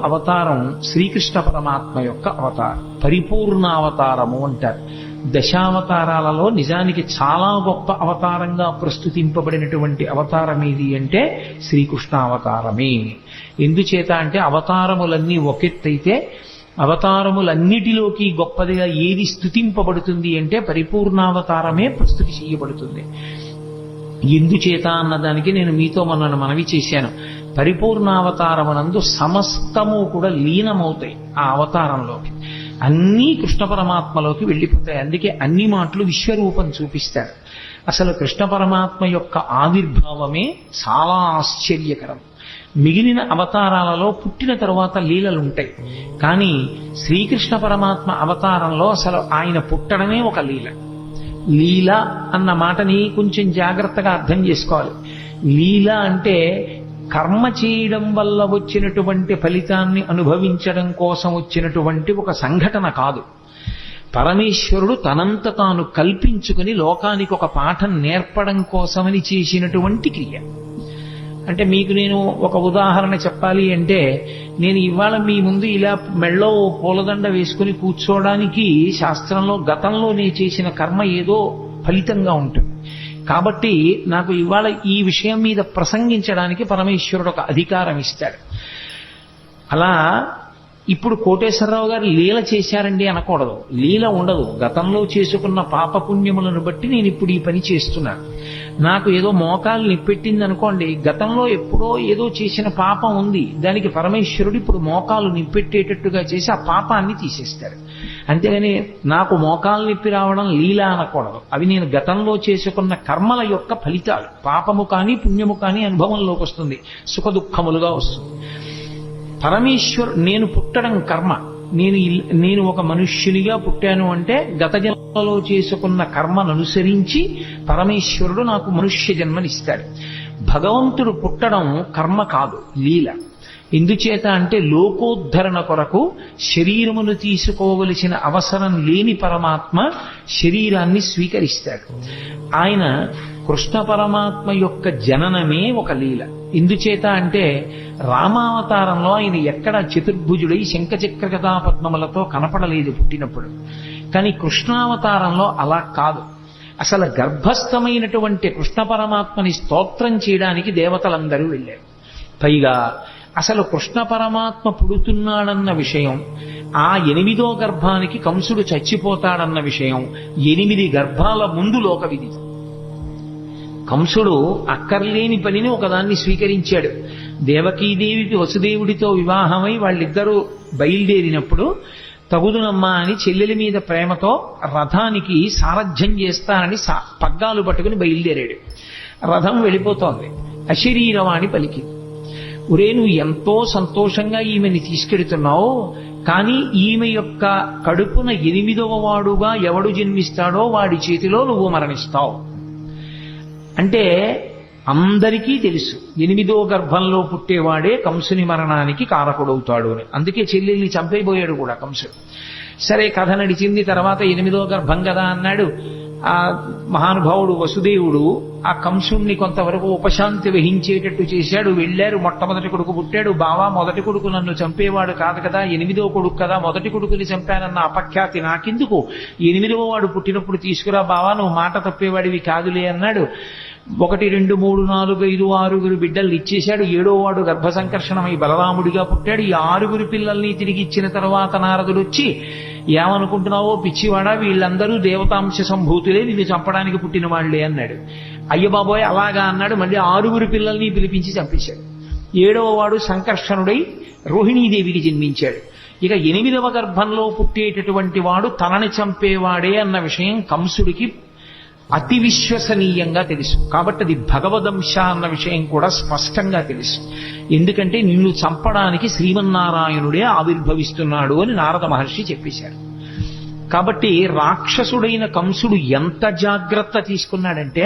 అవతారం శ్రీకృష్ణ పరమాత్మ యొక్క అవతారం, పరిపూర్ణ అవతారము అంటారు. దశావతారాలలో నిజానికి చాలా గొప్ప అవతారంగా ప్రస్తుతింపబడినటువంటి అవతారం ఏది అంటే శ్రీకృష్ణ అవతారమే. ఎందుచేత అంటే అవతారములన్నీ ఒకెత్తైతే అవతారములన్నిటిలోకి గొప్పదిగా ఏది స్తుతింపబడుతుంది అంటే పరిపూర్ణావతారమే ప్రస్తుతి చేయబడుతుంది. ఎందుచేత అన్నదానికి నేను మీతో మొన్న మనవి చేశాను. పరిపూర్ణావతారమునందు సమస్తము కూడా లీనమవుతాయి. ఆ అవతారంలోకి అన్నీ కృష్ణ పరమాత్మలోకి వెళ్ళిపోతాయి. అందుకే అన్ని మాటలు విశ్వరూపం చూపిస్తారు. అసలు కృష్ణ పరమాత్మ యొక్క ఆవిర్భావమే చాలా ఆశ్చర్యకరం. మిగిలిన అవతారాలలో పుట్టిన తరువాత లీలలుంటాయి, కానీ శ్రీకృష్ణ పరమాత్మ అవతారంలో అసలు ఆయన పుట్టడమే ఒక లీల. లీల అన్న మాటని కొంచెం జాగ్రత్తగా అర్థం చేసుకోవాలి. లీల అంటే కర్మ చేయడం వల్ల వచ్చినటువంటి ఫలితాన్ని అనుభవించడం కోసం వచ్చినటువంటి ఒక సంఘటన కాదు. పరమేశ్వరుడు తనంత తాను కల్పించుకుని లోకానికి ఒక పాఠం నేర్పడం కోసమని చేసినటువంటి క్రియ. అంటే మీకు నేను ఒక ఉదాహరణ చెప్పాలి అంటే, నేను ఇవాళ మీ ముందు ఇలా మెళ్ళో పూలదండ వేసుకుని కూర్చోవడానికి శాస్త్రంలో గతంలో నేను చేసిన కర్మ ఏదో ఫలితంగా ఉంటుంది. కాబట్టి నాకు ఇవాళ ఈ విషయం మీద ప్రసంగించడానికి పరమేశ్వరుడు ఒక అధికారం ఇస్తాడు. అలా ఇప్పుడు కోటేశ్వరరావు గారు లీల చేశారండి అనకూడదు. లీల ఉండదు. గతంలో చేసుకున్న పాపపుణ్యములను బట్టి నేను ఇప్పుడు ఈ పని చేస్తున్నాను. నాకు ఏదో మోకాలు నిప్పెట్టింది అనుకోండి, గతంలో ఎప్పుడో ఏదో చేసిన పాపం ఉంది, దానికి పరమేశ్వరుడు ఇప్పుడు మోకాలు నిప్పెట్టేటట్టుగా చేసి ఆ పాపాన్ని తీసేస్తాడు. అంతేగాని నాకు మోకాలు నిప్పి రావడం లీల అనకూడదు. అవి నేను గతంలో చేసుకున్న కర్మల యొక్క ఫలితాలు. పాపము కానీ పుణ్యము కానీ అనుభవంలోకి వస్తుంది, సుఖ దుఃఖములుగా వస్తుంది. నేను పుట్టడం కర్మ. నేను ఒక మనుష్యునిగా పుట్టాను అంటే గత జన్మలో చేసుకున్న కర్మను అనుసరించి పరమేశ్వరుడు నాకు మనుష్య జన్మనిస్తాడు. భగవంతుడు పుట్టడం కర్మ కాదు, లీల. ఎందుచేత అంటే లోకోద్ధరణ కొరకు శరీరమును తీసుకోవలసిన అవసరం లేని పరమాత్మ శరీరాన్ని స్వీకరిస్తాడు. ఆయన కృష్ణ పరమాత్మ యొక్క జననమే ఒక లీల. ఎందుచేత అంటే రామావతారంలో ఆయన ఎక్కడ చతుర్భుజుడై శంఖచక్ర గదా పద్మములతో కనపడలేదు పుట్టినప్పుడు. కానీ కృష్ణావతారంలో అలా కాదు. అసలు గర్భస్థమైనటువంటి కృష్ణ పరమాత్మని స్తోత్రం చేయడానికి దేవతలందరూ వెళ్ళారు. పైగా అసలు కృష్ణ పరమాత్మ పుడుతున్నాడన్న విషయం, ఆ 8వ గర్భానికి కంసుడు చచ్చిపోతాడన్న విషయం 8 గర్భాల ముందు లోక విదితం. కంసుడు అక్కర్లేని పనిని ఒకదాన్ని స్వీకరించాడు. దేవకీదేవికి వసుదేవుడితో వివాహమై వాళ్ళిద్దరూ బయలుదేరినప్పుడు తగుదునమ్మా అని చెల్లెలి మీద ప్రేమతో రథానికి సారథ్యం చేస్తానని పగ్గాలు పట్టుకుని బయలుదేరాడు. రథం వెళ్ళిపోతోంది. అశరీరవాణి పలికింది, ఒరే నువ్వు ఎంతో సంతోషంగా ఈమెని తీసుకెడుతున్నావు, కానీ ఈమె యొక్క కడుపున 8వ వాడుగా ఎవడు జన్మిస్తాడో వాడి చేతిలో నువ్వు మరణిస్తావు. అంటే అందరికీ తెలుసు 8వ గర్భంలో పుట్టేవాడే కంసుని మరణానికి కారకుడవుతాడు అని. అందుకే చెల్లెల్ని చంపైపోయాడు కూడా కంసుడు. సరే, కథ నడిచింది. తర్వాత 8వ గర్భం కదా అన్నాడు. ఆ మహానుభావుడు వసుదేవుడు ఆ కంసుణ్ణి కొంతవరకు ఉపశాంతి వహించేటట్టు చేశాడు. వెళ్ళారు. మొట్టమొదటి కొడుకు పుట్టాడు. బావా, మొదటి కొడుకు నన్ను చంపేవాడు కాదు కదా, 8వ కొడుకు కదా, మొదటి కొడుకుని చంపానన్న అపఖ్యాతి నాకెందుకు, 8వ వాడు పుట్టినప్పుడు తీసుకురా బావా, నువ్వు మాట తప్పేవాడివి కాదులే అన్నాడు. 1, 2, 3, 4, 5, 6 బిడ్డల్ని ఇచ్చేశాడు. 7వ వాడు గర్భ సంకర్షణమై బలరాముడిగా పుట్టాడు. ఈ 6 పిల్లల్ని తిరిగి ఇచ్చిన తర్వాత నారదుడు వచ్చి, ఏమనుకుంటున్నావో పిచ్చివాడా, వీళ్ళందరూ దేవతాంశ సంభూతులే, నిన్ను చంపడానికి పుట్టిన వాళ్లే అన్నాడు. అయ్య బాబోయ్ అలాగా అన్నాడు. మళ్ళీ 6 పిల్లల్ని పిలిపించి చంపేశాడు. 7వ వాడు సంకర్షణుడై రోహిణీదేవికి జన్మించాడు. ఇక 8వ గర్భంలో పుట్టేటటువంటి వాడు తనని చంపేవాడే అన్న విషయం కంసుడికి అతి విశ్వసనీయంగా తెలుసు. కాబట్టి అది భగవదంశ అన్న విషయం కూడా స్పష్టంగా తెలుసు. ఎందుకంటే నిన్ను చంపడానికి శ్రీమన్నారాయణుడే ఆవిర్భవిస్తున్నాడు అని నారద మహర్షి చెప్పేశారు. కాబట్టి రాక్షసుడైన కంసుడు ఎంత జాగ్రత్త తీసుకున్నాడంటే,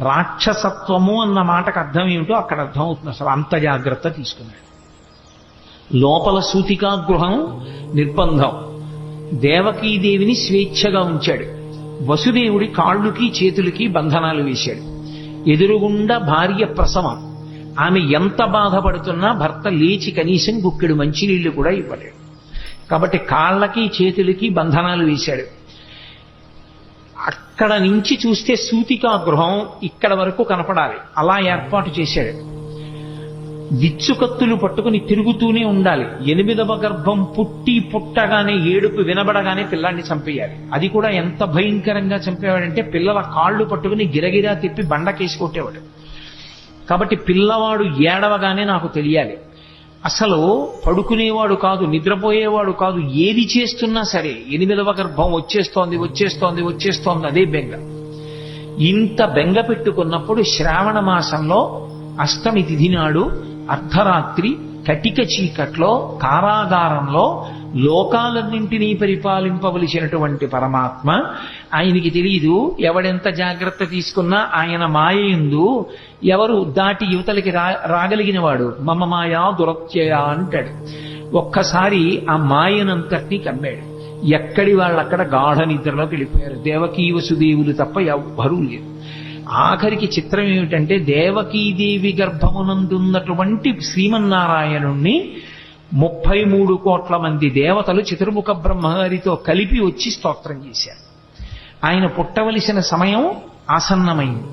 రాక్షసత్వము అన్న మాటకు అర్థం ఏమిటో అక్కడ అర్థం అవుతుంది. అసలు అంత జాగ్రత్త తీసుకున్నాడు. లోపల సూతికా గృహం నిర్బంధం, దేవకీదేవిని స్వేచ్ఛగా ఉంచాడు. వసుదేవుడి కాళ్ళుకి చేతులకి బంధనాలు వేశాడు. ఎదురుగుండా భార్య ప్రసవం, ఆమె ఎంత బాధపడుతున్నా భర్త లేచి కనీసం గుక్కెడు మంచినీళ్లు కూడా ఇవ్వలేడు. కాబట్టి కాళ్ళకి చేతులకి బంధనాలు వేశాడు. అక్కడ నుంచి చూస్తే సూతికా గృహం ఇక్కడ వరకు కనపడాలి, అలా ఏర్పాటు చేశాడు. విచ్చుకత్తులు పట్టుకుని తిరుగుతూనే ఉండాలి. 8వ గర్భం పుట్టగానే ఏడుపు వినబడగానే పిల్లాన్ని చంపేయాలి. అది కూడా ఎంత భయంకరంగా చంపేవాడంటే పిల్లల కాళ్ళు పట్టుకుని గిరగిరా తిప్పి బండకేసి కొట్టేవాడు. కాబట్టి పిల్లవాడు ఏడవగానే నాకు తెలియాలి. అసలు పడుకునేవాడు కాదు, నిద్రపోయేవాడు కాదు, ఏది చేస్తున్నా సరే 8వ గర్భం వచ్చేస్తోంది అదే బెంగ. ఇంత బెంగ పెట్టుకున్నప్పుడు శ్రావణ మాసంలో అష్టమి తిథి నాడు అర్ధరాత్రి కటిక చీకట్లో కారాగారంలో లోకాలన్నింటినీ పరిపాలింపవలసినటువంటి పరమాత్మ, ఆయనకి తెలియదు ఎవడెంత జాగ్రత్త తీసుకున్నా ఆయన మాయందు ఎవరు దాటి యువతలకి రాగలిగిన వాడు. మమ మాయా దురత్యయ అంటాడు. ఒక్కసారి ఆ మాయనంతటినీ కమ్మాడు. ఎక్కడి వాళ్ళక్కడ గాఢ నిద్రలోకి వెళ్ళిపోయారు. దేవకీ వసుదేవులు తప్ప ఎవ్వరూ లేరు. ఆఖరికి చిత్రం ఏమిటంటే దేవకీదేవి గర్భమునందున్నటువంటి శ్రీమన్నారాయణుణ్ణి 33 కోట్ల మంది దేవతలు చతుర్ముఖ బ్రహ్మగారితో కలిపి వచ్చి స్తోత్రం చేశారు. ఆయన పుట్టవలసిన సమయం ఆసన్నమైంది.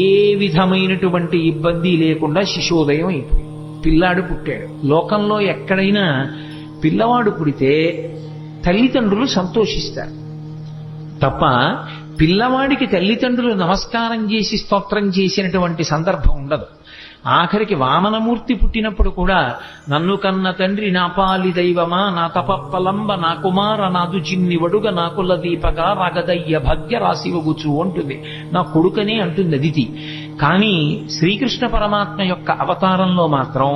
ఏ విధమైనటువంటి ఇబ్బంది లేకుండా శిశోదయం అయిపోయింది. పిల్లాడు పుట్టాడు. లోకంలో ఎక్కడైనా పిల్లవాడు పుడితే తల్లిదండ్రులు సంతోషిస్తారు తప్ప పిల్లవాడికి తల్లిదండ్రులు నమస్కారం చేసి స్తోత్రం చేసినటువంటి సందర్భం ఉండదు. ఆఖరికి వామనమూర్తి పుట్టినప్పుడు కూడా నన్ను కన్న తండ్రి నా పాలి దైవమా నా తపప్పలంబ నా కుమార నాదు చిన్ని వడుగ నా కుల దీపక రాగదయ్య భాగ్య రాశివగుచు అంటుంది. నా కొడుకనే అంటుంది అదితి. కానీ శ్రీకృష్ణ పరమాత్మ యొక్క అవతారంలో మాత్రం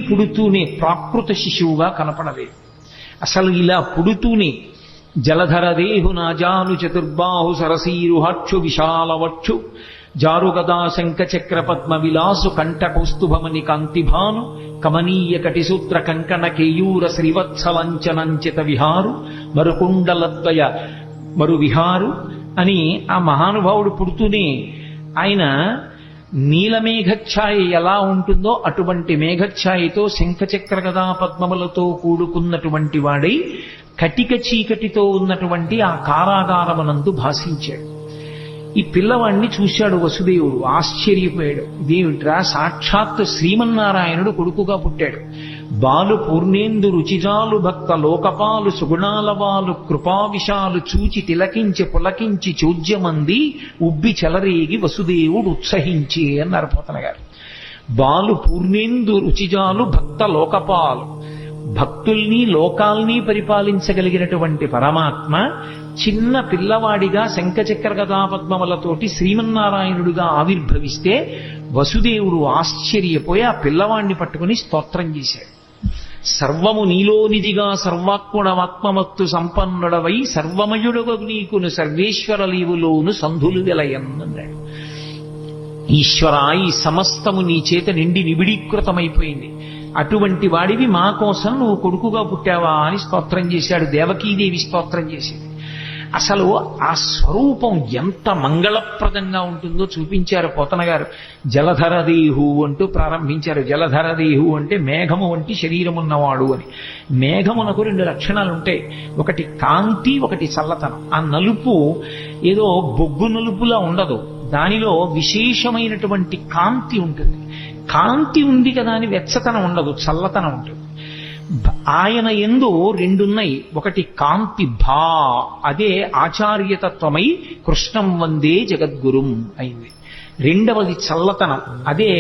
పుడుతూనే ప్రాకృత శిశువుగా కనపడలేదు. అసలు ఇలా పుడుతూనే జలధరదేహు నాజాను చతుర్బాహు సరసీరుహక్షు విశాలవక్షు జారుగదా శంఖ చక్ర పద్మ విలాసు కంఠ కౌస్తుభమణి కాంతిభాను కమనీయ కటిసూత్ర కంకణ కేయూర శ్రీవత్సలంచనంచిత విహారు మరుకుండలద్వయ మరు విహారు అని ఆ మహానుభావుడు పుడుతూనే ఆయన నీలమేఘఛాయ ఎలా ఉంటుందో అటువంటి మేఘఛాయతో శంఖచక్ర గదా పద్మములతో కూడుకున్నటువంటి వాడై కటిక చీకటితో ఉన్నటువంటి ఆ కారాగారమునందు భాషించాడు. ఈ పిల్లవాడిని చూశాడు వసుదేవుడు, ఆశ్చర్యపోయాడు. ఇదేమిట్రా, సాక్షాత్తు శ్రీమన్నారాయణుడు కొడుకుగా పుట్టాడు. బాలు పూర్ణేందు రుచిజాలు భక్త లోకపాలు సుగుణాలవాలు కృపావిశాలు చూచి తిలకించి పులకించి చోద్యమంది ఉబ్బి చెలరేగి వసుదేవుడు ఉత్సహించి అన్నారు పోతన గారు. బాలు పూర్ణేందు రుచిజాలు భక్త లోకపాలు, భక్తుల్ని లోకాల్ని పరిపాలించగలిగినటువంటి పరమాత్మ చిన్న పిల్లవాడిగా శంఖచక్ర గదా పద్మములతోటి శ్రీమన్నారాయణుడిగా ఆవిర్భవిస్తే వసుదేవుడు ఆశ్చర్యపోయి ఆ పిల్లవాడిని పట్టుకుని స్తోత్రం చేశాడు. సర్వము నీలోనిదిగా సర్వాత్ముడవాత్మమత్తు సంపన్నుడవై సర్వమయుడుగు నీకును సర్వేశ్వర లీవులోను సంధులు వెలయన్నాడు. ఈశ్వరా, ఈ సమస్తము నీ చేత నిండి నిబిడీకృతమైపోయింది. అటువంటి వాడివి మా కోసం నువ్వు కొడుకుగా పుట్టావా అని స్తోత్రం చేశాడు. దేవకీదేవి స్తోత్రం చేసింది. అసలు ఆ స్వరూపం ఎంత మంగళప్రదంగా ఉంటుందో చూపించారు పోతన గారు. జలధరదేహు అంటూ ప్రారంభించారు. జలధరదేహు అంటే మేఘము వంటి శరీరమున్నవాడు అని. మేఘమునకు 2 లక్షణాలు ఉంటాయి. ఒకటి కాంతి, ఒకటి చల్లతనం. ఆ నలుపు ఏదో బొగ్గు నలుపులా ఉండదు, దానిలో విశేషమైనటువంటి కాంతి ఉంటుంది. కాంతి ఉంది కదా అని వెచ్చతనం ఉండదు, చల్లతనం ఉంటుంది. ఆయన యందు 2 ఉన్నాయి. ఒకటి కాంతి భా, అదే ఆచార్యతత్వమై కృష్ణం వందే జగద్గురుం అయింది. రెండవది చల్లతనం, అదే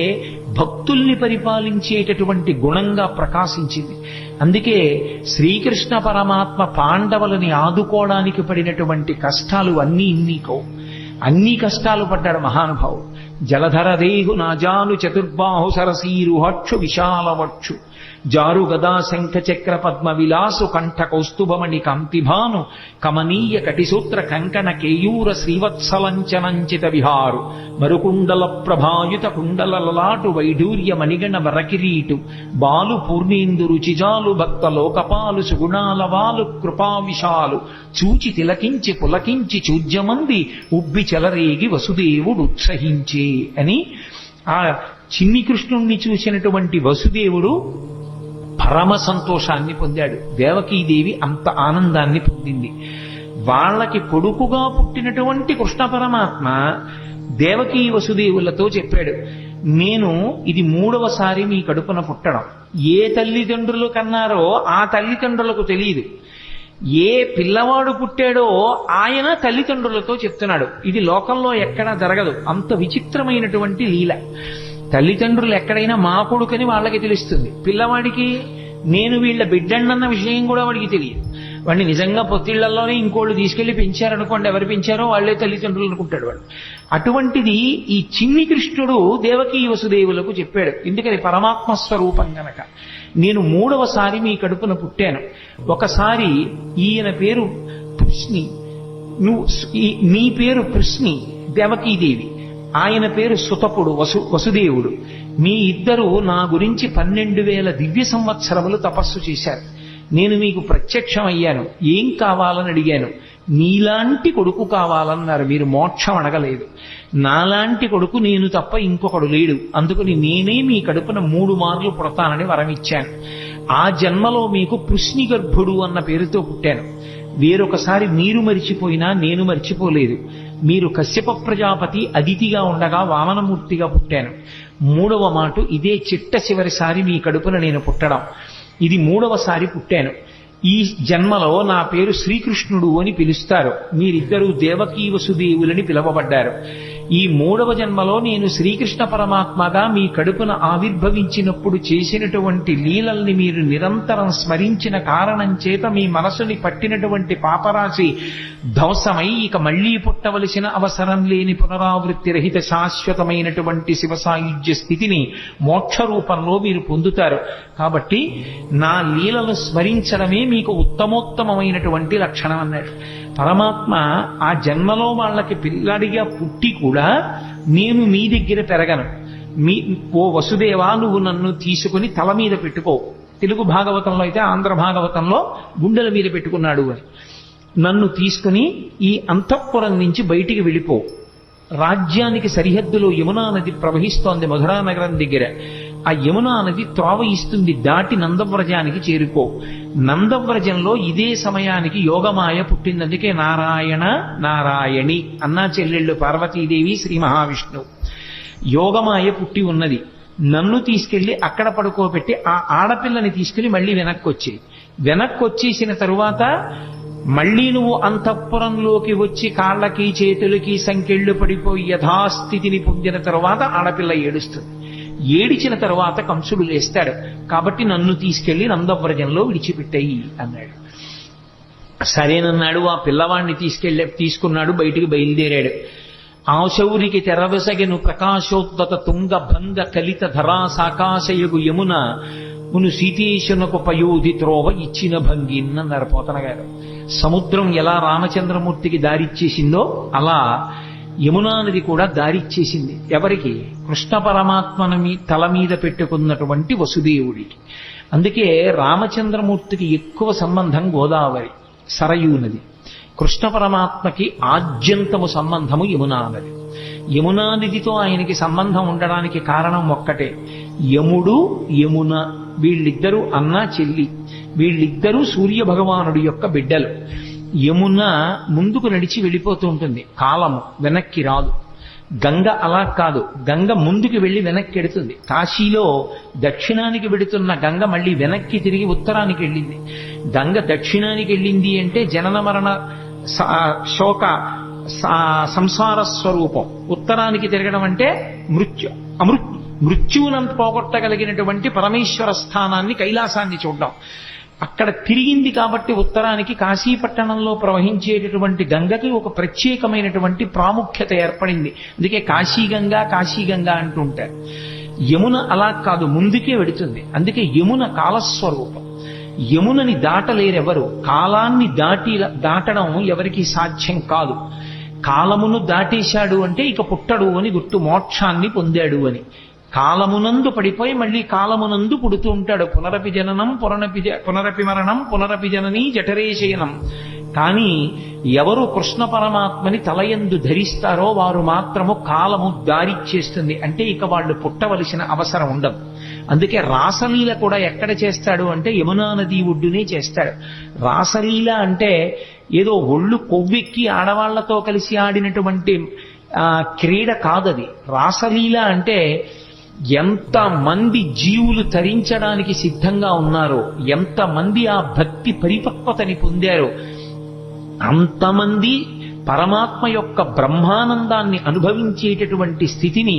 భక్తుల్ని పరిపాలించేటటువంటి గుణంగా ప్రకాశించింది. అందుకే శ్రీకృష్ణ పరమాత్మ పాండవులని ఆదుకోవడానికి పడినటువంటి కష్టాలు అన్నీ ఇన్నీకో, అన్ని కష్టాలు పడ్డాడు మహానుభావుడు. జలధరదేహు నాజాను చతుర్బాహు సరసీరుహక్షు విశాలవక్షు జారు గదా శంఖ చక్ర పద్మ విలాసు కంఠ కౌస్తుభమణి కాంతిభాను కమనీయ కటిసూత్ర కంకణ కేయూర శ్రీవత్సలంచనంచిత విహారు మరుకుండల ప్రభాయుత కుండల లలాటు వైఢూర్య మణిగణ వరకిరీటు బాలు పూర్ణేందు రుచిజాలు భక్త లోకపాలు సుగుణాలవాలు కృపావిశాలు చూచి తిలకించి పులకించి చూజ్యమంది ఉబ్బి చెలరేగి వసుదేవుడు ఉత్సహించే అని ఆ చిన్ని కృష్ణుణ్ణి చూసినటువంటి వసుదేవుడు పరమ సంతోషాన్ని పొందాడు. దేవకీదేవి అంత ఆనందాన్ని పొందింది. వాళ్ళకి కొడుకుగా పుట్టినటువంటి కృష్ణ పరమాత్మ దేవకీ వసుదేవులతో చెప్పాడు, నేను ఇది 3వసారి మీ కడుపున పుట్టడం. ఏ తల్లిదండ్రులు కన్నారో ఆ తల్లిదండ్రులకు తెలియదు. ఏ పిల్లవాడు పుట్టాడో ఆయన తల్లిదండ్రులతో చెప్తున్నాడు. ఇది లోకంలో ఎక్కడా జరగదు. అంత విచిత్రమైనటువంటి లీల. తల్లిదండ్రులు ఎక్కడైనా మా కొడుకని వాళ్ళకి తెలుస్తుంది. పిల్లవాడికి నేను వీళ్ళ బిడ్డన్నన్న విషయం కూడా వాడికి తెలియదు. వాడిని నిజంగా పొత్తిళ్లలోనే ఇంకోళ్ళు తీసుకెళ్లి పెంచారనుకోండి, ఎవరు పెంచారో వాళ్లే తల్లిదండ్రులు అనుకుంటాడు వాడు. అటువంటిది ఈ చిన్ని కృష్ణుడు దేవకీ వసుదేవులకు చెప్పాడు. ఎందుకని పరమాత్మ స్వరూపం గనక. నేను 3వసారి మీ కడుపున పుట్టాను. ఒకసారి ఈయన పేరు కృష్ణి, నీ పేరు కృష్ణి దేవకీదేవి, ఆయన పేరు సుతపుడు వసుదేవుడు. మీ ఇద్దరు నా గురించి 12,000 దివ్య సంవత్సరములు తపస్సు చేశారు. నేను మీకు ప్రత్యక్షమయ్యాను. ఏం కావాలని అడిగాను. నీలాంటి కొడుకు కావాలన్నారు. మీరు మోక్షం అడగలేదు. నాలాంటి కొడుకు నేను తప్ప ఇంకొకడు లేడు. అందుకని నేనే మీ కడుపున 3 మార్లు పుడతానని వరమిచ్చాను. ఆ జన్మలో మీకు కృష్ణి గర్భుడు అన్న పేరుతో పుట్టాను. వేరొకసారి మీరు మరిచిపోయినా నేను మరిచిపోలేదు. మీరు కశ్యప ప్రజాపతి అదితిగా ఉండగా వామనమూర్తిగా పుట్టాను. 3వ మాట ఇదే చిట్ట చివరిసారి మీ కడుపున నేను పుట్టడం. ఇది 3వసారి పుట్టాను. ఈ జన్మలో నా పేరు శ్రీకృష్ణుడు అని పిలుస్తారు. మీరిద్దరూ దేవకీ వసుదేవులని పిలవబడ్డారు. ఈ 3వ జన్మలో నేను శ్రీకృష్ణ పరమాత్మగా మీ కడుపున ఆవిర్భవించినప్పుడు చేసినటువంటి లీలల్ని మీరు నిరంతరం స్మరించిన కారణం చేత మీ మనసుని పట్టినటువంటి పాపరాశి ధ్వంసమై ఇక మళ్లీ పుట్టవలసిన అవసరం లేని పునరావృత్తి రహిత శాశ్వతమైనటువంటి శివసాయుజ్య స్థితిని మోక్ష రూపంలో మీరు పొందుతారు. కాబట్టి నా లీలను స్మరించడమే మీకు ఉత్తమోత్తమైనటువంటి లక్షణం అన్నాడు. పరమాత్మ ఆ జన్మలో వాళ్ళకి పిల్లాడిగా పుట్టి కూడా నేను మీ దగ్గర పెరగను. ఓ వసుదేవా, నువ్వు నన్ను తీసుకుని తల మీద పెట్టుకో. తెలుగు భాగవతంలో అయితే ఆంధ్ర భాగవతంలో గుండెల మీద పెట్టుకున్నాడు అని. నన్ను తీసుకుని ఈ అంతఃపురం నుంచి బయటికి వెళ్ళిపో. రాజ్యానికి సరిహద్దులో యమునా నది ప్రవహిస్తోంది మధురా నగరం దగ్గర. ఆ యమునా నది త్రోవ ఇస్తుంది, దాటి నందవ్రజానికి చేరుకో. నందవ్రజంలో ఇదే సమయానికి యోగమాయ పుట్టింది. అందుకే నారాయణ నారాయణి అన్నా చెల్లెళ్ళు పార్వతీదేవి శ్రీ మహావిష్ణువు. యోగమాయ పుట్టి ఉన్నది. నన్ను తీసుకెళ్లి అక్కడ పడుకోబెట్టి ఆ ఆడపిల్లని తీసుకుని మళ్ళీ వెనక్కి వచ్చేసిన తరువాత మళ్లీ నువ్వు అంతఃపురంలోకి వచ్చి కాళ్ళకి చేతులకి సంకెళ్ళు పడిపోయి యథాస్థితిని పొందిన తరువాత ఆడపిల్ల ఏడుస్తుంది. ఏడిచిన తరువాత కంసుడు లేస్తాడు. కాబట్టి నన్ను తీసుకెళ్లి నందవ్రజంలో విడిచిపెట్టాయి అన్నాడు. సరేనన్నాడు. ఆ పిల్లవాడిని తీసుకున్నాడు. బయటికి బయలుదేరాడు. ఆశౌరికి తెరవసగెను ప్రకాశోద్దత తుంగ భంగ కలిత ధరా సాకాశయగు యమున మును సీతేశునకు పయోధి త్రోవ ఇచ్చిన భంగిన్నన్నారు పోతన గారు. సముద్రం ఎలా రామచంద్రమూర్తికి దారిచ్చేసిందో అలా యమునా నది కూడా దారిచ్చేసింది. ఎవరికి? కృష్ణ పరమాత్మని తల మీద పెట్టుకున్నటువంటి వసుదేవుడికి. అందుకే రామచంద్రమూర్తికి ఎక్కువ సంబంధం గోదావరి సరయూ నది. కృష్ణ పరమాత్మకి ఆద్యంతము సంబంధము యమునా నది. యమునా నదితో ఆయనకి సంబంధం ఉండడానికి కారణం ఒక్కటే. యముడు యమున వీళ్ళిద్దరూ అన్నా చెల్లి. వీళ్ళిద్దరూ సూర్య భగవానుడి యొక్క బిడ్డలు. యమున ముందుకు నడిచి వెళ్ళిపోతూ ఉంటుంది. కాలము వెనక్కి రాదు. గంగ అలా కాదు. గంగ ముందుకు వెళ్ళి వెనక్కి వెడుతుంది. కాశీలో దక్షిణానికి వెడుతున్న గంగ మళ్ళీ వెనక్కి తిరిగి ఉత్తరానికి వెళ్ళింది. గంగ దక్షిణానికి వెళ్ళింది అంటే జనన మరణ శోక సంసార స్వరూపం. ఉత్తరానికి తిరగడం అంటే మృత్యువునంత పోగొట్టగలిగినటువంటి పరమేశ్వర స్థానాన్ని, కైలాసాన్ని చూడడం. అక్కడ తిరిగింది కాబట్టి ఉత్తరానికి కాశీపట్టణంలో ప్రవహించేటటువంటి గంగకి ఒక ప్రత్యేకమైనటువంటి ప్రాముఖ్యత ఏర్పడింది. అందుకే కాశీగంగా అంటుంటారు. యమున అలా కాదు, ముందుకే వెడుతుంది. అందుకే యమున కాలస్వరూపం. యమునని దాటలేరెవరు. కాలాన్ని దాటడం ఎవరికి సాధ్యం కాదు. కాలమును దాటేశాడు అంటే ఇక పుట్టడు అని గుర్తు. మోక్షాన్ని పొందాడు అని. కాలమునందు పడిపోయి మళ్ళీ కాలమునందు పుడుతూ ఉంటాడు. పునరపి జననం పునరపి మరణం పునరపి జననీ జఠరే శయనం. కానీ ఎవరు కృష్ణ పరమాత్మని తలయందు ధరిస్తారో వారు మాత్రము కాలము దారిచ్చేస్తుంది. అంటే ఇక వాళ్ళు పుట్టవలసిన అవసరం ఉండదు. అందుకే రాసలీల కూడా ఎక్కడ చేస్తాడు అంటే యమునా నది ఒడ్డునే చేస్తాడు. రాసలీల అంటే ఏదో ఒళ్ళు కొవ్వెక్కి ఆడవాళ్లతో కలిసి ఆడినటువంటి క్రీడ కాదది. రాసలీల అంటే ఎంతమంది జీవులు తరించడానికి సిద్ధంగా ఉన్నారో, ఎంతమంది ఆ భక్తి పరిపక్వతని పొందారో అంతమంది పరమాత్మ యొక్క బ్రహ్మానందాన్ని అనుభవించేటటువంటి స్థితిని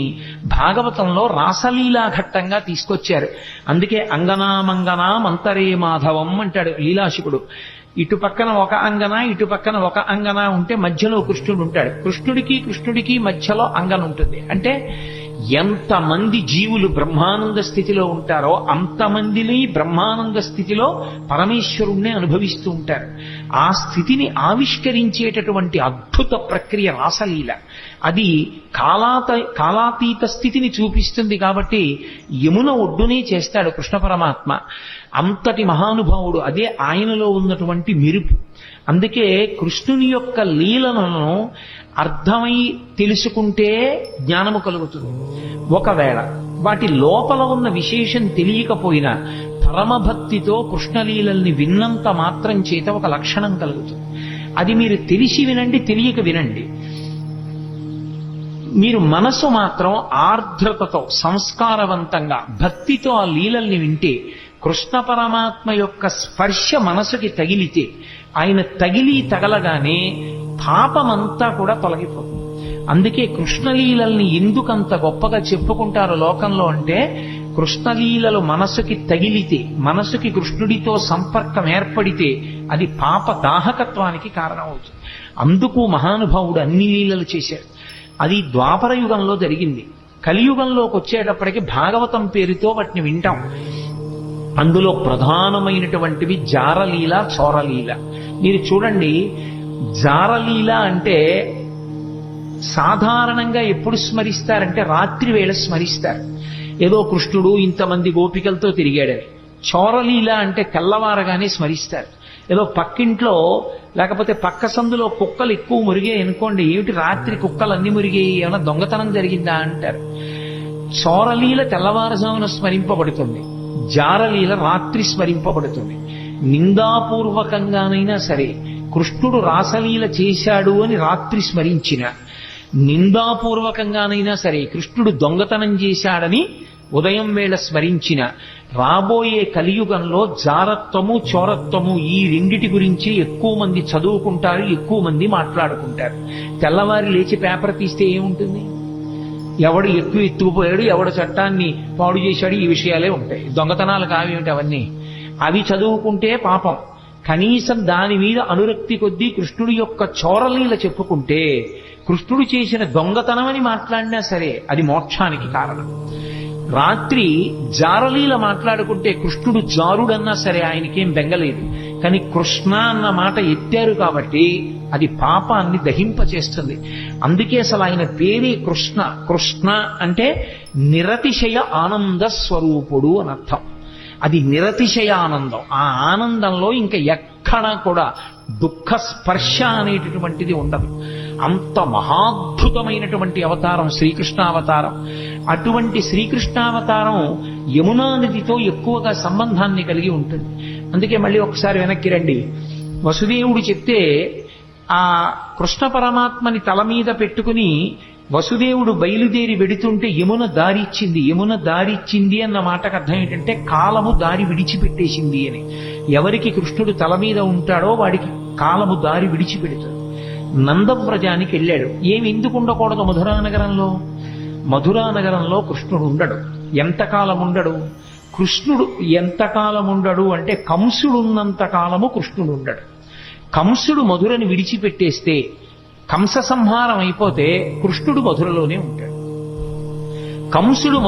భాగవతంలో రాసలీలా ఘట్టంగా తీసుకొచ్చారు. అందుకే అంగనామంగనా మంతరే మాధవం అంటాడు లీలాశుకుడు. ఇటు పక్కన ఒక అంగన, ఇటు పక్కన ఒక అంగన ఉంటే మధ్యలో కృష్ణుడు ఉంటాడు. కృష్ణుడికి మధ్యలో అంగన ఉంటుంది. అంటే ఎంతమంది జీవులు బ్రహ్మానంద స్థితిలో ఉంటారో అంతమందిని బ్రహ్మానంద స్థితిలో పరమేశ్వరుణ్ణి అనుభవిస్తూ ఉంటారు. ఆ స్థితిని ఆవిష్కరించేటటువంటి అద్భుత ప్రక్రియ రాసలీల. అది కాలాతీత స్థితిని చూపిస్తుంది. కాబట్టి యమున ఒడ్డునే చేస్తాడు కృష్ణ పరమాత్మ. అంతటి మహానుభావుడు. అదే ఆయనలో ఉన్నటువంటి మెరుపు. అందుకే కృష్ణుని యొక్క లీలలను అర్థమై తెలుసుకుంటే జ్ఞానము కలుగుతుంది. ఒకవేళ వాటి లోపల ఉన్న విశేషం తెలియకపోయినా పరమభక్తితో కృష్ణలీలల్ని విన్నంత మాత్రం చేత ఒక లక్షణం కలుగుతుంది. అది మీరు తెలిసి వినండి, తెలియక వినండి. మీరు మనసు మాత్రం ఆర్ద్రతతో సంస్కారవంతంగా భక్తితో ఆ లీలల్ని వింటే, కృష్ణ పరమాత్మ యొక్క స్పర్శ మనసుకి తగిలితే, ఆయన తగలగానే పాపమంతా కూడా తొలగిపోతుంది. అందుకే కృష్ణలీలల్ని ఎందుకంత గొప్పగా చెప్పుకుంటారు లోకంలో అంటే, కృష్ణలీలలు మనసుకి తగిలితే, మనసుకి కృష్ణుడితో సంపర్కం ఏర్పడితే అది పాప దాహకత్వానికి కారణమవుతుంది. అందుకు మహానుభావుడు అన్ని లీలలు చేశారు. అది ద్వాపర యుగంలో జరిగింది. కలియుగంలోకి వచ్చేటప్పటికి భాగవతం పేరుతో వాటిని వింటాం. అందులో ప్రధానమైనటువంటివి జారలీల, చోరలీల. మీరు చూడండి, జారలీల అంటే సాధారణంగా ఎప్పుడు స్మరిస్తారంటే రాత్రి వేళ స్మరిస్తారు. ఏదో కృష్ణుడు ఇంతమంది గోపికలతో తిరిగాడని. చోరలీల అంటే తెల్లవారగానే స్మరిస్తారు. ఏదో పక్కింట్లో లేకపోతే పక్క సందులో కుక్కలు ఎక్కువ మురిగాయి అనుకోండి, ఏమిటి రాత్రి కుక్కలు అన్ని మురిగాయి, ఏమైనా దొంగతనం జరిగిందా అంటారు. చోరలీల తెల్లవారుజామున స్మరింపబడుతుంది, జారలీల రాత్రి స్మరింపబడుతుంది. నిందాపూర్వకంగానైనా సరే కృష్ణుడు రాసలీల చేశాడు అని రాత్రి స్మరించిన, నిందాపూర్వకంగానైనా సరే కృష్ణుడు దొంగతనం చేశాడని ఉదయం వేళ స్మరించిన, రాబోయే కలియుగంలో జారత్వము, చోరత్వము ఈ రెండిటి గురించి ఎక్కువ మంది చదువుకుంటారు, ఎక్కువ మంది మాట్లాడుకుంటారు. తెల్లవారి లేచి పేపర్ తీస్తే ఏముంటుంది? ఎవడు ఎక్కువ ఎత్తుకుపోయాడు, ఎవడు చట్టాన్ని పాడు చేశాడు, ఈ విషయాలే ఉంటాయి. దొంగతనాలు కావేమిటి అవన్నీ? అవి చదువుకుంటే పాపం. కనీసం దాని మీద అనురక్తి కొద్దీ కృష్ణుడి యొక్క చోరలీల చెప్పుకుంటే, కృష్ణుడు చేసిన దొంగతనమని మాట్లాడినా సరే అది మోక్షానికి కారణం. రాత్రి జారలీల మాట్లాడుకుంటే కృష్ణుడు జారుడన్నా సరే ఆయనకేం బెంగలేదు. కానీ కృష్ణ అన్న మాట ఎత్తారు కాబట్టి అది పాపాన్ని దహింపచేస్తుంది. అందుకే అసలు ఆయన పేరే కృష్ణ. కృష్ణ అంటే నిరతిశయ ఆనంద స్వరూపుడు అని అర్థం. అది నిరతిశయ ఆనందం. ఆ ఆనందంలో ఇంకా ఎక్కడా కూడా దుఃఖ స్పర్శ అనేటటువంటిది ఉండదు. అంత మహాద్భుతమైనటువంటి అవతారం శ్రీకృష్ణావతారం. అటువంటి శ్రీకృష్ణావతారం యమునా నదితో ఎక్కువగా సంబంధాన్ని కలిగి ఉంటుంది. అందుకే మళ్ళీ ఒకసారి వెనక్కి రండి. వసుదేవుడు చెప్తే ఆ కృష్ణ పరమాత్మని తల మీద పెట్టుకుని వసుదేవుడు బయలుదేరి వెడుతుంటే యమున దారిచ్చింది. యమున దారిచ్చింది అన్న మాటకు అర్థం ఏంటంటే కాలము దారి విడిచిపెట్టేసింది అని. ఎవరికి కృష్ణుడు తల మీద ఉంటాడో వాడికి కాలము దారి విడిచిపెడుతుంది. నందవ్రజానికి వెళ్ళాడు. ఏమి ఎందుకు ఉండకూడదు మధురానగరంలో? మధురానగరంలో కృష్ణుడు ఉండడు. ఎంతకాలం ఉండడు? కృష్ణుడు ఎంతకాలం ఉండడు అంటే కంసుడు ఉన్నంత కాలము కృష్ణుడు ఉండడు. కంసుడు మధురని విడిచిపెట్టేస్తే, కంస సంహారం అయిపోతే కృష్ణుడు మధురలోనే ఉంటాడు. కంసుడు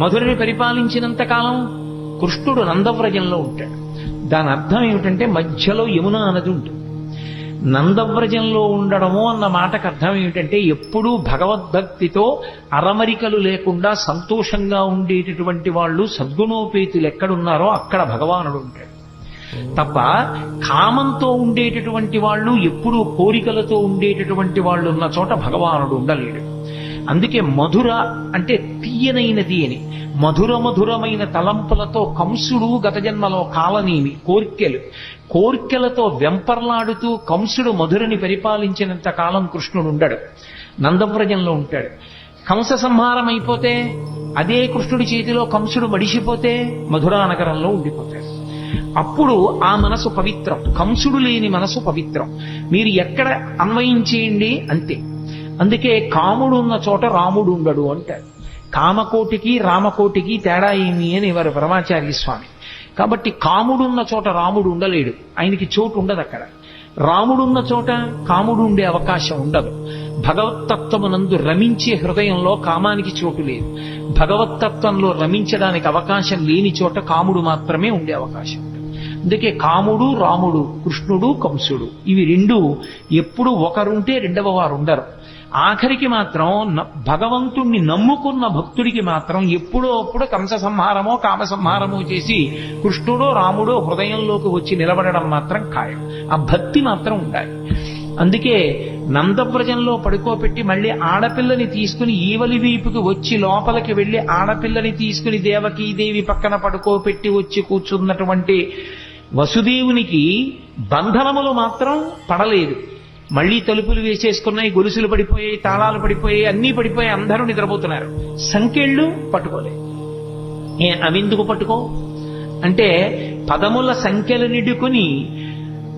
మధురని పరిపాలించినంత కాలం కృష్ణుడు నందవ్రజంలో ఉంటాడు. దాని అర్థం ఏమిటంటే మధ్యలో యమునా నది ఉంటుంది. నందవ్రజంలో ఉండడము అన్న మాటకు అర్థం ఏమిటంటే ఎప్పుడూ భగవద్భక్తితో అరమరికలు లేకుండా సంతోషంగా ఉండేటటువంటి వాళ్ళు సద్గుణోపేతులు ఎక్కడున్నారో అక్కడ భగవానుడు ఉంటాడు. తప్ప కామంతో ఉండేటటువంటి వాళ్ళు, ఎప్పుడూ కోరికలతో ఉండేటటువంటి వాళ్ళు ఉన్న చోట భగవానుడు ఉండలేడు. అందుకే మధుర అంటే తీయనైనది అని, మధురమైన తలంపులతో కంసుడు గత జన్మలో కాలనీమి కోర్కెలతో వెంపర్లాడుతూ కంసుడు మధురని పరిపాలించినంత కాలం కృష్ణుడు ఉండడు, నందవ్రజంలో ఉంటాడు. కంస సంహారం అయిపోతే అదే కృష్ణుడి చేతిలో కంసుడు మడిసిపోతే మధురానగరంలో ఉండిపోతాడు. అప్పుడు ఆ మనసు పవిత్రం, కంసుడు లేని మనసు పవిత్రం. మీరు ఎక్కడ అన్వయించేయండి అంతే. అందుకే కాముడు ఉన్న చోట రాముడు ఉండడు అంటారు. కామకోటికి రామకోటికి తేడా ఏమి అని వారు పరమాచార్య స్వామి. కాబట్టి కాముడున్న చోట రాముడు ఉండలేడు, ఆయనకి చోటు ఉండదు అక్కడ. రాముడున్న చోట కాముడు ఉండే అవకాశం ఉండదు. భగవత్తత్వమునందు రమించే హృదయంలో కామానికి చోటు లేదు. భగవత్తత్వంలో రమించడానికి అవకాశం లేని చోట కాముడు మాత్రమే ఉండే అవకాశం ఉంటుంది. అందుకే కాముడు రాముడు, కృష్ణుడు కంసుడు, ఇవి రెండు ఎప్పుడు ఒకరుంటే రెండవ వారు ఉండరు. ఆఖరికి మాత్రం భగవంతుణ్ణి నమ్ముకున్న భక్తుడికి మాత్రం ఎప్పుడో అప్పుడు కంస సంహారమో కామ సంహారమో చేసి కృష్ణుడో రాముడో హృదయంలోకి వచ్చి నిలబడడం మాత్రం ఖాయం. ఆ భక్తి మాత్రం ఉండాలి. అందుకే నందవ్రజంలో పడుకోబెట్టి మళ్ళీ ఆడపిల్లని తీసుకుని ఈవలి వీపుకి వచ్చి లోపలికి వెళ్లి ఆడపిల్లని తీసుకుని దేవకీదేవి పక్కన పడుకోబెట్టి వచ్చి కూర్చున్నటువంటి వసుదేవునికి బంధనములు మాత్రం పడలేదు. మళ్లీ తలుపులు వేసేసుకున్నాయి, గొలుసులు పడిపోయాయి, తాళాలు పడిపోయాయి, అన్నీ పడిపోయి అందరూ నిద్రపోతున్నారు. సంకెళ్ళు పట్టుకోలేదు. అవెందుకు పట్టుకో అంటే పదముల సంఖ్యలు నిడుకుని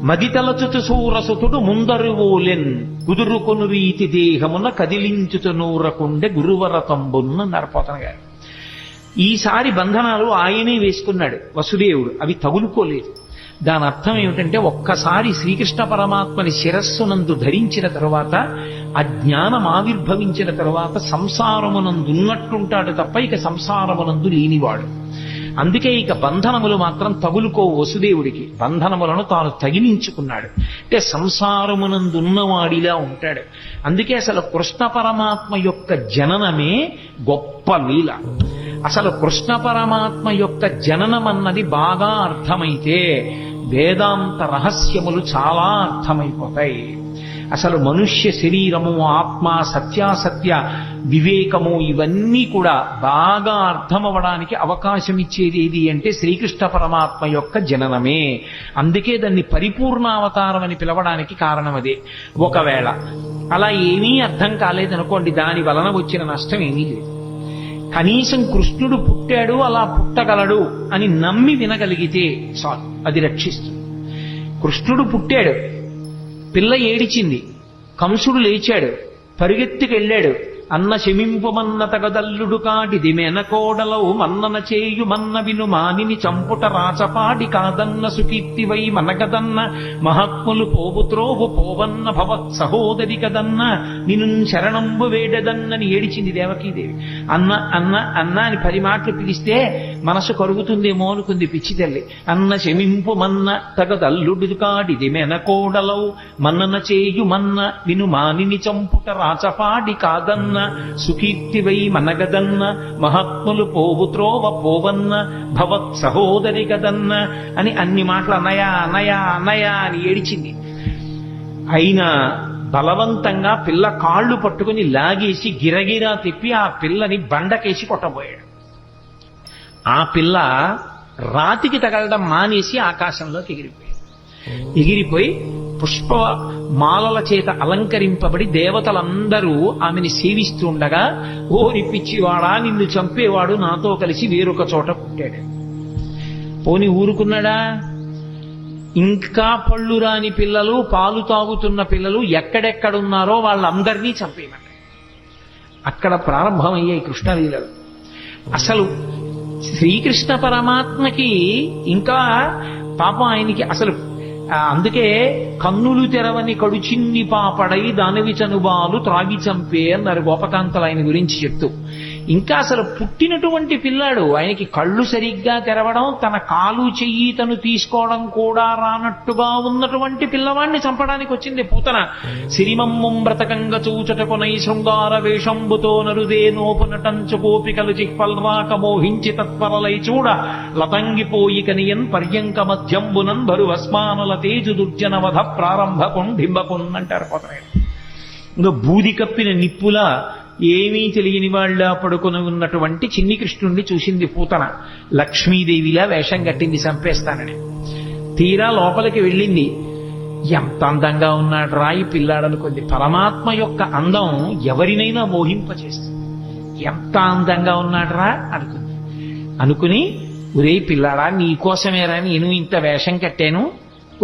మదితలచుతు సూరసుతుడు ముందరు ఓలెన్ కుదురుకొను రీతి దేహమున కదిలించుతు నూరకుండే గురువరతంబున్న నరపోతన గారు. ఈసారి బంధనాలు ఆయనే వేసుకున్నాడు వసుదేవుడు, అవి తగులుకోలేదు. దాని అర్థం ఏమిటంటే ఒక్కసారి శ్రీకృష్ణ పరమాత్మని శిరస్సునందు ధరించిన తరువాత, ఆ జ్ఞానం ఆవిర్భవించిన తరువాత సంసారమునందున్నట్టుంటాడు తప్ప ఇక సంసారమునందు లేనివాడు. అందుకే ఇక బంధనములు మాత్రం తగులుకో వసుదేవుడికి. బంధనములను తాను తగిలించుకున్నాడు. అంటే సంసారమునందున్నవాడిలా ఉంటాడు. అందుకే అసలు కృష్ణ పరమాత్మ యొక్క జననమే గొప్ప లీల. అసలు కృష్ణ పరమాత్మ యొక్క జననం అన్నది బాగా అర్థమైతే వేదాంత రహస్యములు చాలా అర్థమైపోతాయి. అసలు మనుష్య శరీరము, ఆత్మ, సత్యాసత్య వివేకము ఇవన్నీ కూడా బాగా అర్థమవడానికి అవకాశం ఇచ్చేది ఏది అంటే శ్రీకృష్ణ పరమాత్మ యొక్క జననమే. అందుకే దాన్ని పరిపూర్ణావతారం అని పిలవడానికి కారణం అదే. ఒకవేళ అలా ఏమీ అర్థం కాలేదనుకోండి, దాని వలన వచ్చిన నష్టం ఏమీ లేదు. కనీసం కృష్ణుడు పుట్టాడు, అలా పుట్టగలడు అని నమ్మి వినగలిగితే చాలు, అది రక్షిస్తుంది. కృష్ణుడు పుట్టాడు, పిల్ల ఏడిచింది, కంసుడు లేచాడు, పరిగెత్తుకెళ్ళాడు. అన్న శమింపుమన్న తగదల్లుడు కాటిది మేనకోడలవు మన్నన చేయు మన్న విను మానిని చంపుట రాచపాడి కాదన్న సుకీర్తివై మనగదన్న మహాత్ములు పోవుత్రోవు పోవన్న భవత్ సహోదరి కదన్న నిన్ను శరణంబు వేడదన్నని ఏడిచింది దేవకీదేవి. అన్న అన్న అన్న అని 10 మాటలు పిలిస్తే మనసు కరుగుతుందేమో అనుకుంది పిచ్చి తల్లి. అన్న శమింపు మన్న తగదల్లుడు కాడిది మేనకోడలవు మన్నన చేయు మన్న విను మానిని చంపుట రాచపాడి కాదన్న సుకీర్తివై మనగదన్న మహాత్ములు పోవుత్రోవ పోవన్న భవత్ సహోదరి కదన్న అని అన్ని మాటలు అన్నయా అన్నయా అన్నయా అని ఏడిచింది. అయినా బలవంతంగా పిల్ల కాళ్ళు పట్టుకుని లాగేసి గిరగిరా తిప్పి ఆ పిల్లని బండకేసి కొట్టబోయాడు. ఆ పిల్ల రాతికి తగలడం మానేసి ఆకాశంలోకి ఎగిరిపోయి పుష్ప మాలల చేత అలంకరింపబడి దేవతలందరూ ఆమెని సేవిస్తుండగా, ఓరి పిచ్చివాడా, నిన్ను చంపేవాడు నాతో కలిసి వేరొక చోట పుట్టాడు. పోని ఊరుకున్నాడా? ఇంకా పళ్ళు రాని పిల్లలు, పాలు తాగుతున్న పిల్లలు ఎక్కడెక్కడున్నారో వాళ్ళందరినీ చంపేయమంటారు. అక్కడ ప్రారంభమయ్యాయి కృష్ణలీలలు. అసలు శ్రీకృష్ణ పరమాత్మకి ఇంకా పాపం ఆయనకి అసలు అందుకే కన్నులు తెరవని కడుచిన్ని పాపడై దానవి చనుబాలు త్రాగి చంపే అన్నారు గోపకాంతలు ఆయన గురించి చెప్తూ. ఇంకా అసలు పుట్టినటువంటి పిల్లాడు, ఆయనకి కళ్ళు సరిగ్గా తెరవడం, తన కాలు చెయ్యి తను తీసుకోవడం కూడా రానట్టుగా ఉన్నటువంటి పిల్లవాడిని చంపడానికి వచ్చింది పూతన. సిరిమమ్ము బ్రతకంగ చూచటకునై శృంగార వేషంబుతో నరుదే నోపునటంచు గోపికలు చిక్పల్రాక మోహించి తత్పరలై చూడ లతంగిపోయి కనియన్ పర్యంక మధ్యంబునన్ బరువస్మానుల తేజు దుర్జనవధ ప్రారంభ కొండింబకున్ అంటారు పోతన. ఇంకా బూది కప్పిన నిప్పులా ఏమీ తెలియని వాళ్ళ పడుకొని ఉన్నటువంటి చిన్ని కృష్ణుణ్ణి చూసింది పూతన. లక్ష్మీదేవిలా వేషం కట్టింది చంపేస్తానని. తీరా లోపలికి వెళ్ళింది. ఎంత అందంగా ఉన్నాడు రాయి పిల్లాడనుకుంది. పరమాత్మ యొక్క అందం ఎవరినైనా మోహింపచేస్తుంది. ఎంత అందంగా ఉన్నాడు రా అనుకుంది. అనుకుని, ఒరే పిల్లాడా, నీకోసమేరా నేను ఇంత వేషం కట్టాను,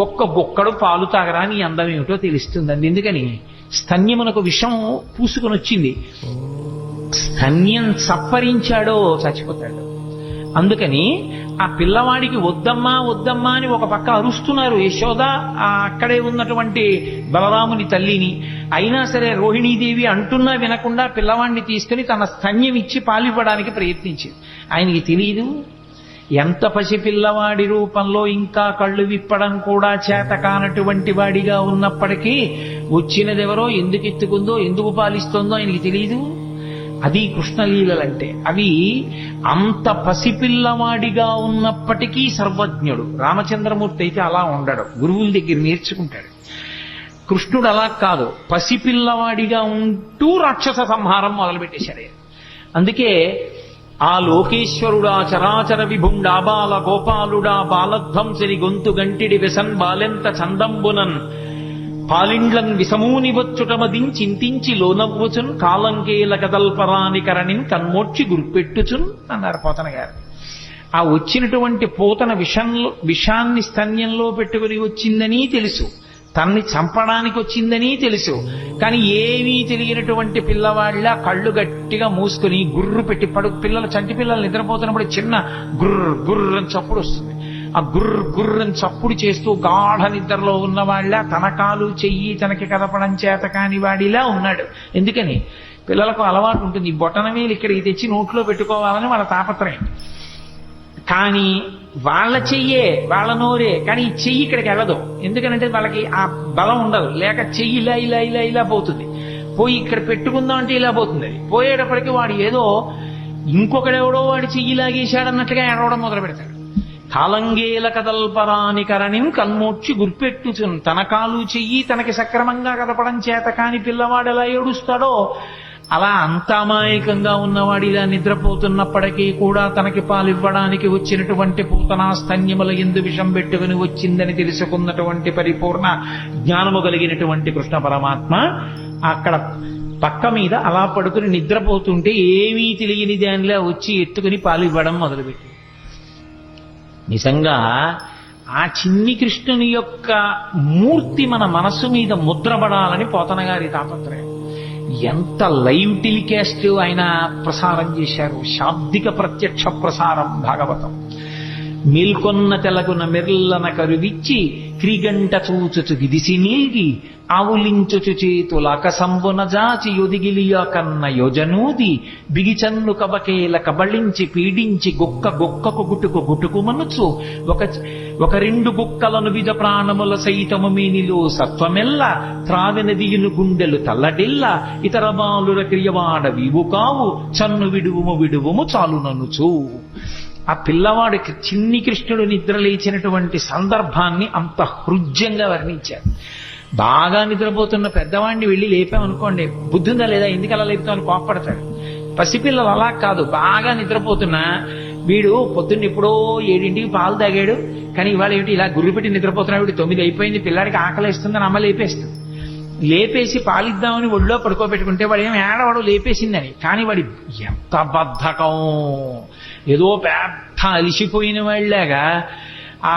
ఒక్క బొక్కడు పాలు తాగరా, నీ అందం ఏమిటో తెలుస్తుందండి. ఎందుకని స్తన్యమునకు విషం పూసుకొని వచ్చింది. స్తన్యం సప్పరించాడో చచ్చిపోతాడు. అందుకని ఆ పిల్లవాడికి వద్దమ్మా వద్దమ్మా అని ఒక పక్క అరుస్తున్నారు యశోద, అక్కడే ఉన్నటువంటి బలరాముని తల్లిని. అయినా సరే రోహిణీదేవి అంటున్నా వినకుండా పిల్లవాడిని తీసుకుని తన స్తన్యం ఇచ్చి పాలివ్వడానికి ప్రయత్నించింది. ఆయనకి తెలియదు, ఎంత పసిపిల్లవాడి రూపంలో ఇంకా కళ్ళు విప్పడం కూడా చేత కానటువంటి వాడిగా ఉన్నప్పటికీ వచ్చినదెవరో, ఎందుకు ఎత్తుకుందో, ఎందుకు పాలిస్తుందో ఆయనకి తెలియదు. అది కృష్ణలీలలంటే. అవి అంత పసిపిల్లవాడిగా ఉన్నప్పటికీ సర్వజ్ఞుడు. రామచంద్రమూర్తి అయితే అలా ఉండడు, గురువుల దగ్గర నేర్చుకుంటాడు. కృష్ణుడు అలా కాదు, పసిపిల్లవాడిగా ఉంటూ రాక్షస సంహారం మొదలుపెట్టేశాడు. అందుకే ఆ లోకేశ్వరుడా చరాచర విభుండా బాల గోపాలుడా బాలధ్వంసరి గొంతు గంటిడి వెసన్ బాలెంత చందంబునన్ పాలిండ్లన్ విసమూని వచ్చుటమదించింతించి లోనవ్వుచున్ కాలంకేల కదల్పరాని కరణిన్ కన్మోడ్చి గుర్పెట్టుచున్ అన్నారు పోతన గారు. ఆ వచ్చినటువంటి పూతన విషాన్ని స్తన్యంలో పెట్టుకుని వచ్చిందని తెలుసు, తన్ని చంపడానికి వచ్చిందని తెలుసు. కానీ ఏమీ తెలియనటువంటి పిల్లవాళ్ళ కళ్ళు గట్టిగా మూసుకుని గుర్రు పెట్టి పిల్లలు, చంటి పిల్లలు నిద్రపోతున్నప్పుడు చిన్న గుర్ర గుర్ర అని చప్పుడు వస్తుంది. ఆ గుర్ర గుర్ర అని చప్పుడు చేస్తూ గాఢ నిద్రలో ఉన్నవాళ్ళ తన కాలు చెయ్యి తనకి కదపడం చేత కాని వాడిలా ఉన్నాడు. ఎందుకని పిల్లలకు అలవాటు ఉంటుంది, ఈ బొటనవేలు ఇక్కడికి తెచ్చి నోట్లో పెట్టుకోవాలని వాళ్ళ తాపత్రయం. కానీ వాళ్ళ చెయ్యే, వాళ్ళ నోరే, కానీ ఈ చెయ్యి ఇక్కడికి వెళ్ళదు. ఎందుకంటే వాళ్ళకి ఆ బలం ఉండదు. లేక చెయ్యి ఇలా ఇలా ఇలా ఇలా పోతుంది. పోయి ఇక్కడ పెట్టుకుందాం అంటే ఇలా పోతుంది. అది పోయేటప్పటికి వాడు ఏదో ఇంకొకడెవడో వాడి చెయ్యి లాగేశాడన్నట్టుగా ఏడవడం మొదలు పెడతాడు. కాలంగేల కదల్పరాని కరణిం కన్మోడ్చి గుర్పెట్టుచున్. తన కాలు చెయ్యి తనకి సక్రమంగా కదపడం చేత కాని పిల్లవాడు ఎలా ఏడుస్తాడో అలా అంత అమాయకంగా ఉన్నవాడు ఇలా నిద్రపోతున్నప్పటికీ కూడా తనకి పాలివ్వడానికి వచ్చినటువంటి పూతనా స్తన్యముల ఎందు విషం పెట్టుకుని వచ్చిందని తెలుసుకున్నటువంటి పరిపూర్ణ జ్ఞానము కలిగినటువంటి కృష్ణ పరమాత్మ అక్కడ పక్క మీద అలా పడుకుని నిద్రపోతుంటే ఏమీ తెలియని దానిలా వచ్చి ఎత్తుకుని పాలివ్వడం మొదలుపెట్టి. నిజంగా ఆ చిన్ని కృష్ణుని యొక్క మూర్తి మన మనస్సు మీద ముద్రపడాలని పోతన గారి తాపత్రయం. ఎంత లైవ్ టెలికాస్ట్ ఆయన ప్రసారం చేశారు. శాబ్దిక ప్రత్యక్ష ప్రసారం భాగవతం. మేల్కొన్న తెలగున మెర్లన కరువిచ్చి క్రిగంట చూచుచు గిదిసి నీల్గి ఆవులించుచు చేతులాక సంబున జాచి యొదిగిలియ కన్న యోజనూది బిగిచన్ను కబకేల కబళించి పీడించి గొక్క గొక్కకు గుటుకు గుటుకు మనుచు ఒక రెండు గుక్కలను విధ ప్రాణముల సైతము మేనిలో సత్వమెల్ల త్రావినదియును గుండెలు తల్లడిల్ల ఇతర బాలుర క్రియవాడ వీవు కావు చన్ను విడువుము విడువుము చాలుననుచు. ఆ పిల్లవాడికి చిన్ని కృష్ణుడు నిద్ర లేచినటువంటి సందర్భాన్ని అంత హృద్యంగా వర్ణించారు. బాగా నిద్రపోతున్న పెద్దవాడిని వెళ్ళి లేపామనుకోండి, బుద్ధిందా లేదా, ఎందుకు అలా లేపుతామని కోప్పడతాడు. పసిపిల్లలు అలా కాదు, బాగా నిద్రపోతున్నా వీడు పొద్దున్న ఎప్పుడో 7ంటికి పాలు తాగాడు, కానీ ఇవాళ ఏమిటి ఇలా గుర్రు పెట్టి నిద్రపోతున్నాడు, వీడు 9 అయిపోయింది, పిల్లాడికి ఆకలిస్తుందని అమ్మ లేపేస్తుంది. లేపేసి పాలిద్దామని ఒళ్ళో పడుకోబెట్టుకుంటే వాడు ఏం ఏడవాడు లేపేసిందని. కానీ వాడి ఎంత బద్ధకం, ఏదో పెద్ద అలిసిపోయిన వాళ్ళలాగా ఆ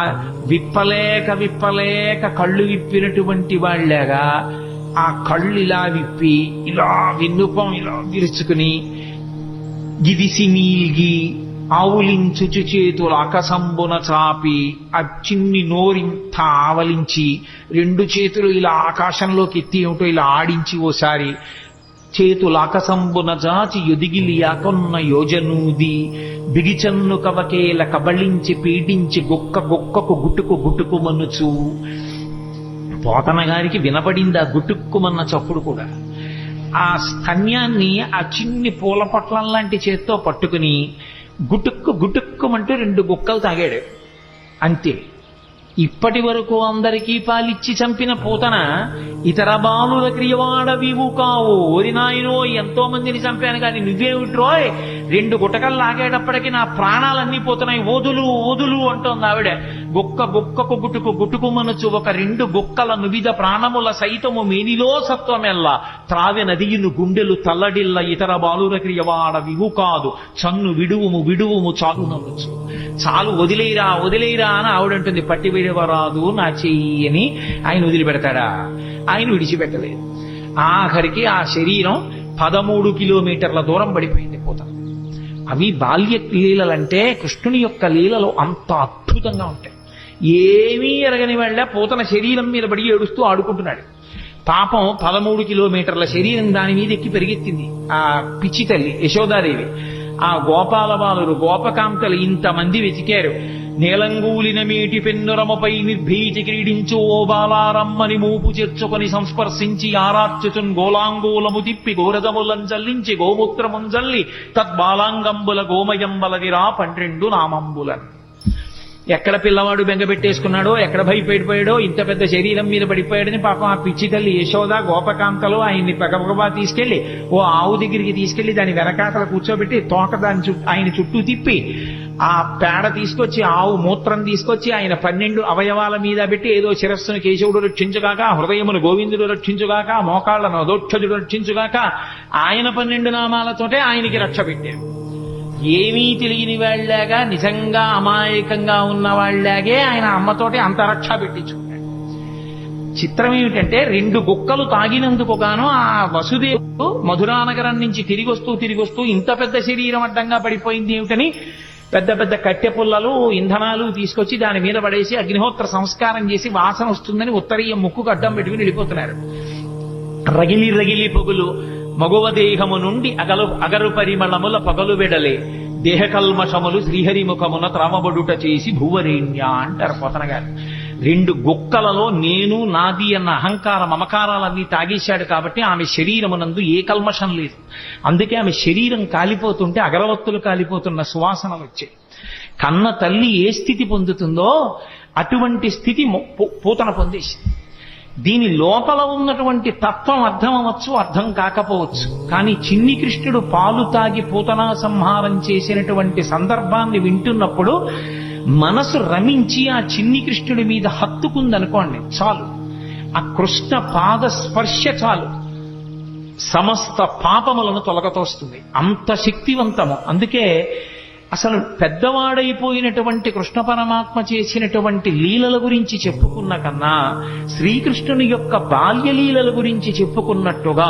విప్పలేక కళ్ళు విప్పినటువంటి వాళ్ళలాగా ఆ కళ్ళు ఇలా విప్పి ఇలా విన్నుపం ఇలా విరుచుకుని గిదిసి నీల్గి ఆవులించుచు చేతులు అకసంబున చాపి ఆ చిన్ని నోరింత ఆవలించి 2 చేతులు ఇలా ఆకాశంలోకి ఎత్తి ఏమిటో ఇలా ఆడించి ఓసారి చేతులాకసంబున జాచి యొదిగిలియాకొన్న యోజనూది బిగిచన్ను కవకేల కబళించి పీడించి గొక్కకు గుటుకు మనుచు. పోతన గారికి వినపడింది ఆ గుటుక్కుమన్న చప్పుడు కూడా. ఆ స్తన్యాన్ని ఆ చిన్ని పూల పొట్లం లాంటి చేత్తో పట్టుకుని గుటుక్కుమంటూ 2 గుక్కలు తాగాడు అంతే. ఇప్పటి వరకు అందరికీ పాలిచ్చి చంపిన పూతన ఇతర బాలుల క్రియవాడవివు కావు. ఓరి నాయనో, ఎంతో మందిని చంపాను కానీ నువ్వేమిట్రోయ్ 2 గుటకలు లాగేటప్పటికి నా ప్రాణాలన్నీ పోతున్నాయి, వదులు అంటోంది ఆవిడ. గుక్కకు గుటుకు మనచు ఒక 2 గుక్కల నువిధ ప్రాణముల సైతము మేనిలో సత్వమెల్ల త్రావె నదియును గుండెలు తల్లడిల్ల ఇతర బాలుల క్రియవాడవివు కాదు. చన్ను విడువుము చాలు నవ్వచ్చు. చాలు వదిలేరా అని ఆవిడంటుంది. పట్టి విడవరాదు నా చెయ్యని ఆయన వదిలిపెడతాడా? ఆయన విడిచిపెట్టలేదు. ఆఖరికి ఆ శరీరం 13 కిలోమీటర్ల దూరం పడిపోయింది పోతన. అవి బాల్య లీలలంటే కృష్ణుని యొక్క లీలలు అంత అద్భుతంగా ఉంటాయి. ఏమీ ఎరగని వాళ్ళ పూతన శరీరం మీద పడి ఏడుస్తూ ఆడుకుంటున్నాడు. పాపం 13 కిలోమీటర్ల శరీరం దాని మీద ఎక్కి పెరిగెత్తింది ఆ పిచ్చి తల్లి యశోదాదేవి. ఆ గోపాల బాలురు గోపకాంతలు ఇంతమంది వెతికారు. నీలంగూలిన మీటి పెన్నురమపై నిర్భీతి క్రీడించు ఓ బాలారమ్మని మూపు చేర్చుకొని సంస్పర్శించి ఆరార్చుచున్ గోలాంగూలము తిప్పి గోరదములం జల్లించి గోమూత్రముం జల్లి తద్బాలాంగంబుల గోమయంబలదిరా 12 నామంబులన్. ఎక్కడ పిల్లవాడు బెంగపెట్టేసుకున్నాడో, ఎక్కడ భయపడిపోయాడో, ఇంత పెద్ద శరీరం మీద పడిపోయాడని పాపం ఆ పిచ్చి తల్లి యశోద గోపకాంతలు ఆయన్ని పగపగబా తీసుకెళ్లి ఓ ఆవు దగ్గరికి తీసుకెళ్లి దాని వెనకాతల కూర్చోబెట్టి తోక ఆయన చుట్టూ తిప్పి ఆ పేడ తీసుకొచ్చి ఆవు మూత్రం తీసుకొచ్చి ఆయన 12 అవయవాల మీద పెట్టి ఏదో శిరస్సును కేశవుడు రక్షించుగాక, హృదయమును గోవిందుడు రక్షించుగాక, మోకాళ్లను అదోక్షజుడు రక్షించుగాక, ఆయన 12 నామాలతోటే ఆయనకి రక్ష పెట్టారు. ఏమీ తెలియని వాళ్ళగా నిజంగా అమాయకంగా ఉన్న వాళ్ళగే ఆయన అమ్మతోటి అంతరక్ష పెట్టించుకున్నాడు. చిత్రం ఏమిటంటే 2 గుక్కలు తాగినందుకు గాను ఆ వసుదేవుడు మధురానగరం నుంచి తిరిగొస్తూ ఇంత పెద్ద శరీరం అడ్డంగా పడిపోయింది ఏమిటని పెద్ద కట్టె పుల్లలు ఇంధనాలు తీసుకొచ్చి దాని మీద పడేసి అగ్నిహోత్ర సంస్కారం చేసి వాసన వస్తుందని ఉత్తరీయ ముక్కుకు అడ్డం పెట్టుకుని వెళ్ళిపోతున్నారు. రగిలి పొగులు మగువ దేహము నుండి అగరు పరిమళముల పగలు వెడలే దేహకల్మషములు శ్రీహరిముఖమున త్రామబడుట చేసి భూవరేణ్య అంటారు పోతన గారు. 2 గుక్కలలో నేను నాది అన్న అహంకార మమకారాలన్నీ తాగేశాడు కాబట్టి ఆమె శరీరమునందు ఏ కల్మషం లేదు. అందుకే ఆమె శరీరం కాలిపోతుంటే అగరవత్తులు కాలిపోతున్న సువాసనలు వచ్చాయి. కన్న తల్లి ఏ స్థితి పొందుతుందో అటువంటి స్థితి పూతన పొందేసింది. దీని లోపల ఉన్నటువంటి తత్వం అర్థం అవ్వచ్చు, అర్థం కాకపోవచ్చు. కానీ చిన్ని కృష్ణుడు పాలు తాగి పూతనా సంహారం చేసినటువంటి సందర్భాన్ని వింటున్నప్పుడు మనసు రమించి ఆ చిన్ని కృష్ణుడి మీద హత్తుకుందనుకోండి చాలు. ఆ కృష్ణ పాద స్పర్శ చాలు సమస్త పాపములను తొలగతోస్తుంది. అంత శక్తివంతము. అందుకే అసలు పెద్దవాడైపోయినటువంటి కృష్ణ పరమాత్మ చేసినటువంటి లీలల గురించి చెప్పుకున్న కన్నా శ్రీకృష్ణుని యొక్క బాల్యలీలల గురించి చెప్పుకున్నట్టుగా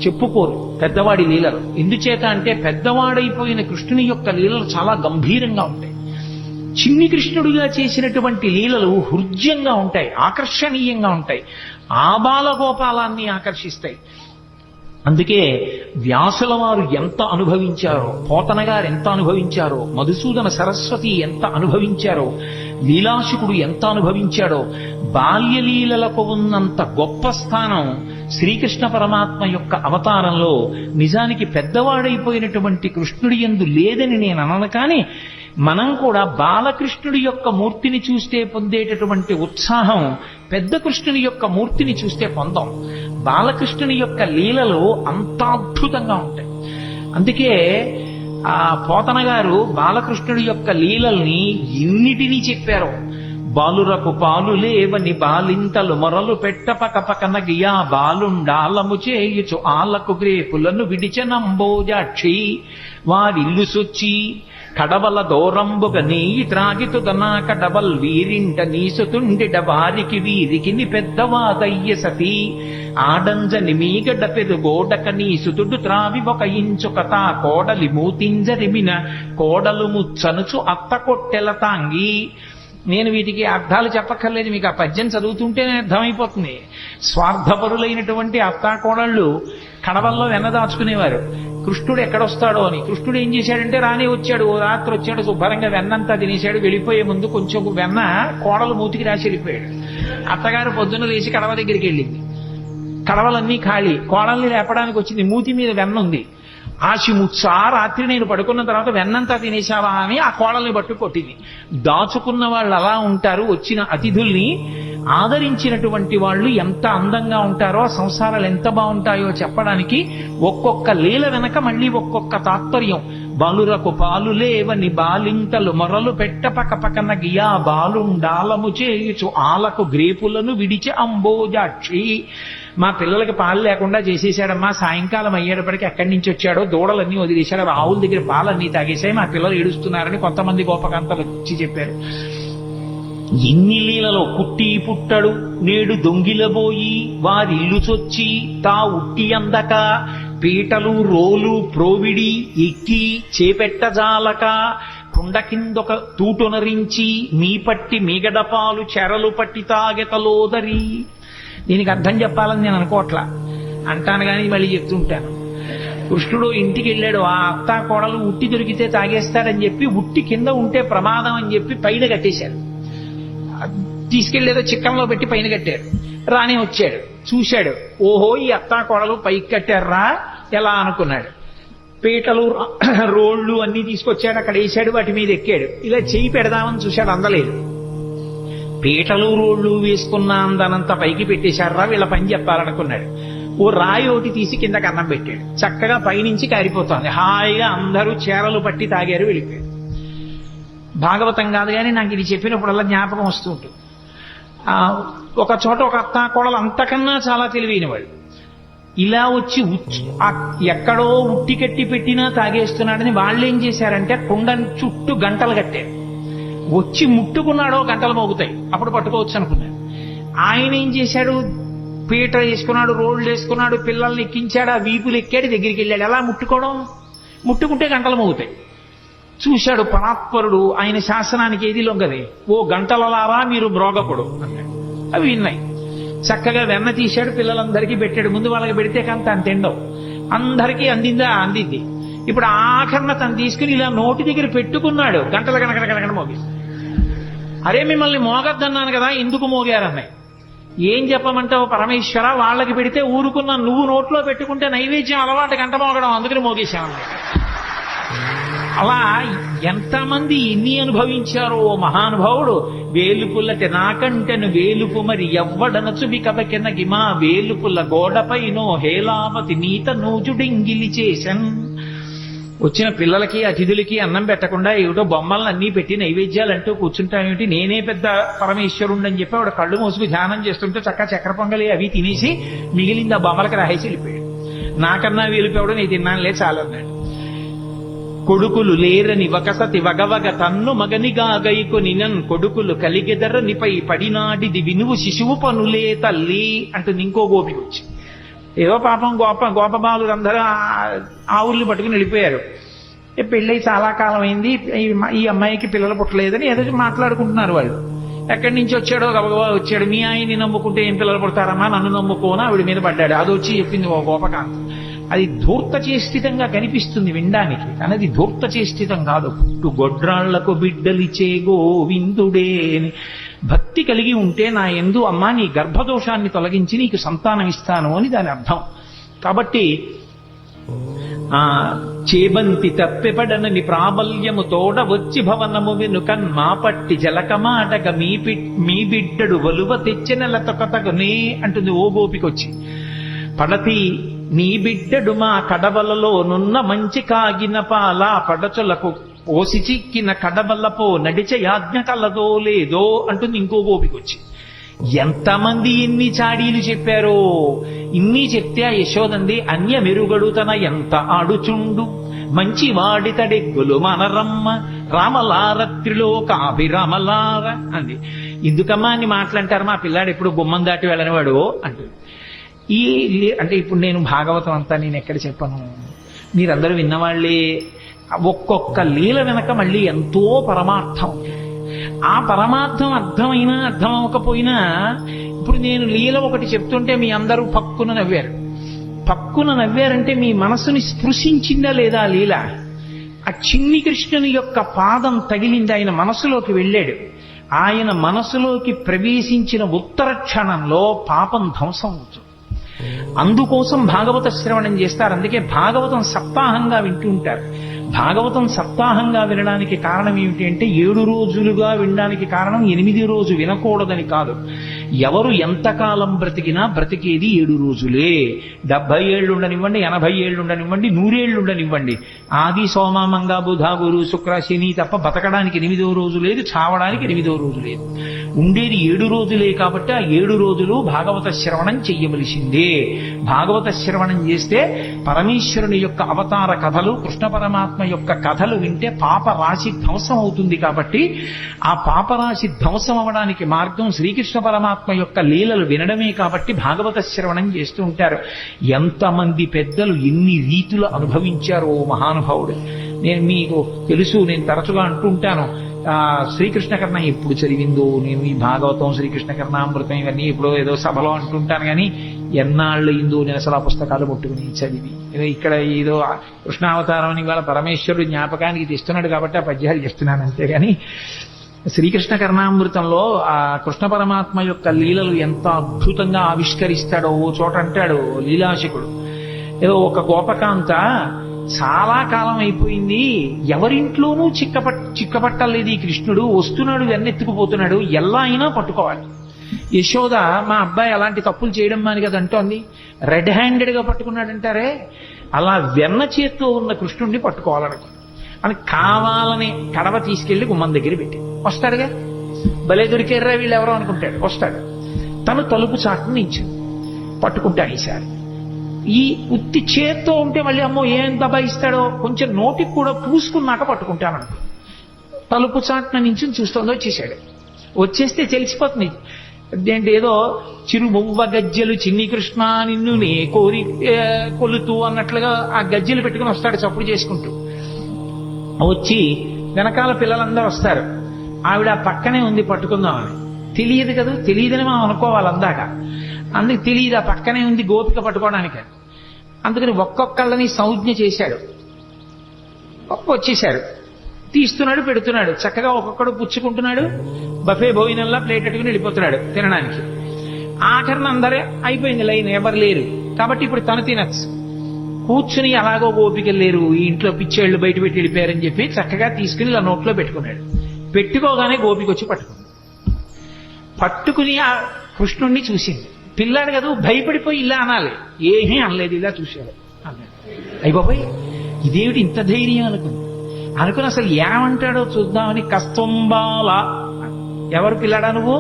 చెప్పుకోరు పెద్దవాడి లీలలు. ఎందుచేత అంటే పెద్దవాడైపోయిన కృష్ణుని యొక్క లీలలు చాలా గంభీరంగా ఉంటాయి. చిన్ని కృష్ణుడిగా చేసినటువంటి లీలలు హృద్యంగా ఉంటాయి, ఆకర్షణీయంగా ఉంటాయి, ఆబాలగోపాలాన్ని ఆకర్షిస్తాయి. అందుకే వ్యాసుల వారు ఎంత అనుభవించారో, పోతన గారు ఎంత అనుభవించారో, మధుసూదన సరస్వతి ఎంత అనుభవించారో, లీలాశుకుడు ఎంత అనుభవించాడో, బాల్యలీలలకు ఉన్నంత గొప్ప స్థానం శ్రీకృష్ణ పరమాత్మ యొక్క అవతారంలో నిజానికి పెద్దవాడైపోయినటువంటి కృష్ణుడి యందు లేదని నేను అనను. కానీ మనం కూడా బాలకృష్ణుడి యొక్క మూర్తిని చూస్తే పొందేటటువంటి ఉత్సాహం పెద్ద కృష్ణుని యొక్క మూర్తిని చూస్తే పొందాం. బాలకృష్ణుని యొక్క లీలలు అంత అద్భుతంగా ఉంటాయి. అందుకే ఆ పోతన గారు బాలకృష్ణుడి యొక్క లీలల్ని ఎన్నిటినీ చెప్పారు. బాలురకు పాలు లేవని బాలింతలు మొరలు పెట్టపకపకనగియా బాలుండాలము చేయుచు ఆలకు గ్రేపులను విడిచెనంబోజాక్షి వారిల్లు సొచ్చి కడవల దూరంబుగ నీయి త్రాగితుదనా కడవల్ వీరింట నీసుతుండిడ వారికి వీరికి పెద్దవాదయ్య సతీ ఆడంజని మీగడ పెరుగోడక నీసుతుడు త్రావి ఒక ఇంచుకత కోడలి మూతింజరిమిన కోడలు ముచ్చనుచు అత్త కొట్టెల తాంగి. నేను వీటికి అర్థాలు చెప్పక్కర్లేదు, మీకు ఆ పద్యం చదువుతుంటేనే అర్థమైపోతుంది. స్వార్థపరులైనటువంటి అత్తాకోడళ్ళు కడవల్లో వెన్న దాచుకునేవారు. కృష్ణుడు ఎక్కడొస్తాడో అని. కృష్ణుడు ఏం చేశాడంటే రానే వచ్చాడు, ఓ రాత్రి వచ్చాడు, శుభ్రంగా వెన్నంతా తినేశాడు. వెళ్ళిపోయే ముందు కొంచెం వెన్న కోడలు మూతికి రాసి వెళ్ళిపోయాడు. అత్తగారు పొద్దున్న లేచి కడవ దగ్గరికి వెళ్ళింది. కడవలన్నీ ఖాళీ. కోడల్ని లేపడానికి వచ్చింది, మూతి మీద వెన్న ఉంది. ఆశిముత్సా రాత్రి నేను పడుకున్న తర్వాత వెన్నంతా తినేశావా అని ఆ కోడల్ని బట్టు కొట్టింది. దాచుకున్న వాళ్ళు అలా ఉంటారు. వచ్చిన అతిథుల్ని ఆదరించినటువంటి వాళ్ళు ఎంత అందంగా ఉంటారో, సంసారాలు ఎంత బాగుంటాయో చెప్పడానికి ఒక్కొక్క లీల వెనక మళ్ళీ ఒక్కొక్క తాత్పర్యం. బాలురకు పాలు లేవని బాలింతలు మొరలు పెట్ట పక పక్కన గియా బాలుండాలము చేయుచు ఆలకు గ్రేపులను విడిచి అంబోజాక్షి. మా పిల్లలకి పాలు లేకుండా చేసేసాడమ్మా, సాయంకాలం అయ్యేటప్పటికి ఎక్కడి నుంచి వచ్చాడో దూడలన్నీ వదిలేశాడు, ఆవుల దగ్గర పాలన్నీ తాగేశాయి, మా పిల్లలు ఏడుస్తున్నారని కొంతమంది గోపకాంతలు వచ్చి చెప్పారు. ఎన్ని లీలలో కుట్టి పుట్టడు నేడు దొంగిలబోయి వారిల్లు చొచ్చి తా ఉట్టి అందక పీటలు రోలు ప్రోవిడి ఎక్కి చేపెట్టజాలక కుండ కిందొక తూటునరించి మీ పట్టి మీగడపాలు చెరలు పట్టి తాగెతలోదరి. దీనికి అర్థం చెప్పాలని నేను అనుకోవట్లా, అంటాను కానీ మళ్ళీ చెప్తుంటాను. కృష్ణుడు ఇంటికి వెళ్ళాడు, ఆ అత్తా కోడలు ఉట్టి దొరికితే తాగేస్తాడని చెప్పి ఉట్టి కింద ఉంటే ప్రమాదం అని చెప్పి పైన కట్టేశాడు. తీసుకెళ్లేదో చిక్కంలో పెట్టి పైన కట్టారు. రానే వచ్చాడు, చూశాడు, ఓహో ఈ అత్తా కోడలు పైకి కట్టారా ఎలా అనుకున్నాడు. పీటలు రోళ్లు అన్ని తీసుకొచ్చాడు, అక్కడ వేసాడు, వాటి మీద ఎక్కాడు. ఇలా చెయ్యి పెడదామని చూశాడు, అందలేదు. పీటలు రోళ్లు వేసుకున్న అందనంత పైకి పెట్టేశారా, వీళ్ళ పని చెప్పాలనుకున్నాడు. ఓ రాయి ఒకటి తీసి కిందకి అన్నం పెట్టాడు. చక్కగా పైనుంచి కారిపోతోంది. హాయిగా అందరూ చేరలు పట్టి తాగారు, వెళ్ళిపోయారు. భాగవతం కాదు కానీ నాకు ఇది చెప్పినప్పుడల్లా జ్ఞాపకం వస్తూ ఉంటుంది. ఒక చోట ఒక అత్తా కోడలు అంతకన్నా చాలా తెలివైన వాళ్ళు ఇలా వచ్చి ఎక్కడో ఉట్టి కట్టి పెట్టినా తాగేస్తున్నాడని వాళ్ళు ఏం చేశారంటే కుండ చుట్టూ గంటలు కట్టారు. వచ్చి ముట్టుకున్నాడో గంటలు మోగుతాయి, అప్పుడు పట్టుకోవచ్చు అనుకున్నాడు. ఆయన ఏం చేశాడు, పీట వేసుకున్నాడు, రోడ్లు వేసుకున్నాడు, పిల్లల్ని ఎక్కించాడు, ఆ వీపులు ఎక్కాడు, దగ్గరికి వెళ్ళాడు. ఎలా ముట్టుకోవడం, ముట్టుకుంటే గంటలు మోగుతాయి. చూశాడు పరాత్పరుడు, ఆయన శాసనానికి ఏది లొంగదే. ఓ గంటలలారా మీరు బ్రోగపడు అన్నాడు. అవి విన్నాయి. చక్కగా వెన్న తీశాడు, పిల్లలందరికీ పెట్టాడు. ముందు వాళ్ళకి పెడితే కానీ తను తిండవు. అందరికీ అందిందా, అందింది. ఇప్పుడు ఆఖరణ తను తీసుకుని ఇలా నోటి దగ్గర పెట్టుకున్నాడు, గంటల కనకన మోగి. అరే మిమ్మల్ని మోగద్దన్నాను కదా, ఎందుకు మోగారన్నాయి. ఏం చెప్పమంటావు పరమేశ్వర, వాళ్ళకి పెడితే ఊరుకున్నా, నువ్వు నోట్లో పెట్టుకుంటే నైవేద్యం అలవాటు గంట మోగడం, అందుకని మోగేశామన్నాయి. అలా ఎంతమంది ఎన్ని అనుభవించారో మహానుభావుడు. వేలుపుల్లటి నాకంటెను వేలుపు మరి ఎవ్వడనచుబి కబకెనగిమా వేలుపుల్ల గోడపైనో హేలావతి నీత నూజుడింగిలి చేసన్. వచ్చిన పిల్లలకి అతిథులకి అన్నం పెట్టకుండా ఏమిటో బొమ్మలను అన్నీ పెట్టి నైవేద్యాలు అంటూ కూర్చుంటామేమిటి, నేనే పెద్ద పరమేశ్వరుండని చెప్పి ఆవిడ కళ్ళు మూసుకు ధ్యానం చేస్తుంటే చక్క చక్కెర పొంగలి అవి తినేసి మిగిలింది ఆ బొమ్మలకి రాసేసి వెళ్ళిపోయాడు. నాకన్నా వేలుపెవడో నీ తిన్నానులే చాలన్నాడు. కొడుకులు లేరని వకసతి వగవగ తన్ను మగనిగా గైకొనినన్ కొడుకులు కలిగెదరనిపై పడినాడిది వినువు శిశువు పనులే తల్లి అంటుంది ఇంకో గోపిక వచ్చి. ఏదో పాపం గోపబాలురు అందరూ ఆవుల్ని పట్టుకుని వెళ్ళిపోయారు. పెళ్ళై చాలా కాలం అయింది, ఈ అమ్మాయికి పిల్లలు పుట్టలేదని ఏదో మాట్లాడుకుంటున్నారు వాళ్ళు. ఎక్కడి నుంచి వచ్చాడో గబగబా వచ్చాడు. మీ ఆయన్ని నమ్ముకుంటే ఏం పిల్లలు పుడతారమ్మా, నన్ను నమ్ముకోనా ఆవిడ మీద పడ్డాడు. అది వచ్చి చెప్పింది ఓ గోపకాంత. అది ధూర్తచేష్టితంగా కనిపిస్తుంది వినడానికి, కానీ అది ధూర్తచేష్టితం కాదు. పుట్టు గొడ్రాళ్లకు బిడ్డలిచే గోవిందుడే. భక్తి కలిగి ఉంటే నా యందు అమ్మా నీ గర్భదోషాన్ని తొలగించి నీకు సంతానం ఇస్తాను అని దాని అర్థం. కాబట్టి చేబంతి తప్పెపడనని ప్రాబల్యము తోడ వచ్చి భవనము వెనుకన్ మా పట్టి జలకమాటగ మీ బిడ్డడు వలువ తెచ్చిన లతకతగునే అంటుంది ఓ గోపికొచ్చి. పడతి నీ బిడ్డడు మా కడవలలో నున్న మంచి కాగిన పాల పడచులకు ఓసి చిక్కిన కడవలపో నడిచ యాజ్ఞ కలదో లేదో అంటుంది ఇంకో గోపికొచ్చి. ఎంతమంది ఎన్ని చాడీలు చెప్పారో. ఇన్ని చెప్తే ఆ యశోదంది అన్య మెరుగడు తన ఎంత ఆడుచుండు మంచి వాడితడెగ్గులు మనరమ్మ రామలారత్రిలో కాభిరామలార అంది. ఎందుకమ్మా అని మాట్లాంటారు, మా పిల్లాడు ఎప్పుడు గుమ్మం దాటి వెళ్ళనివాడు అంటుంది. అంటే ఇప్పుడు నేను భాగవతం అంతా నేను ఎక్కడ చెప్పను, మీరందరూ విన్నవాళ్ళే. ఒక్కొక్క లీల వెనక మళ్ళీ ఎంతో పరమార్థం. ఆ పరమార్థం అర్థమైనా అర్థం అవ్వకపోయినా ఇప్పుడు నేను లీల ఒకటి చెప్తుంటే మీ అందరూ పక్కున నవ్వారు. పక్కున నవ్వారంటే మీ మనసుని స్పృశించిందా లేదా లీల? ఆ చిన్ని కృష్ణుని యొక్క పాదం తగిలింది, ఆయన మనసులోకి వెళ్ళాడు. ఆయన మనసులోకి ప్రవేశించిన ఉత్తర క్షణంలో పాపం ధ్వంసం అవుతుంది. అందుకోసం భాగవత శ్రవణం చేస్తారు. అందుకే భాగవతం సప్తాహంగా వింటూ ఉంటారు. భాగవతం సప్తాహంగా వినడానికి కారణం ఏమిటి అంటే 7 రోజులుగా వినడానికి కారణం 8 రోజు వినకూడదని కాదు. ఎవరు ఎంతకాలం బ్రతికినా బ్రతికేది 7 రోజులే. 70 ఏళ్ళు ఉండనివ్వండి, 80 ఏళ్ళు ఉండనివ్వండి, 100 ఏళ్ళు ఉండనివ్వండి. ఆది సోమ మంగ బుధ గురు శుక్ర శని తప్ప బతకడానికి 8వ రోజు లేదు, చావడానికి 8వ రోజు లేదు. ఉండేది 7 రోజులే. కాబట్టి ఆ 7 రోజులు భాగవత శ్రవణం చెయ్యవలసిందే. భాగవత శ్రవణం చేస్తే పరమేశ్వరుని యొక్క అవతార కథలు, కృష్ణ పరమాత్మ యొక్క కథలు వింటే పాపరాశి ధ్వంసం అవుతుంది. కాబట్టి ఆ పాపరాశి ధ్వంసం అవడానికి మార్గం శ్రీకృష్ణ పరమాత్మ యొక్క లీలలు వినడమే. కాబట్టి భాగవత శ్రవణం చేస్తూ ఉంటారు. ఎంతమంది పెద్దలు ఎన్ని రీతులు అనుభవించారో మహానుభావుడు. నేను మీకు తెలుసు, నేను తరచుగా అంటుంటాను, శ్రీకృష్ణ కర్ణ ఎప్పుడు చదివిందో నేను ఈ భాగవతం, శ్రీకృష్ణ కర్ణామృతం ఇవన్నీ ఎప్పుడో ఏదో సభలో అంటుంటాను. కానీ ఎన్నాళ్ళు అయిందో నేను అసలు ఆ పుస్తకాలు ముట్టుకుని చదివి. ఇక్కడ ఏదో కృష్ణావతారం అని ఇవాళ పరమేశ్వరుడు జ్ఞాపకానికి తెస్తున్నాడు కాబట్టి ఆ పద్యాలు చేస్తున్నాను అంతేగాని శ్రీకృష్ణ కర్ణామృతంలో ఆ కృష్ణ పరమాత్మ యొక్క లీలలు ఎంత అద్భుతంగా ఆవిష్కరిస్తాడో. ఓ చోట అంటాడు లీలాశకుడు, ఏదో ఒక గోపకాంత చాలా కాలం అయిపోయింది, ఎవరింట్లోనూ చిక్కపట్టలేదు ఈ కృష్ణుడు, వస్తున్నాడు వెన్నెత్తుకుపోతున్నాడు, ఎలా అయినా పట్టుకోవాలి. యశోద మా అబ్బాయి అలాంటి తప్పులు చేయడం మాని కదా అంటోంది. రెడ్ హ్యాండెడ్ గా పట్టుకున్నాడంటారే, అలా వెన్న చేత్తో ఉన్న కృష్ణుడిని పట్టుకోవాలనుకో అని కావాలని కడవ తీసుకెళ్లి గుమ్మం దగ్గర పెట్టి వస్తాడుగా. భలే దొరికేర్రా వీళ్ళు ఎవరో అనుకుంటాడు. వస్తాడు, తను తలుపు చాటును నించుంది, పట్టుకుంటాడు. ఈసారి ఈ ఉత్తి చేత్తో ఉంటే మళ్ళీ అమ్మో ఏం దబాయిస్తాడో, కొంచెం నోటికి కూడా పూసుకున్నాక పట్టుకుంటాననుకో. తలుపు చాటున నించుని చూస్తుందో వచ్చేసాడు. వచ్చేస్తే తెలిసిపోతుంది. అదేంటి ఏదో చిరు మువ్వ గజ్జెలు చిన్ని కృష్ణ నిన్ను నే కోరి కొలుతూ అన్నట్లుగా ఆ గజ్జెలు పెట్టుకుని వస్తాడు చప్పుడు చేసుకుంటూ. వచ్చి వెనకాల పిల్లలందరూ వస్తారు. ఆవిడ పక్కనే ఉంది పట్టుకుందామని. తెలియదు కదా, తెలియదని మనం అనుకోవాలి అందాక. అందుకు తెలియదు ఆ పక్కనే ఉంది గోపిక పట్టుకోవడానికి. అందుకని ఒక్కొక్కళ్ళని సంజ్ఞ చేశాడు. వచ్చేశాడు, తీస్తున్నాడు, పెడుతున్నాడు, చక్కగా ఒక్కొక్కడు పుచ్చుకుంటున్నాడు. బఫే భోజనంలా ప్లేట్ పెట్టుకుని వెళ్ళిపోతున్నాడు తినడానికి. ఆఖరణ అందరే అయిపోయింది లైన్, ఎవరు లేరు కాబట్టి ఇప్పుడు తను తినచ్చు. కూర్చుని అలాగో గోపికలు లేరు, ఈ ఇంట్లో పిచ్చేళ్లు బయట పెట్టి వెళ్ళిపోయారని చెప్పి చక్కగా తీసుకుని ఇలా నోట్లో పెట్టుకున్నాడు. పెట్టుకోగానే గోపిక వచ్చి పట్టుకుని ఆ కృష్ణుణ్ణి చూసింది. పిల్లాడు కదా, భయపడిపోయి ఇలా అనాలి, ఏమీ అనలేదు, ఇలా చూశాడు. అయ్య బాబాయ్ ఇదేమిటి ఇంత ధైర్యం అనుకుని అసలు ఏమంటాడో చూద్దామని కస్తంబాల, ఎవరు పిల్లాడా నువ్వు,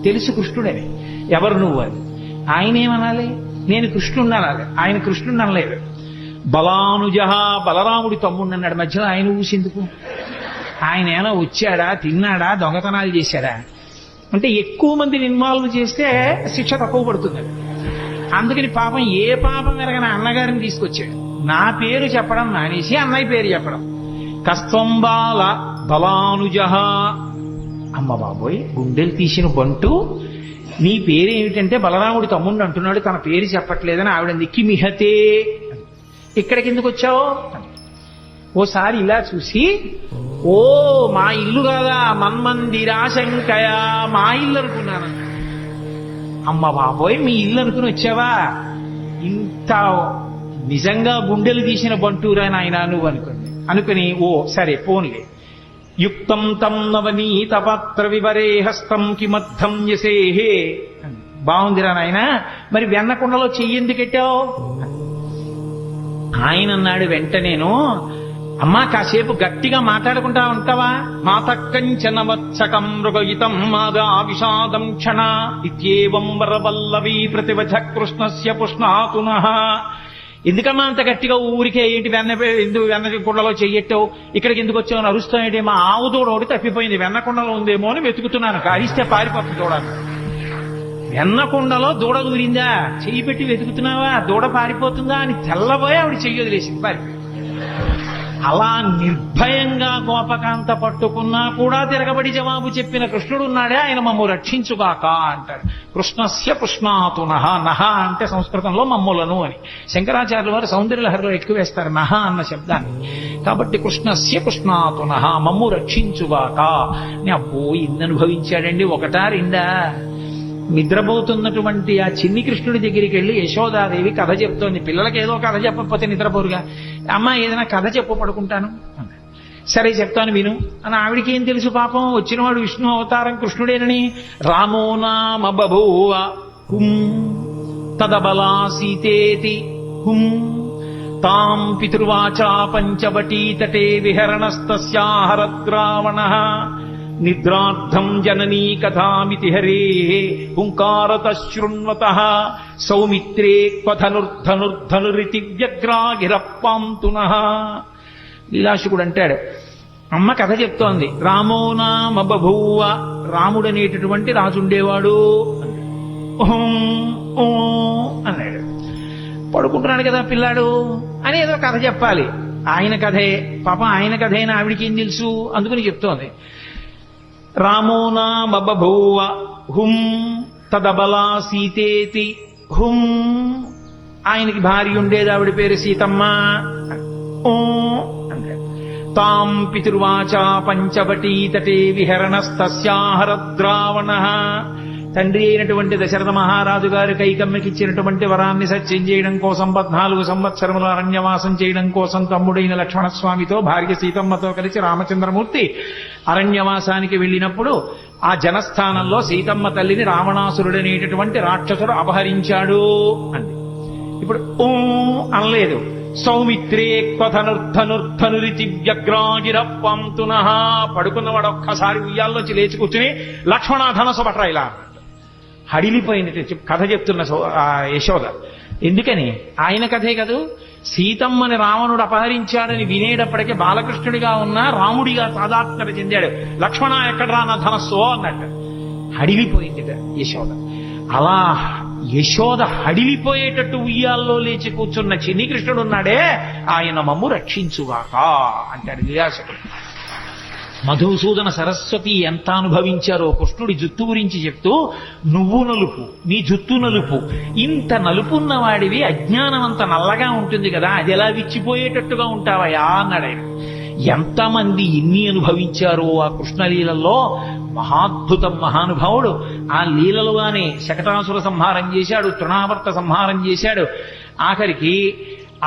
తెలుసు కృష్ణుడని, ఎవరు నువ్వు అని. ఆయన ఏమనాలి, నేను కృష్ణుడిని అనాలి. ఆయన కృష్ణుడిని అనలేదు. బలానుజ, బలరాముడి తమ్ముడిని అన్నాడు. మధ్యలో ఆయన ఊసేందుకు? ఆయన ఏమైనా వచ్చాడా, తిన్నాడా, దొంగతనాలు చేశాడా? అంటే ఎక్కువ మందిని ఇన్వాల్వ్ చేస్తే శిక్ష తక్కువ పడుతుంది. అందుకని పాపం ఏ పాపం ఎరగని అన్నగారిని తీసుకొచ్చాడు. నా పేరు చెప్పడం మానేసి అన్నయ్య పేరు చెప్పడం. కస్తంబాల బలానుజ. అమ్మ బాబోయ్, గుండెలు తీసిన బంటు, నీ పేరేమిటంటే బలరాముడి తమ్ముడిని అంటున్నాడు, తన పేరు చెప్పట్లేదని ఆవిడ కిమిహతే, ఇక్కడికి ఎందుకు వచ్చావు? ఓసారి ఇలా చూసి, ఓ మా ఇల్లు కాదా, మన్మందిరాశంకయ, మా ఇల్లు అనుకున్నాను. అమ్మ బాబోయ్ మీ ఇల్లు అనుకుని వచ్చావా? ఇంత నిజంగా గుండెలు తీసిన బంటూరా నాయనా నువ్వు అనుకుని ఓ సరే పోన్లే. యుక్తం తం నవనీత పాత్ర వివరే హస్తం కిమర్థం యసేహే. బాగుందిరా నాయన, మరి వెన్నకుండలో చెయ్యెందుకెట్టావు? ఆయన అన్నాడు వెంటనేను, అమ్మా కాసేపు గట్టిగా మాట్లాడుకుంటా ఉంటావా? మాతకంచన వత్సకం మృగయితం మాదా విషాదం క్షణ ఇత్యేవం వరవల్లవీ ప్రతివచ కృష్ణస్య పుష్ణాతునః. ఎందుకమ్మా అంత గట్టిగా ఊరికే ఏంటి వెన్న కుండలో చెయ్యట్టావు, ఇక్కడికి ఎందుకు వచ్చావు అని అరుస్తాయంటే, మా ఆవు దూడ ఒకటి తప్పిపోయింది, వెన్నకుండలో ఉందేమో అని వెతుకుతున్నాను, అరిస్తే పారిపోతుంది దూడ. వెన్నకుండలో దూడ దూరిందా, చెయ్యి పెట్టి వెతుకుతున్నావా, దూడ పారిపోతుందా అని తెల్లబోయి ఆవిడ చెయ్యి వదిలేసింది, పారిపోయింది. అలా నిర్భయంగా గోపకాంత పట్టుకున్నా కూడా తిరగబడి జవాబు చెప్పిన కృష్ణుడు ఉన్నాడే, ఆయన మమ్ము రక్షించుగాక అంటాడు. కృష్ణస్య పుష్ణాతు నహ. నహ అంటే సంస్కృతంలో మమ్ములను అని. శంకరాచార్యుల వారు సౌందర్యలహరిలో ఎక్కువేస్తారు నహ అన్న శబ్దాన్ని. కాబట్టి కృష్ణస్య పుష్ణాతు నహ, మమ్ము రక్షించుగాక. అబ్బో ఇన్ని అనుభవించాడండి, ఒకటా రెండా? నిద్రపోతున్నటువంటి ఆ చిన్ని కృష్ణుడి దగ్గరికి వెళ్ళి యశోదాదేవి కథ చెప్తోంది. పిల్లలకి ఏదో కథ చెప్పకపోతే నిద్రపోరుగా. అమ్మ ఏదైనా కథ చెప్పు, పడుకుంటాను. సరే చెప్తాను విను అని. ఆవిడికి ఏం తెలుసు పాపం, వచ్చినవాడు విష్ణు అవతారం కృష్ణుడేనని. రామో నామ బభూవ హుం తదబలా సీతేతి హుం తాం పితృవాచా పంచవటీ తటే విహరణస్తస్యాహరద్రావణః నిద్రార్థం జననీ కథామితి హరే హుంకారత శృణ్వతః సౌమిత్రే క్వధనుర్ధనుర్ధనురితి వ్యగ్రాగిరప్పాంతునః. లీలాశుకుడు అంటాడు, అమ్మ కథ చెప్తోంది. రామో నామ బభూవ, రాముడనేటటువంటి రాజుండేవాడు అన్నాడు. పడుకుంటున్నాడు కదా పిల్లాడు అని ఏదో కథ చెప్పాలి. ఆయన కథే పాపం, ఆయన కథేనా ఆవిడికి ఏం తెలుసు, అందుకని చెప్తోంది. రామో నామ బభూవ హుం తదబలా సీతేతి హుం. ఆయనకి భార్య ఉండేది, ఆవిడ పేరు సీతమ్మ. తాం పితృవాచా పంచవటీ తటే విహరణస్తస్యాహరద్రావణః. తండ్రి అయినటువంటి దశరథ మహారాజు గారు కైకమ్మకిచ్చినటువంటి వరాన్ని సత్యం చేయడం కోసం 14 సంవత్సరముల అరణ్యవాసం చేయడం కోసం తమ్ముడైన లక్ష్మణస్వామితో భార్య సీతమ్మతో కలిసి రామచంద్రమూర్తి అరణ్యవాసానికి వెళ్ళినప్పుడు ఆ జనస్థానంలో సీతమ్మ తల్లిని రావణాసురుడనేటటువంటి రాక్షసుడు అపహరించాడు అంది. ఇప్పుడు అనలేదు. సౌమిత్రే క్వధనుర్ధనుర్ధనురితి వ్యగ్రాగిరప్పాంతునః. పడుకున్నవాడు ఒక్కసారి ఉయ్యాల్లోంచి లేచి కూర్చుని లక్ష్మణ ధనసు పట్రా ఇలా హడిలిపోయింది కథ చెప్తున్న యశోద. ఎందుకని? ఆయన కథే కదూ. సీతమ్మని రావణుడు అపహరించాడని వినేటప్పటికే బాలకృష్ణుడిగా ఉన్న రాముడిగా తాదాత్మ్యత చెందాడు. లక్ష్మణ ఎక్కడరా నా ధనస్సో అన్నట్టు హడిలిపోయింది యశోద. అలా యశోద హడిలిపోయేటట్టు ఉయ్యాల్లో లేచి కూర్చున్న చిన్ని కృష్ణుడు ఉన్నాడే, ఆయన మమ్ము రక్షించుగాక అంటాడు లీలాశకుడు. మధుసూదన సరస్వతి ఎంత అనుభవించారో కృష్ణుడి జుత్తు గురించి చెప్తూ, నువ్వు నలుపు, నీ జుత్తు నలుపు, ఇంత నలుపున్న వాడివి అజ్ఞానం అంత నల్లగా ఉంటుంది కదా, అది ఎలా విచ్చిపోయేటట్టుగా ఉంటావయా అన్నాడు ఆయన. ఎంతమంది ఎన్ని అనుభవించారో ఆ కృష్ణలీలలో. మహాద్భుతం మహానుభావుడు. ఆ లీలలుగానే శకటాసుర సంహారం చేశాడు, తృణావర్త సంహారం చేశాడు. ఆఖరికి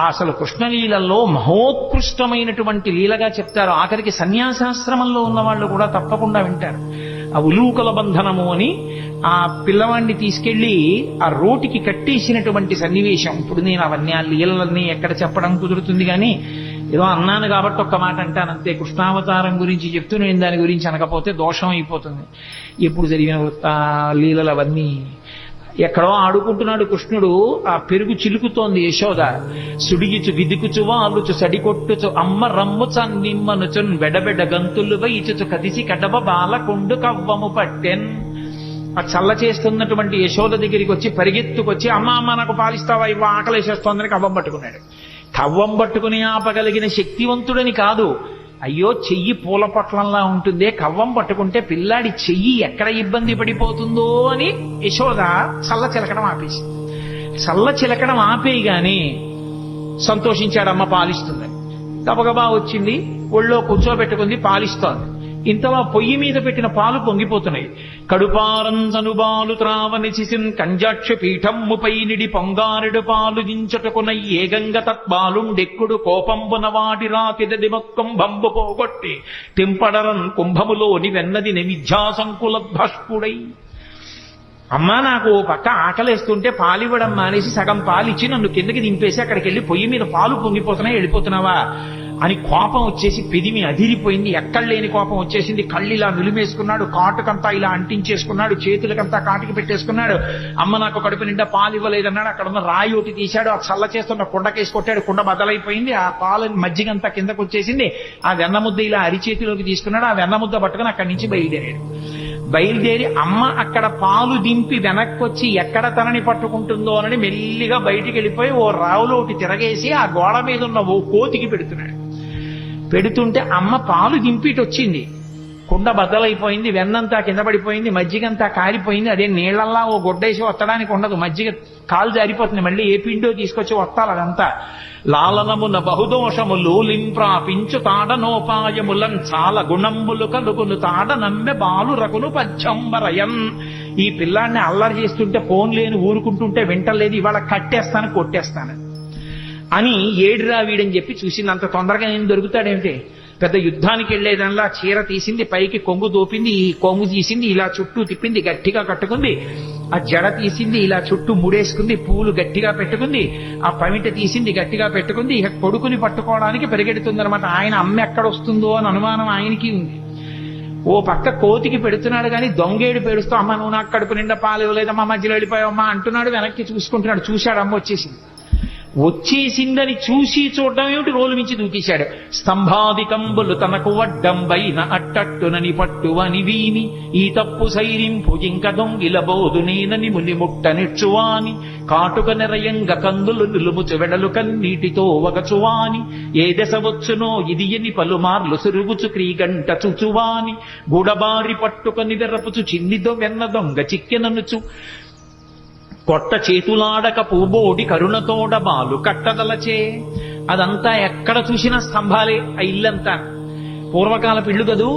అసలు కృష్ణలీలలో మహోత్కృష్టమైనటువంటి లీలగా చెప్తారు. ఆఖరికి సన్యాసాశ్రమంలో ఉన్న వాళ్ళు కూడా తప్పకుండా వింటారు. ఆ ఉలూకల బంధనము అని ఆ పిల్లవాడిని తీసుకెళ్లి ఆ రోటికి కట్టేసినటువంటి సన్నివేశం. ఇప్పుడు నేను అవన్నీ ఆ లీలలన్నీ ఎక్కడ చెప్పడం కుదురుతుంది, కానీ ఏదో అన్నాను కాబట్టి ఒక్క మాట అంటాను అంతే. కృష్ణావతారం గురించి చెప్తూ నేను దాని గురించి అనకపోతే దోషం అయిపోతుంది. ఎప్పుడు జరిగిన లీలలు అవన్నీ. ఎక్కడో ఆడుకుంటున్నాడు కృష్ణుడు, ఆ పెరుగు చిలుకుతోంది యశోద. సుడిగిచు విదికుచు వాలుచు సడికొట్టుచు అమ్మ రమ్ముచ నిమ్మనుచున్ బెడబెడ గంతులు వైచుచు కదిసి కడబ బాలకొండు కవ్వము పట్టెన్. ఆ చల్ల చేస్తున్నటువంటి యశోద దగ్గరికి వచ్చి పరిగెత్తుకొచ్చి, అమ్మ అమ్మ నాకు పాలిస్తావా, ఇవ్వ ఆకలేసేస్తోందని కవ్వం పట్టుకున్నాడు. కవ్వం పట్టుకుని ఆపగలిగిన శక్తివంతుడని కాదు, అయ్యో చెయ్యి పూల పొట్లంలా ఉంటుందే, కవ్వం పట్టుకుంటే పిల్లాడి చెయ్యి ఎక్కడ ఇబ్బంది పడిపోతుందో అని యశోద చల్ల చిలకడం ఆపేసి. చల్ల చిలకడం ఆపేయగానే సంతోషించాడమ్మ పాలిస్తుందని. గబగబా వచ్చింది, ఒళ్ళో కూర్చోబెట్టుకుంది, పాలిస్తోంది. ఇంతలా పొయ్యి మీద పెట్టిన పాలు పొంగిపోతున్నాయి. కడుపారంజనుబాలు త్రావనిసిసిన్ కంజాక్ష పీఠమ్ముపై నిడి పొంగారెడు పాలు దించటకున ఏగంగ తత్బాలుండెక్కుడు కోపంబున వాడి రాతిదది మొక్కం బంబు పోగొట్టి తెంపడరన్ కుంభములోని వెన్నది నిమిధ్యాసంకులద్భష్పుడై. అమ్మా నాకు పక్క ఆకలేస్తుంటే పాలివ్వడం మానేసి సగం పాలిచ్చి నన్ను కిందకి దింపేసి అక్కడికి వెళ్ళి పొయ్యి మీద పాలు పొంగిపోతున్నాయి, వెళ్ళిపోతున్నావా అని కోపం వచ్చేసి పెదిమి అదిరిపోయింది. ఎక్కడ లేని కోపం వచ్చేసింది. కళ్ళు ఇలా నిలిమేసుకున్నాడు, కాటుకంతా ఇలా అంటించేసుకున్నాడు, చేతులకంతా కాటికి పెట్టేసుకున్నాడు. అమ్మ నాకు కడుపు నిండా పాలు ఇవ్వలేదన్నాడు. అక్కడ ఉన్న రాయి ఒకటి తీశాడు, ఆ చల్ల చేస్తున్న కుండకేసి కొట్టాడు, కుండ బద్దలైపోయింది. ఆ పాలని మజ్జిగంతా కిందకు వచ్చేసింది. ఆ వెన్న ముద్ద ఇలా అరిచేతిలోకి తీసుకున్నాడు. ఆ వెన్న ముద్ద పట్టుకుని అక్కడి నుంచి బయలుదేరి అమ్మ అక్కడ పాలు దింపి వెనక్కి వచ్చి ఎక్కడ తనని పట్టుకుంటుందో అని మెల్లిగా బయటికి వెళ్ళిపోయి ఓ రావులో ఒకటి తిరగేసి ఆ గోడ మీద ఉన్న ఓ కోతికి పెడుతున్నాడు. పెడుతుంటే అమ్మ పాలు దింపిటి వచ్చింది. కుండ బద్దలైపోయింది, వెన్నంతా కింద పడిపోయింది, మజ్జిగంతా కారిపోయింది. అదే నీళ్లల్లా ఓ గుడ్డేసి ఒత్తడానికి ఉండదు, మజ్జిగ కాలు జారిపోతుంది. మళ్ళీ ఏ పిండో తీసుకొచ్చి ఒత్తాలి. అదంతా లాలనమున బహుదోషములు లింప్రాపించు తాడనోపాయములం చాలా గుణంబులు కలుగును తాడ నమ్మె బాలు రకును పచ్చంబరయం. ఈ పిల్లాన్ని అల్లరి చేస్తుంటే ఫోన్ లేని ఊరుకుంటుంటే వింటలేదు, ఇవాళ కట్టేస్తాను కొట్టేస్తాను అని ఏడురా వీడని చెప్పి చూసింది. అంత తొందరగా నేను దొరుకుతాడేమిటి? పెద్ద యుద్ధానికి వెళ్లేదల్లా చీర తీసింది, పైకి కొంగు దోపింది, ఈ కొంగు తీసింది, ఇలా చుట్టూ తిప్పింది, గట్టిగా కట్టుకుంది. ఆ జడ తీసింది, ఇలా చుట్టూ ముడేసుకుంది, పూలు గట్టిగా పెట్టుకుంది, ఆ పమిట తీసింది, గట్టిగా పెట్టుకుంది. ఇక కొడుకుని పట్టుకోవడానికి పరిగెడుతుందనమాట. ఆయన అమ్మ ఎక్కడొస్తుందో అని అనుమానం ఆయనకి ఉంది. ఓ పక్క కోతికి పెడుతున్నాడు కానీ దొంగేడు పెడుస్తూ అమ్మ నువ్వు నాకు కడుపు నిండా పాలు ఇవ్వలేదమ్మా, మధ్యలో వెళ్ళిపోయావమ్మా అంటున్నాడు. వెనక్కి చూసుకుంటున్నాడు. చూశాడు, అమ్మ వచ్చేసింది. వచ్చేసిందని చూసి చూడడం ఏమిటి, రోలు మించి దూకేశాడు. స్తంభాదికంబులు తనకు వడ్డంబైన అట్టట్టునని పట్టువని వీని ఈ తప్పు సైరింపు ఇంక దొంగిల బోధునేనని ముని ముట్ట నెచ్చువాని కాటుక నెరయంగ కందులు నిలుముచు వెడలు కన్నీటితో వగచువాని ఏ దశ వచ్చునో ఇది ఎని పలుమార్లు సురుగుచు క్రీగంట చుచువాని గూడబారి పట్టుకొని వెర్రపుచు చిన్నిదో వెన్న దొంగ చిక్కెననుచు కొట్ట చేతులాడక పూబోడి కరుణతోడ బాలు కట్టదలచే. అదంతా ఎక్కడ చూసినా స్తంభాలే. ఆ ఇల్లంతా పూర్వకాలపు ఇల్లు కదూ.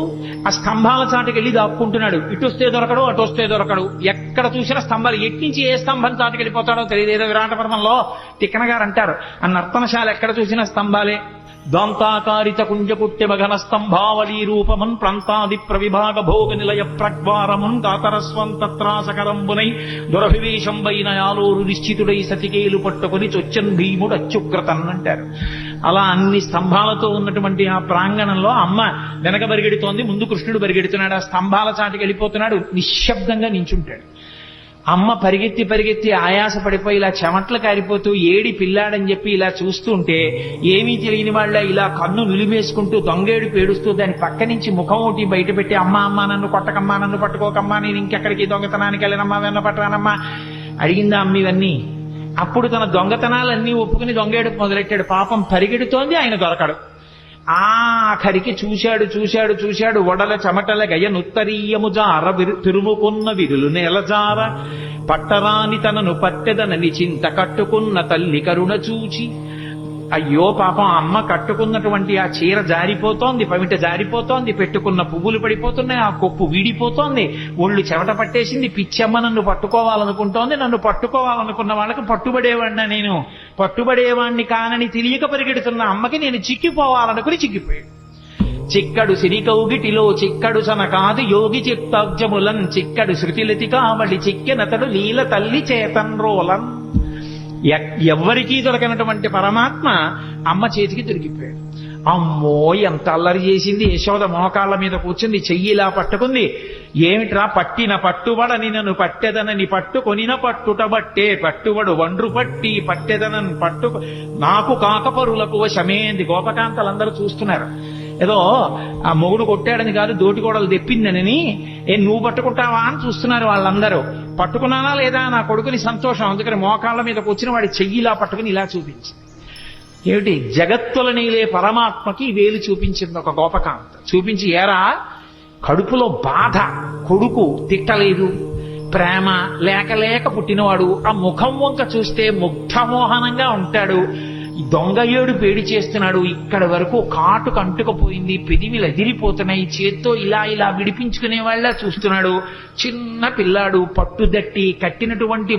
ఆ స్తంభాల చాటుకెళ్ళి దాక్కుంటున్నాడు. ఇటొస్తే దొరకడు, అటొస్తే దొరకడు. ఎక్కడ చూసినా స్తంభాలు. ఎట్నుంచి ఏ స్తంభం చాటుకెళ్ళిపోతాడో తెలియదు. ఏదో విరాట పర్వంలో తిక్కన గారు అంటారు, ఆ నర్తనశాల ఎక్కడ చూసినా స్తంభాలే. దాంతాకారిత కుంజకుట్టె మఘన స్తంభావళీ రూపమున్ ప్రాంతాది ప్రవిభాగ భోగ నిలయ ప్రగ్వారమున్ కాతరస్వం తత్రాసకరంబునై దురభివేశంబైన యాలోరు నిశ్చితుడై సతికేలు పట్టుకుని చొచ్చన్ భీముడు అత్యుగ్రతన్ అంటారు. అలా అన్ని స్తంభాలతో ఉన్నటువంటి ఆ ప్రాంగణంలో అమ్మ వెనక పరిగెడుతోంది, ముందు కృష్ణుడు పరిగెడుతున్నాడు. ఆ స్తంభాల చాటుకి వెళ్ళిపోతున్నాడు, నిశ్శబ్దంగా నించుంటాడు. అమ్మ పరిగెత్తి పరిగెత్తి ఆయాస పడిపోయి ఇలా చెమట్లు కారిపోతూ ఏడి పిల్లాడని చెప్పి ఇలా చూస్తుంటే ఏమీ తెలియని వాళ్ళ ఇలా కన్ను నిలిమేసుకుంటూ దొంగేడు పేడుస్తూ దాని పక్క నుంచి ముఖం ఒకటి బయట పెట్టి అమ్మ అమ్మ నన్ను కొట్టకమ్మా, నన్ను పట్టుకోకమ్మా, నేను ఇంకెక్కడికి దొంగతనానికి వెళ్ళనమ్మా, వెన్న పట్టరానమ్మా అడిగిందా అమ్మ ఇవన్నీ. అప్పుడు తన దొంగతనాలన్నీ ఒప్పుకుని దొంగేడు మొదలెట్టాడు. పాపం పరిగెడుతోంది, ఆయన దొరకడు. ఆఖరికి చూశాడు చూశాడు చూశాడు వడల చెమటల గయనుత్తరీయము జార తిరుముకున్న విరులు నెలజార పట్టరాని తనను పట్టెదనని చింత కట్టుకున్న తల్లి కరుణ చూచి. అయ్యో పాపం అమ్మ కట్టుకున్నటువంటి ఆ చీర జారిపోతోంది, పమిట జారిపోతోంది, పెట్టుకున్న పువ్వులు పడిపోతున్నాయి, ఆ కొప్పు వీడిపోతోంది, ఒళ్ళు చెమట పట్టేసింది. పిచ్చమ్మ నన్ను పట్టుకోవాలనుకుంటోంది. నన్ను పట్టుకోవాలనుకున్న వాళ్ళకి పట్టుబడేవాడినా, నేను పట్టుబడేవాణ్ణి కానని తెలియక పరిగెడుతున్న అమ్మకి నేను చిక్కిపోవాలనుకుని చిక్కిపోయాడు. చిక్కడు సిరికౌగిటిలో చిక్కడు సన కాదు యోగి చిత్తాబ్జములన్ చిక్కడు శృతిలతి కావడి చిక్కెనతడు లీల తల్లి చేతన్రోలన్. ఎవ్వరికీ దొరకనటువంటి పరమాత్మ అమ్మ చేతికి దొరికిపోయాడు. అమ్మో ఎంత అల్లరి చేసింది. యశోద మోకాళ్ళ మీద కూర్చుంది, చెయ్యిలా పట్టుకుంది. ఏమిట్రా పట్టిన పట్టుబడని నన్ను పట్టెదనని పట్టుకొనిన పట్టుట బట్టే పట్టుబడు వండ్రు పట్టి పట్టెదనని పట్టు నాకు కాకపరులకు వశమేంది. గోపకాంతలందరూ చూస్తున్నారు. ఏదో ఆ మొగుడు కొట్టాడని కాదు, దోటికోడలు తెప్పిందనని నువ్వు పట్టుకుంటావా అని చూస్తున్నారు వాళ్ళందరూ. పట్టుకున్నానా లేదా నా కొడుకుని సంతోషం. అందుకని మోకాళ్ళ మీద కూర్చుని వాడి చెయ్యిలా పట్టుకుని ఇలా చూపించింది. ఏమిటి, జగత్తులనీలే పరమాత్మకి వేలు చూపించింది ఒక గోపకాంత. చూపించి ఏరా కడుపులో బాధ, కొడుకు తిట్టలేదు, ప్రేమ లేక లేక పుట్టినవాడు, ఆ ముఖం వంక చూస్తే ముగ్ధమోహనంగా ఉంటాడు, దొంగ ఏడు పేడి చేస్తున్నాడు, ఇక్కడ వరకు కాటు కంటుకపోయింది, పెదివిలు ఎదిరిపోతున్నాయి, చేత్తో ఇలా ఇలా విడిపించుకునే వాళ్ళ చూస్తున్నాడు. చిన్న పిల్లాడు, పట్టుదట్టి కట్టినటువంటి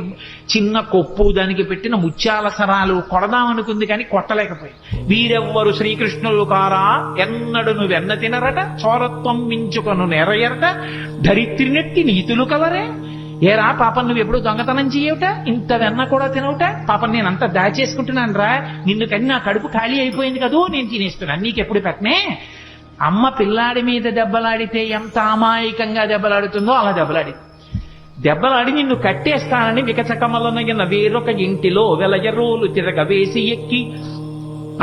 చిన్న కొప్పు, దానికి పెట్టిన ముత్యాల సరాలు కొడదామనుకుంది కానీ కొట్టలేకపోయింది. వీరెవ్వరు శ్రీకృష్ణులు కారా ఎన్నడును వెన్న తినరట చోరత్వం మించుకొను నెరయరట ధరిత్రినెట్టి నీతులు కలరే. ఏరా పాపం నువ్వు ఎప్పుడు దొంగతనం చేయవుట, ఇంత వెన్న కూడా తినవుట, పాపం నేనంతా దాచేసుకుంటున్నాను రా, నిన్ను కని నా కడుపు ఖాళీ అయిపోయింది కదూ, నేను తినేస్తున్నాను, నీకెప్పుడు పెట్టనే. అమ్మ పిల్లాడి మీద దెబ్బలాడితే ఎంత అమాయకంగా దెబ్బలాడుతుందో అలా దెబ్బలాడి నిన్ను కట్టేస్తానని వికచకమలనగిన వేరొక ఇంటిలో వెలయరోలు తిరగవేసి ఎక్కి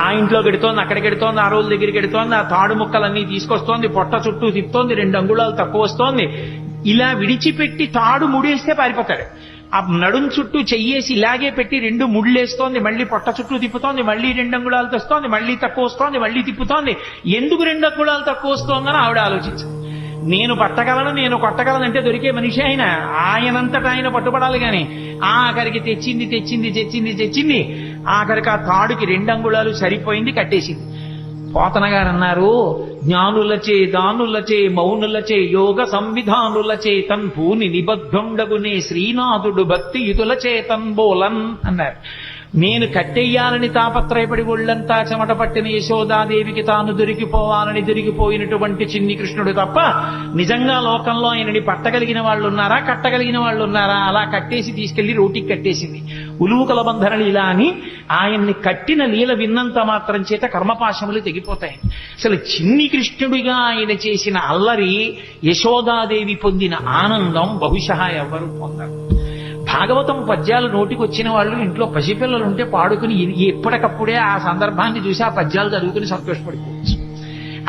ఆ ఇంట్లో గెడుతోంది, అక్కడ గెడుతోంది, ఆ రోజు దగ్గరికి గెడుతోంది, ఆ తాడు ముక్కలన్నీ తీసుకొస్తోంది, పొట్ట చుట్టూ తిప్పుతోంది, 2 అంగుళాలు తక్కువ వస్తోంది. ఇలా విడిచిపెట్టి తాడు ముడేస్తే పారిపోతాడు. ఆ నడుం చుట్టూ చెయ్యేసి ఇలాగే పెట్టి 2 ముళ్ళేస్తోంది, మళ్ళీ పొట్ట చుట్టూ తిప్పుతోంది, మళ్ళీ 2 అంగుళాలు తెస్తోంది, మళ్ళీ తక్కువ వస్తోంది, మళ్ళీ తిప్పుతోంది. ఎందుకు 2 అంగుళాలు తక్కువ వస్తోందని ఆవిడ ఆలోచించింది. నేను పట్టగలను, నేను కొట్టగలనంటే దొరికే మనిషి ఆయనంతటా ఆయన పట్టుబడాలి గాని ఆఖరికి తెచ్చింది ఆఖరికి ఆ తాడుకి 2 అంగుళాలు సరిపోయింది, కట్టేసింది. పోతన గారు అన్నారు, జ్ఞానులచే దానులచే మౌనులచే యోగ సంవిధానులచే తన్ పూని నిబద్ధుండగునే శ్రీనాథుడు భక్తియుతుల చేతన్ బోలన్ అన్నారు. నేను కట్టెయ్యాలని తాపత్రయపడి ఒళ్ళంతా చెమట పట్టిన యశోదాదేవికి తాను దొరికిపోవాలని దొరికిపోయినటువంటి చిన్ని కృష్ణుడు తప్ప నిజంగా లోకంలో ఆయనని పట్టగలిగిన వాళ్ళు ఉన్నారా, కట్టగలిగిన వాళ్ళు ఉన్నారా? అలా కట్టేసి తీసుకెళ్లి రోటికి కట్టేసింది. ఉలువుకల బంధన లీల అని ఆయన్ని కట్టిన లీల విన్నంత మాత్రం చేత కర్మపాశములు తెగిపోతాయి. అసలు చిన్ని కృష్ణుడిగా ఆయన చేసిన అల్లరి యశోదాదేవి పొందిన ఆనందం బహుశా ఎవరు పొందరు. భాగవతం పద్యాలు నోటికి వచ్చిన వాళ్ళు ఇంట్లో పసిపిల్లలుంటే పాడుకుని ఎప్పటికప్పుడే ఆ సందర్భాన్ని చూసి ఆ పద్యాలు చదువుకుని సంతోషపడిపోవచ్చు.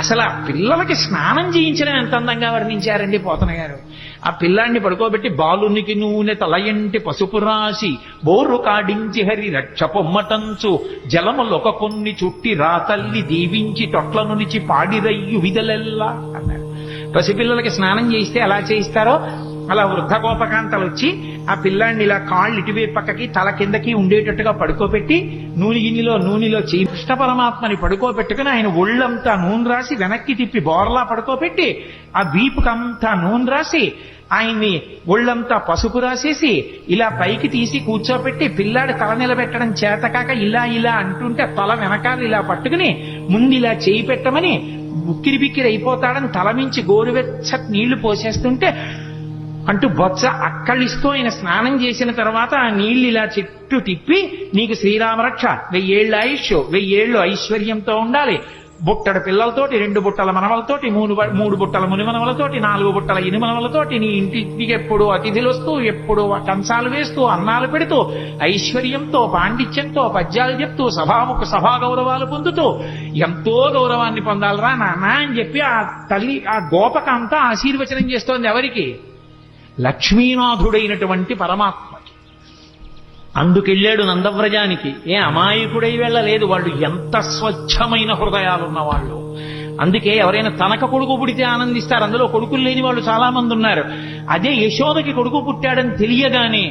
అసలు ఆ పిల్లలకి స్నానం చేయించడం ఎంత అందంగా వర్ణించారండి పోతన గారు. ఆ పిల్లాన్ని పడుకోబెట్టి బాలునికి నూనె తలయంటి పసుపు రాసి బోర్రు కాడించి హరి రక్ష పొమ్మటంచు జలములొక కొన్ని చుట్టి రాతల్లి దీవించి తొట్లను నిచి పాడిరయ్యు విదలెల్లా అన్నారు. పసిపిల్లలకి స్నానం చేయిస్తే ఎలా చేయిస్తారో అలా వృద్ధ గోపకాంతలు వచ్చి ఆ పిల్లాన్ని ఇలా కాళ్ళు ఇటువైపు పక్కకి తల కిందకి ఉండేటట్టుగా పడుకోబెట్టి నూనెలో చేయి కృష్ణ పరమాత్మని పడుకోబెట్టుకుని ఆయన ఒళ్ళంతా నూనె రాసి వెనక్కి తిప్పి బోర్లా పడుకోబెట్టి ఆ వీపుకంతా నూనె రాసి ఆయన్ని ఒళ్ళంతా పసుపు రాసేసి ఇలా పైకి తీసి కూర్చోబెట్టి పిల్లాడి తల నిలబెట్టడం చేతకాక ఇలా అంటుంటే తల వెనకాల ఇలా పట్టుకుని ముందు ఇలా చేయి పెట్టమని ఉక్కిరి బిక్కిరి అయిపోతాడని తలమించి గోరువెచ్చ నీళ్లు పోసేస్తుంటే అంటూ బొత్స అక్కడిస్తూ ఆయన స్నానం చేసిన తర్వాత ఆ నీళ్లు ఇలా చెట్టు తిప్పి నీకు శ్రీరామరక్ష 1000 ఏళ్ల ఆయుష్ 1000 ఏళ్లు ఐశ్వర్యంతో ఉండాలి, బుట్టడు పిల్లలతోటి 2 బుట్టల మనవలతోటి 3 బుట్టల మునిమనవలతోటి 4 బుట్టల ఇనుమనవలతోటి నీ ఇంటికి ఎప్పుడు అతిథులు వస్తూ ఎప్పుడు కంచాలు వేస్తూ అన్నాలు పెడుతూ ఐశ్వర్యంతో పాండిత్యంతో పద్యాలు చెప్తూ సభా గౌరవాలు పొందుతూ ఎంతో గౌరవాన్ని పొందాలరా నాన్న అని చెప్పి ఆ తల్లి ఆ గోపకంతా ఆశీర్వచనం చేస్తోంది. ఎవరికి? లక్ష్మీనాథుడైనటువంటి పరమాత్మకి. అందుకెళ్ళాడు నందవ్రజానికి. అమాయకుడై వెళ్ళలేదు. వాళ్ళు ఎంత స్వచ్ఛమైన హృదయాలున్న వాళ్ళు. అందుకే ఎవరైనా తనక కొడుకు పుడితే ఆనందిస్తారు. అందులో కొడుకులు లేని వాళ్ళు చాలా మంది ఉన్నారు. అదే యశోదకి కొడుకు పుట్టాడని తెలియగానే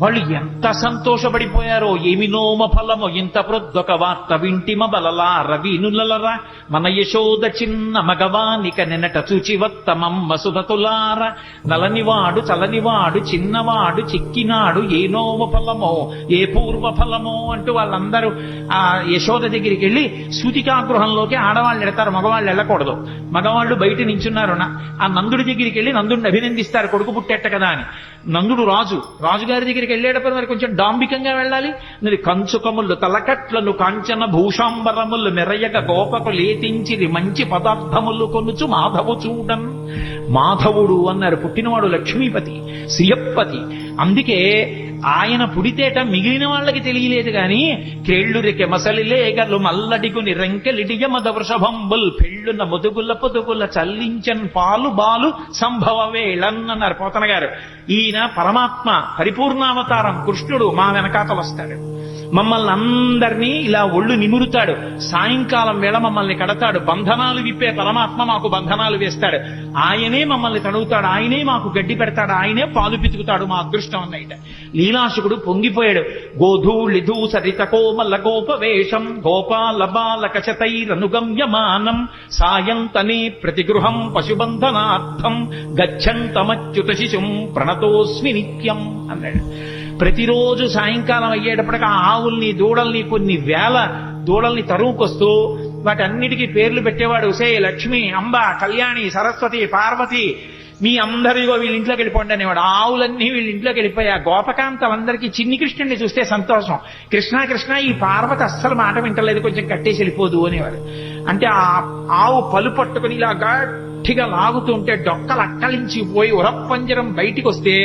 వాళ్ళు ఎంత సంతోషపడిపోయారో. ఏమి నోమ ఫలమో ఇంత ప్రొద్దొక వార్త వింటిమ బలలా రవినులరా మన యశోద చిన్న మగవానిక నిన్నట చూచివత్తమమ్మ సుధతులార నలనివాడు చలనివాడు చిన్నవాడు చిక్కినాడు ఏ నోమ ఫలమో ఏ పూర్వ ఫలమో అంటూ వాళ్ళందరూ ఆ యశోద దగ్గరికి వెళ్ళి సూతికాగృహంలోకి ఆడవాళ్ళు ఎడతారు, మగవాళ్ళు వెళ్ళకూడదు. మగవాళ్ళు బయట నించున్నారు. ఆ నందుడి దగ్గరికి వెళ్ళి నందుడిని అభినందిస్తారు, కొడుకు పుట్టేట కదా అని. నందుడు రాజుగారి దగ్గరికి వెళ్ళేటప్పుడు మరి కొంచెం డాంబికంగా వెళ్ళాలి. మరి కంచుకములు తలకట్లను కాంచన భూషాంబరములు మెరయక గోపకు లేతించిరి మంచి పదార్థములు కొనుచు మాధవు చూడన్. మాధవుడు అన్నారు. పుట్టినవాడు లక్ష్మీపతి, శ్రియపతి. అందుకే ఆయన పుడితేట మిగిలిన వాళ్ళకి తెలియలేదు గాని కేళ్లురికె మసలిలేగలు మల్లడిగుని రెంకెలిడియ మద వృషభంబుల్ పెళ్ళున ముదుగుల పొదుగుల చల్లించన్ పాలు బాలు సంభవ వేళన్ అన్నారు పోతన గారు. ఈయన పరమాత్మ పరిపూర్ణావతారం కృష్ణుడు మా వెనకాతలు వస్తాడు. మమ్మల్ని అందరినీ ఇలా ఒళ్ళు నిమురుతాడు. సాయంకాలం వేళ మమ్మల్ని కడతాడు. బంధనాలు విప్పే పరమాత్మ మాకు బంధనాలు వేస్తాడు. ఆయనే మమ్మల్ని తడుగుతాడు, ఆయనే మాకు గడ్డి పెడతాడు, ఆయనే పాలు పితుకుతాడు. మా అదృష్టం అన్నైట. లీలాశుకుడు పొంగిపోయాడు. గోధూళిధూ సరిత కోమల గోపవేషం గోపాల బాలక శతైరనుగమ్యమానం సాయంతనే ప్రతిగృహం పశుబంధనార్థం గచ్చంతమచ్యుత శిశుం ప్రణతోస్మి నిత్యం అన్నాడు. ప్రతిరోజు సాయంకాలం అయ్యేటప్పటికి ఆ ఆవుల్ని దూడల్ని కొన్ని వేల దూడల్ని తరువుకొస్తూ వాటన్నిటికీ పేర్లు పెట్టేవాడు. ఉసే లక్ష్మి, అంబ, కళ్యాణి, సరస్వతి, పార్వతి మీ అందరిగో వీళ్ళ ఇంట్లోకి వెళ్ళిపోండి అనేవాడు. ఆవులన్నీ వీళ్ళ ఇంట్లోకి వెళ్ళిపోయి ఆ గోపకాంతలందరికీ చిన్ని కృష్ణుడిని చూస్తే సంతోషం. కృష్ణ కృష్ణ ఈ పార్వతి అస్సలు మాట వింటలేదు, కొంచెం కట్టేసి వెళ్ళిపోదు అనేవాడు. అంటే ఆ ఆవు పలు పట్టుకుని ఇలా గట్టిగా లాగుతుంటే డొక్కలు అక్కలించిపోయి ఉరప్పంజరం బయటికి వస్తే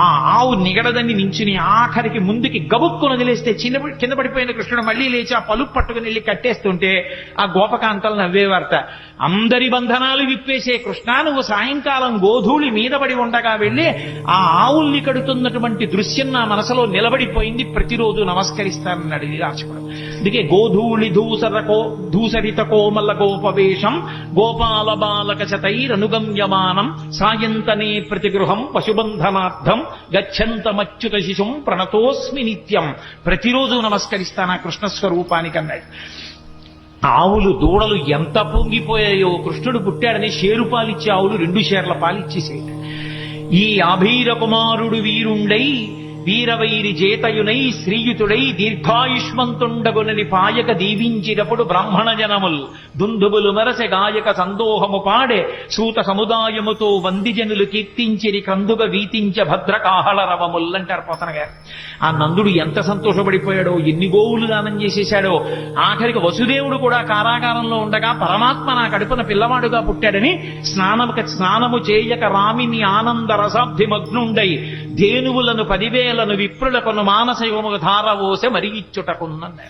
ఆ ఆవు నిగడదని నించుని ఆఖరికి ముందుకి గబుక్కును వదిలేస్తే కింద పడిపోయిన కృష్ణుడు మళ్లీ లేచి ఆ పలుపు పట్టుకుని వెళ్ళి కట్టేస్తుంటే ఆ గోపకాంతలు నవ్వేవారట. అందరి బంధనాలు విప్పేసే కృష్ణ, నువ్వు సాయంకాలం గోధూళి మీద పడి ఉండగా వెళ్ళి ఆ ఆవుల్ని కడుతున్నటువంటి దృశ్యం నా మనసులో నిలబడిపోయింది, ప్రతిరోజు నమస్కరిస్తానన్నాడు విరాచకుడు. అందుకే గోధూళి ధూసరిత కోమల గోపవేషం గోపాల బాలక శతైరనుగమ్యమానం సాయంతనే ప్రతిగృహం పశుబంధనార్థం గచ్చంతమచ్యుత శిశుం ప్రణతోస్మి నిత్యం. ప్రతిరోజు నమస్కరిస్తానా కృష్ణ స్వరూపానికి అన్నాడు. ఆవులు దూడలు ఎంత పొంగిపోయాయో, కృష్ణుడు పుట్టాడని షేరు పాలిచ్చే ఆవులు 2 షేర్ల పాలిచ్చేసేట. ఈ ఆభీర కుమారుడు వీరుండై వీరవైరి జేతయునై శ్రీయుతుడై దీర్ఘాయుష్మంతుండగునని పాయక దీవించినప్పుడు బ్రాహ్మణ జనముల్ దుందుబులు మెరసె గాయక సందోహము పాడే సూత సముదాయముతో వందిజనులు కీర్తించిరి కందుగ వీతించ భద్రకాహళ రవముల్ అంటారు పోతన గారు. ఆ నందుడు ఎంత సంతోషపడిపోయాడో, ఎన్ని గోవులు దానం చేసేశాడో. ఆఖరికి వసుదేవుడు కూడా కారాగారంలో ఉండగా పరమాత్మ నా కడుపున పిల్లవాడుగా పుట్టాడని స్నానము చేయక రామిని ఆనంద రసాబ్ధిమగ్నుండై ధేనువులను 10,000 విప్రులకును మానసయోముగా ధారవోసే మరి ఇచ్చుటకున్నాడు.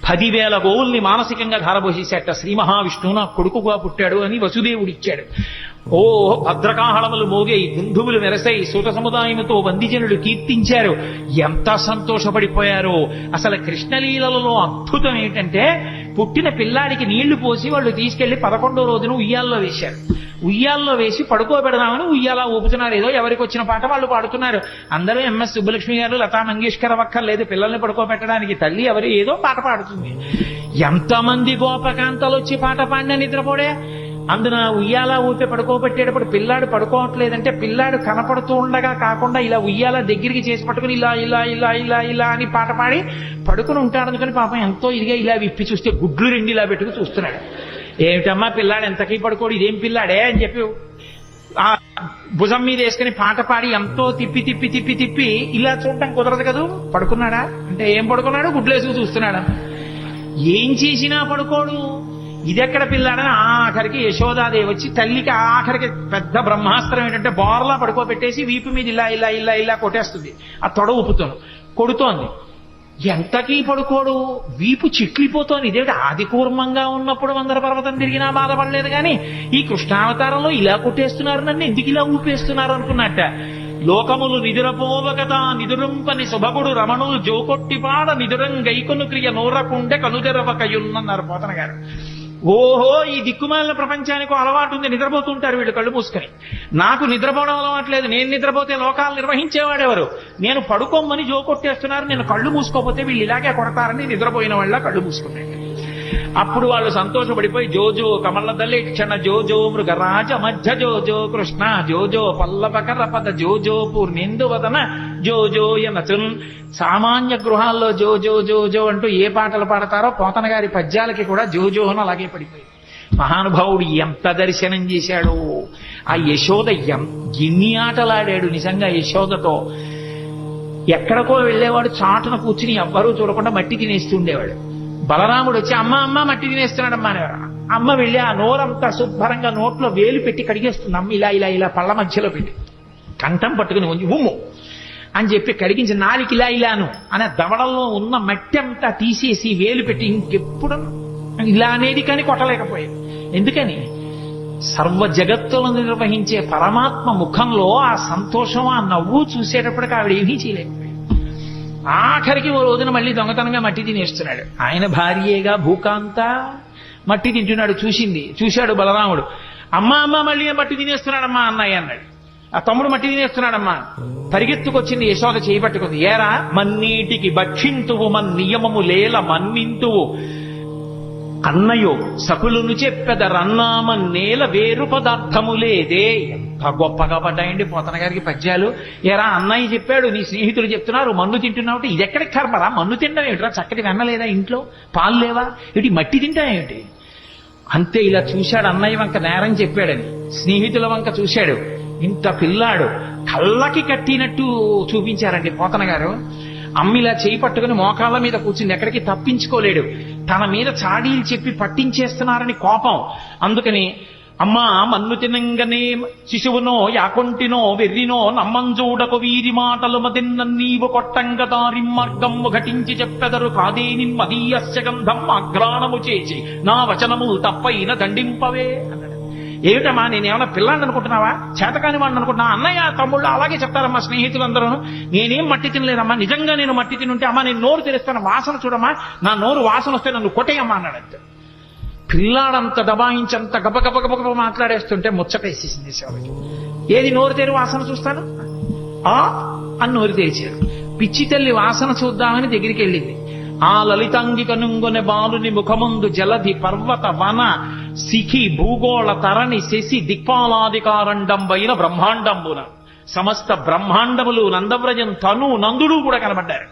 10,000 గోవుల్ని మానసికంగా ధారపోసేసేట. శ్రీ మహావిష్ణువు నా కొడుకుగా పుట్టాడు అని వసుదేవుడిచ్చాడు. ఓ భద్రకాహళములు మోగై దుందువులు మెరసై సూత సముదాయముతో వందిజనులు కీర్తించారు. ఎంత సంతోషపడిపోయారో. అసలు కృష్ణలీలలో అద్భుతం ఏంటంటే, పుట్టిన పిల్లాడికి నీళ్లు పోసి వాళ్ళు తీసుకెళ్లి 11వ రోజున ఉయ్యాల్లో వేశారు. ఉయ్యాల్లో వేసి పడుకోబెడదామని ఉయ్యాలా ఊపుతున్నారు. ఏదో ఎవరికి వచ్చిన పాట వాళ్ళు పాడుతున్నారు. అందరూ ఎంఎస్ సుబ్బలక్ష్మి గారు, లతా మంగేష్కర్ అక్కర్లేదు పిల్లల్ని పడుకోబెట్టడానికి. తల్లి ఎవరు ఏదో పాట పాడుతుంది. ఎంతమంది గోపకాంతలు వచ్చి పాట పాడినా నిద్రపోడే. అందున ఉయ్యాల ఊపి పడుకోబెట్టేటప్పుడు పిల్లాడు పడుకోవట్లేదంటే పిల్లాడు కనపడుతూ ఉండగా కాకుండా ఇలా ఉయ్యాల దగ్గరికి చేసి పట్టుకుని ఇలా ఇలా ఇలా ఇలా ఇలా అని పాట పాడి పడుకుని ఉంటాడు. అందుకని పాపం ఎంతో ఇదిగా ఇలా విప్పి చూస్తే గుడ్లు 2 ఇలా పెట్టుకు చూస్తున్నాడు. ఏమిటమ్మా పిల్లాడు ఎంతకీ పడుకోడు, ఇదేం పిల్లాడే అని చెప్పి ఆ భుజం మీద వేసుకుని పాట పాడి ఎంతో తిప్పి తిప్పి తిప్పి తిప్పి ఇలా చూడటం కుదరదు కదా. పడుకున్నాడా అంటే ఏం పడుకున్నాడు, గుడ్లేసుకు చూస్తున్నాడా. ఏం చేసినా పడుకోడు. ఇదెక్కడ పిల్లాడని ఆఖరికి యశోదాదేవి వచ్చి తల్లికి ఆఖరికి పెద్ద బ్రహ్మాస్త్రం ఏంటంటే బోర్లా పడుకోబెట్టేసి వీపు మీద ఇలా ఇలా ఇలా ఇలా కొట్టేస్తుంది. ఆ తొడ ఊపుతాను కొడుతోంది. ఎంతకీ పడుకోడు, వీపు చిట్లిపోతోంది. ఇదేమిటి ఆది కూర్మంగా ఉన్నప్పుడు మందర పర్వతం తిరిగినా బాధపడలేదు కానీ ఈ కృష్ణావతారంలో ఇలా కొట్టేస్తున్నారు, నన్ను ఎందుకు ఇలా ఊపేస్తున్నారు అనుకున్నట్ట. లోకములు నిదురపోవకత నిదురుంపని శుభగుడు రమణులు జోకొట్టిపాడ నిదురం గైకొను క్రియ నూరకుండే కనుజరవకయున్నన్నారు పోతన గారు. ఓహో, ఈ దిక్కుమాలిన ప్రపంచానికి అలవాటు ఉంది, నిద్రపోతుంటారు వీళ్ళు కళ్ళు మూసుకొని. నాకు నిద్రపోవడం అలవాటు లేదు. నేను నిద్రపోతే లోకాలు నిర్వహించేవాడెవరు? నేను పడుకోమని జోకొట్టేస్తున్నారు, నేను కళ్ళు మూసుకోపోతే వీళ్ళు ఇలాగే కొడతారని నిద్రపోయిన వాళ్ళ కళ్ళు మూసుకున్నాడు. అప్పుడు వాళ్ళు సంతోషపడిపోయి జోజో కమలదల్లి క్షణ జోజో మృగరాజ మధ్య జోజో కృష్ణ జోజో పల్లపకర పద జోజో పూర్ణేందువదన జోజో యనచున్. సామాన్య గృహాల్లో జోజో జోజో అంటూ ఏ పాటలు పాడతారో పోతన గారి పద్యాలకి కూడా జోజో అని అలాగే పడిపోయింది. మహానుభావుడు ఎంత దర్శనం చేశాడో. ఆ యశోద ఎన్ని ఆటలాడాడు నిజంగా యశోదతో. ఎక్కడికో వెళ్ళేవాడు చాటున కూర్చుని ఎవ్వరూ చూడకుండా మట్టి తినేస్తుండేవాడు. బలరాముడు వచ్చి అమ్మ అమ్మ మట్టి తినేస్తున్నాడమ్మా అనేవారు. అమ్మ వెళ్ళి ఆ నోరంతా శుభ్రంగా నోట్లో వేలు పెట్టి కడిగేస్తుంది. అమ్మ ఇలా ఇలా ఇలా పళ్ళ మధ్యలో పెట్టి కంఠం పట్టుకుని ఉమ్ము అని చెప్పి కడిగించి నాలికి ఇలా ఇలాను అనే దవడల్లో ఉన్న మట్టి అంతా తీసేసి వేలు పెట్టి ఇంకెప్పుడు ఇలా అనేది కానీ కొట్టలేకపోయాడు. ఎందుకని? సర్వ జగత్తులను నిర్వహించే పరమాత్మ ముఖంలో ఆ సంతోషం ఆ నవ్వు చూసేటప్పటికి ఆవిడ ఏమీ చేయలేకపోయాడు. ఆఖరికి ఓ రోజున మళ్ళీ దొంగతనంగా మట్టి తినేస్తున్నాడు. ఆయన భార్యేగా భూకాంత మట్టి తింటున్నాడు. చూశాడు బలరాముడు. అమ్మ అమ్మ మళ్ళీ మట్టి తినేస్తున్నాడమ్మా అన్నయ్య అన్నాడు. ఆ తమ్ముడు మట్టి తినేస్తున్నాడమ్మా. పరిగెత్తుకొచ్చింది యశోద చేయబట్టుకుంది. ఏరా మన్నీటికి భక్షింతువు మన్ నియమము లేల మన్నింతువు అన్నయో సకులును చెప్పెదరన్నామ నేల వేరు పదార్థము లేదే. ఎంత గొప్పగా పడ్డాయండి పోతన గారికి పద్యాలు. ఎరా అన్నయ్య చెప్పాడు, నీ స్నేహితులు చెప్తున్నారు మన్ను తింటున్నావు. ఇది ఎక్కడికి కర్మరా? మన్ను తినడం ఏమిట్రా? చక్కటి వెన్న లేదా ఇంట్లో? పాలు లేవా? ఇటు మట్టి తింటాయేమిటి? అంతే. ఇలా చూశాడు అన్నయ్య వంక నేరం చెప్పాడని. స్నేహితుల వంక చూశాడు. ఇంత పిల్లాడు కళ్ళకి కట్టినట్టు చూపించారండి పోతన గారు. అమ్మిలా చేయి పట్టుకుని మోకాళ్ళ మీద కూర్చుంది. ఎక్కడికి తప్పించుకోలేడు. తన మీద చాడీలు చెప్పి పట్టించేస్తున్నారని కోపం. అందుకని అమ్మా మన్ను తినంగనే శిశువునో యాకొంటినో వెర్రినో నమ్మంజూడకు వీరి మాటలు మదిన్నీవు కొట్టంగ దారి మార్గము ఘటించి చెప్పెదరు కాదేనిన్ మదీయస్య గంధం ఆఘ్రాణము చేసి నా వచనము తప్పైన దండింపవే అన్నాడు. ఏమిటమ్మా నేనేమన్నా పిల్లాన్ని అనుకుంటున్నావా, చేతకాని వాడిని అనుకుంటున్నా? అన్నయ్య తమ్ముళ్ళు అలాగే చెప్తారమ్మా స్నేహితులందరూ. నేనేం మట్టి తినలేదమ్మా, నిజంగా నేను మట్టి తినుంటే అమ్మా నేను నోరు తెరుస్తాను, వాసన చూడమ్మా, నా నోరు వాసన వస్తే నన్ను కొట్టేయమ్మా అన్నాడు. పిల్లాడంత దబాయించంత గబగబగబగబ మాట్లాడేస్తుంటే ముచ్చటేసేసింది శివకి. ఏది నోరు తెరి వాసన చూస్తాను అని నోరు తెరిచారు. పిచ్చి తల్లి వాసన చూద్దామని దగ్గరికి వెళ్ళింది. ఆ లలితాంగిక నుంగొనె బాలుని ముఖముందు జలధి పర్వత వన శిఖి భూగోళ తరణి శశి దిక్పాలాధికారండంబైన బ్రహ్మాండంబున సమస్త బ్రహ్మాండములు నందవ్రజం తను నందుడు కూడా కనబడ్డారు.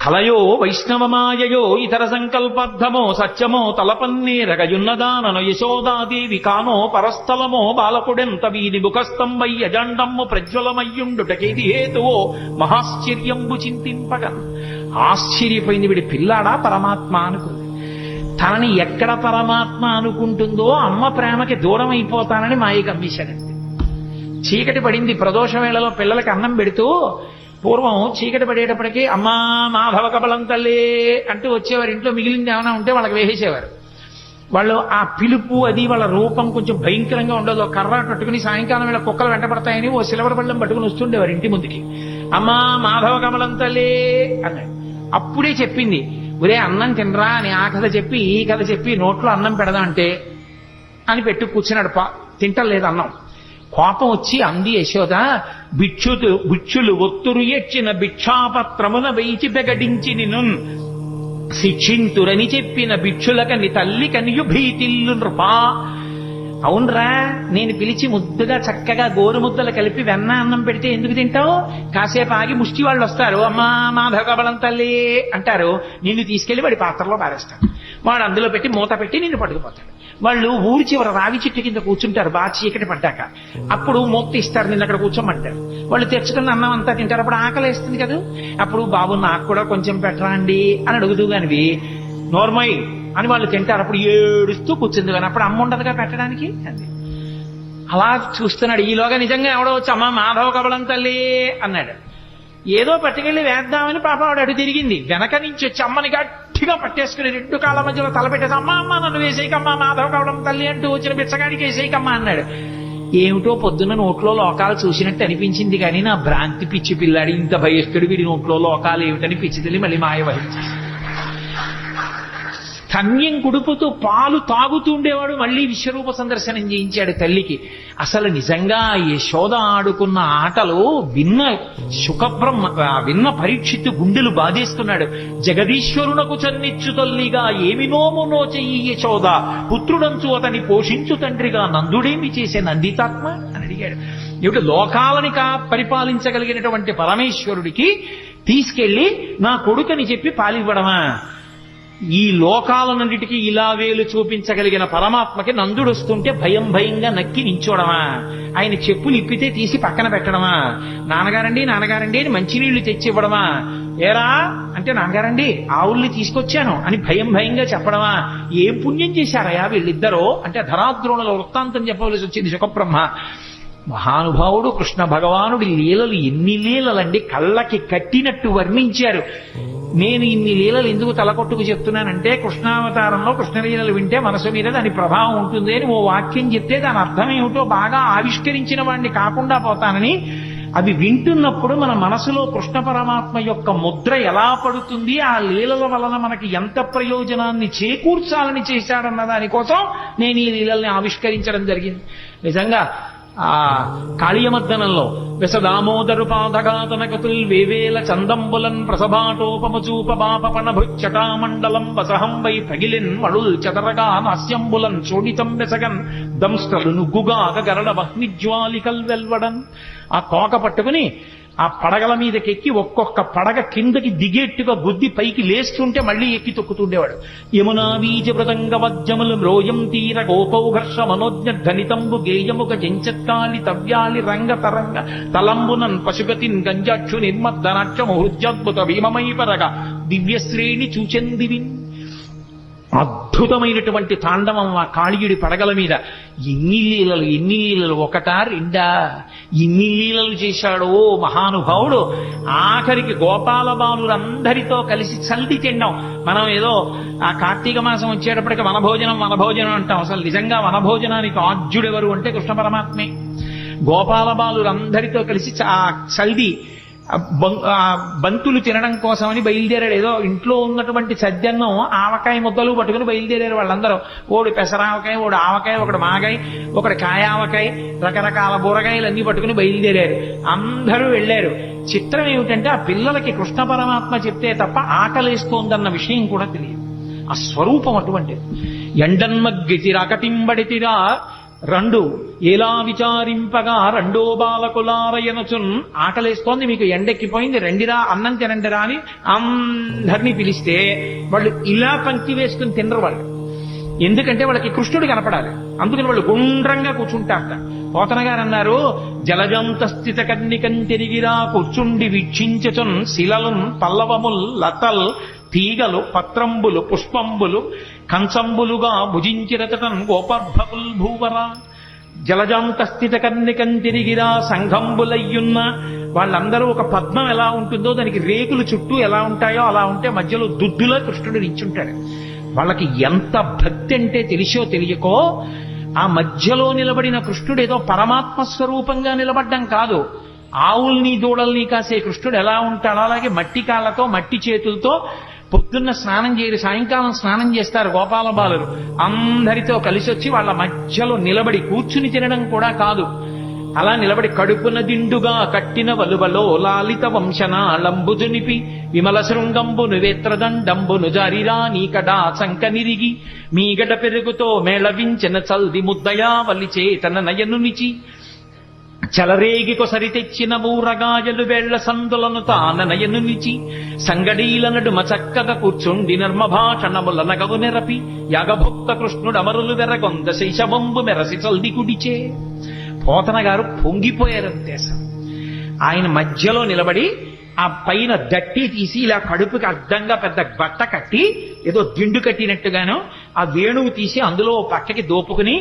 కలయో వైష్ణవమాయయో ఇతర సంకల్పార్థమో సత్యమో తలపన్నేరగయున్నదానను యశోదాదేవి కానో పరస్థలమో బాలకుడెంత వీని ముఖస్తంభై అజండమ్ము ప్రజ్వలమయ్యుండుటకేది హేతువో మహాశ్చర్యంబు చింతింపగన్. ఆశ్చర్యపోయింది. వీడి పిల్లాడా పరమాత్మ అనుకుంది. తనని ఎక్కడ పరమాత్మ అనుకుంటుందో అమ్మ ప్రేమకి దూరం అయిపోతానని మాయ గమ్మేశాడంతే. చీకటి పడింది. ప్రదోష వేళలో పిల్లలకి అన్నం పెడుతూ పూర్వం చీకటి పడేటప్పటికీ అమ్మా మాధవ కబలం తల్లి అంటూ వచ్చేవారు. ఇంట్లో మిగిలింది ఏమైనా ఉంటే వాళ్ళకి వేసేసేవారు. వాళ్ళు ఆ పిలుపు అది వాళ్ళ రూపం కొంచెం భయంకరంగా ఉండదు. కర్ర కట్టుకుని సాయంకాలం వేళ కుక్కలు వెంటబడతాయని ఓ సిలవర బళ్ళం పట్టుకుని వస్తుండేవారు ఇంటి ముందుకి. అమ్మా మాధవ కమలం తల్లి అన్నాడు. అప్పుడే చెప్పింది, ఒరే అన్నం తినరా అని. ఆ కథ చెప్పి ఈ కథ చెప్పి నోట్లో అన్నం పెడదామంటే అని పెట్టు కూర్చున్నాడు. తింటలేదు అన్నం. కోపం వచ్చి అంది యశోద, భిక్షులు ఒత్తురు ఎచ్చిన భిక్షాపత్రమున వేచి బెగడించి నిన్ను శిక్షింతురని చెప్పిన భిక్షులకని తల్లి కనియు భీతిల్లు నృపా. అవునరా, నేను పిలిచి ముద్దుగా చక్కగా గోరు ముద్దలు కలిపి వెన్న అన్నం పెడితే ఎందుకు తింటావు? కాసేపు ఆగి ముష్టి వాళ్ళు వస్తారు, అమ్మా మాధవ కబలం తల్లి అంటారు. నిన్ను తీసుకెళ్లి వాడి పాత్రలో పారేస్తాడు. వాడు అందులో పెట్టి మూత పెట్టి నిన్ను పట్టుకుపోతాడు. వాళ్ళు ఊరి చివర రావి చెట్టు కింద కూర్చుంటారు బాగా చీకటి పడ్డాక. అప్పుడు మూత ఇస్తారు, నిన్ను అక్కడ కూర్చోమంటారు. వాళ్ళు తెచ్చుకున్న అన్నం అంతా తింటారు. అప్పుడు ఆకలి వేస్తుంది కదా. అప్పుడు బాబు నాకు కూడా కొంచెం పెట్టరా అండి అని అడుగుతూ కానివి నోర్మై అని వాళ్ళు తింటారు. అప్పుడు ఏడుస్తూ కూర్చుంది కానీ అప్పుడు అమ్మ ఉండదుగా పెట్టడానికి అంది. అలా చూస్తున్నాడు. ఈలోగా నిజంగా ఎవడో వచ్చి అమ్మ మాధవ కబలం తల్లి అన్నాడు. ఏదో పట్టుకెళ్ళి వేద్దామని పాప వాడు అటు తిరిగింది. వెనక నుంచి వచ్చి అమ్మని గట్టిగా పట్టేసుకుని రెండు కాళ్ళ మధ్యలో తలపెట్టేసి అమ్మ అమ్మ నన్ను వేసేయకమ్మా మాధవ కబలం తల్లి అంటూ వచ్చిన బిచ్చగాడికి వేసేయకమ్మా అన్నాడు. ఏమిటో పొద్దున్న నోట్లో లోకాలు చూసినట్టు అనిపించింది కానీ నా భ్రాంతి పిచ్చి పిల్లాడి ఇంత భయస్తుడు వీడి నోట్లో లోకాలు ఏమిటని పిచ్చి తల్లి మళ్ళీ మాయ వహించేసి స్తన్యం కుడుపుతూ పాలు తాగుతూ ఉండేవాడు. మళ్ళీ విశ్వరూప సందర్శనం చేయించాడు తల్లికి. అసలు నిజంగా యశోద ఆడుకున్న ఆటలు విన్న పరీక్షిత్తు గుండెలు బాధేస్తున్నాడు. జగదీశ్వరునకు చన్నిచ్చు తల్లిగా ఏమి నోమునో చెయ్యి యశోద, పుత్రుడంచు అతని పోషించు తండ్రిగా నందుడేమి చేసే నందితాత్మ అని అడిగాడు. ఏమిటి లోకాలని పరిపాలించగలిగినటువంటి పరమేశ్వరుడికి తీసుకెళ్లి నా కొడుకని చెప్పి పాలివ్వడమా? ఈ లోకాలన్నిటికీ ఇలా వేలు చూపించగలిగిన పరమాత్మకి నందుడు వస్తుంటే భయం భయంగా నక్కి నించోడమా? ఆయన చెప్పులు ఇప్పితే తీసి పక్కన పెట్టడమా? నాన్నగారండి నాన్నగారండి అని మంచినీళ్లు తెచ్చివ్వడమా? ఏరా అంటే నాన్నగారండి ఆవుల్ని తీసుకొచ్చాను అని భయం భయంగా చెప్పడమా? ఏం పుణ్యం చేశారయా వీళ్ళిద్దరూ అంటే ధరాద్రోణుల వృత్తాంతం చెప్పవలసి వచ్చింది శుకబ్రహ్మ. మహానుభావుడు కృష్ణ భగవానుడి లీలలు ఎన్ని లీలలండి, కళ్ళకి కట్టినట్టు వర్ణించారు. నేను ఇన్ని లీలలు ఎందుకు తలకొట్టుకు చెప్తున్నానంటే కృష్ణావతారంలో కృష్ణలీలలు వింటే మనసు మీద దాని ప్రభావం ఉంటుంది అని ఓ వాక్యం చెప్తే దాని అర్థం ఏమిటో బాగా ఆవిష్కరించిన వాడిని కాకుండా పోతానని. అవి వింటున్నప్పుడు మన మనసులో కృష్ణ పరమాత్మ యొక్క ముద్ర ఎలా పడుతుంది, ఆ లీలల వలన మనకి ఎంత ప్రయోజనాన్ని చేకూర్చాలని చేశాడన్న దానికోసం నేను ఈ లీలల్ని ఆవిష్కరించడం జరిగింది. నిజంగా ఆ కాళీయమర్దనంలో విసదామోదరు పాదఘాతనకతుల్ వేవేల చందంబులన్ ప్రసభాటోపమచూప బాపపణ భృచ్చటామండలం వసహం వై పగిలిన్ మడుల్ చదరగా నాస్యంబులన్ చోడితం వెసగన్ దంస్ట్రలు నుగ్గుగాక గరడ వహ్నిజ్వాలికల్ వెల్వడన్. ఆ తోక పట్టుకుని ఆ పడగల మీదకెక్కి ఒక్కొక్క పడగ కిందకి దిగేట్టుగా గుద్ది పైకి లేస్తుంటే మళ్ళీ ఎక్కి తొక్కుతుండేవాడు. యమునా వీజ మృదంగ వజ్జములు మ్రోయం తీర గోపౌఘర్ష మనోజ్ఞ ధనితంబు గేయముగ జంచత్కాలి తవ్యాలి రంగ తరంగ తలంబునన్ పశుగతిన్ గంజాక్షు నిర్మద్దనాక్షము హృద్యద్భుత భీమమై పరగ దివ్యశ్రేణి చూచెందివిన్. అద్భుతమైనటువంటి తాండవం ఆ కాళీయుడి పడగల మీద. ఎన్ని లీలలు ఒకటా రెండా, ఎన్ని లీలలు చేశాడో మహానుభావుడు. ఆఖరికి గోపాల బాలురందరితో కలిసి చల్ది తిండం. మనం ఏదో ఆ కార్తీక మాసం వచ్చేటప్పటికి వనభోజనం అంటాం. అసలు నిజంగా వనభోజనానికి ఆద్యుడెవరు అంటే కృష్ణ పరమాత్మే. గోపాల బాలురందరితో కలిసి ఆ చల్ది బంతులు తినడం కోసమని బయలుదేరాడు. ఏదో ఇంట్లో ఉన్నటువంటి సద్యన్నం ఆవకాయ ముద్దలు పట్టుకుని బయలుదేరారు వాళ్ళందరూ. ఓడి పెసరావకాయ, ఓడి ఆవకాయ, ఒకటి మాగాయ, ఒకటి కాయావకాయ, రకరకాల బూరగాయలు అన్ని పట్టుకుని బయలుదేరారు. అందరూ వెళ్ళారు. చిత్రం ఏమిటంటే ఆ పిల్లలకి కృష్ణ పరమాత్మ చెప్తే తప్ప ఆకలేస్తోందన్న విషయం కూడా తెలియదు. ఆ స్వరూపం అటువంటిది. ఎండన్మగ్గితిరకటింబడితిరా రెండు ఎలా విచారింపగా రెండో బాలకులారయనచున్. ఆకలేస్తోంది, మీకు ఎండెక్కిపోయింది, రెండిరా అన్నం తినండిరా అని అందరినీ పిలిస్తే వాళ్ళు ఇలా పంక్తి వేసుకుని తినరు వాళ్ళు. ఎందుకంటే వాళ్ళకి కృష్ణుడు కనపడాలి. అందుకని వాళ్ళు గుండ్రంగా కూర్చుంటారట. పోతన గారు అన్నారు, జలజంత స్థిత కన్నికం తిరిగిరా కూర్చుండి వీక్షించచున్ శిలలున్ పల్లవముల్ లతల్ తీగలు పత్రంబులు పుష్పంబులు కంచంబులుగా భుజించిరతటన్ గోపర్భకుల్ భూవరా. జలజాంత స్థిత కన్నికం తిరిగిరా సంఘంబులయ్యున్న వాళ్ళందరూ ఒక పద్మం ఎలా ఉంటుందో దానికి రేకులు చుట్టూ ఎలా ఉంటాయో అలా ఉంటే మధ్యలో దుడ్డులో కృష్ణుడు నించుంటాడు. వాళ్ళకి ఎంత భక్తి అంటే తెలిసో తెలియకో ఆ మధ్యలో నిలబడిన కృష్ణుడు ఏదో పరమాత్మ స్వరూపంగా నిలబడ్డం కాదు. ఆవుల్ని దూడల్ని కాసే కృష్ణుడు ఎలా ఉంటాడో అలాగే మట్టి కాళ్ళతో మట్టి చేతులతో పొద్దున్న స్నానం చేయరు, సాయంకాలం స్నానం చేస్తారు గోపాల బాలురు. అందరితో కలిసి వచ్చి వాళ్ళ మధ్యలో నిలబడి కూర్చుని తినడం కూడా కాదు, అలా నిలబడి కడుపున దిండుగా కట్టిన వలువలో లాలిత వంశనాళంబుజునిపి విమల శృంగంబును వేత్రదండంబును జారిరా నీకడా చంక నిరిగి మీగడ పెరుగుతో మేళవించిన చల్ది ముద్దయా వల్లి చేతన నయనునిచి చలరేగి కొసరి తెచ్చిన బూరగాయలు వేళ్ల సందులను తాన నయనునిచి సంగడీల నడుమ చక్కగా కూర్చుండి నర్మభాషణముల నగవు నెరపి యాగభుక్త కృష్ణుడు అమరులు వెరగొంద శైశవంబు మెరసి చల్ది కుడిచే. పోతన గారు పొంగిపోయారంతే. ఆయన మధ్యలో నిలబడి ఆ పైన దట్టి తీసి ఇలా కడుపుకి అడ్డంగా పెద్ద బట్ట కట్టి ఏదో దిండు కట్టినట్టుగాను ఆ వేణువు తీసి అందులో పక్కకి దోపుకుని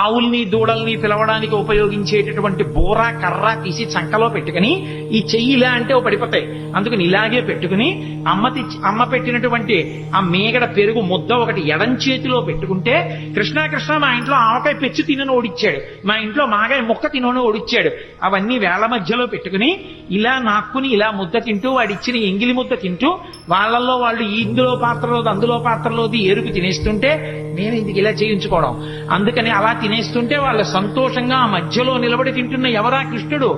ఆవుల్ని దూడల్ని పిలవడానికి ఉపయోగించేటటువంటి బోరా కర్ర తీసి చంకలో పెట్టుకుని ఈ చెయ్యి ఇలా అంటే పడిపోతాయి, అందుకని ఇలాగే పెట్టుకుని అమ్మ పెట్టినటువంటి ఆ మేగడ పెరుగు ముద్ద ఒకటి ఎడం చేతిలో పెట్టుకుంటే కృష్ణ కృష్ణ మా ఇంట్లో ఆవకాయ పెచ్చు తినని ఓడిచ్చాడు, మా ఇంట్లో మాగాయ ముక్క తినని ఓడిచ్చాడు, అవన్నీ వేళ్ల మధ్యలో పెట్టుకుని ఇలా నాక్కుని ఇలా ముద్ద తింటూ వాడిచ్చిన ఎంగిలి ముద్ద తింటూ వాళ్ళల్లో వాళ్ళు ఇందులో పాత్రలోది అందులో పాత్రలోది ఏరుకు తినేస్తుంటే నేను ఇందుకు ఇలా చేయించుకోవడం. అందుకని అలా తినేస్తుంటే వాళ్ళు సంతోషంగా ఆ మధ్యలో నిలబడి తింటున్న ఎవరా కృష్ణుడు?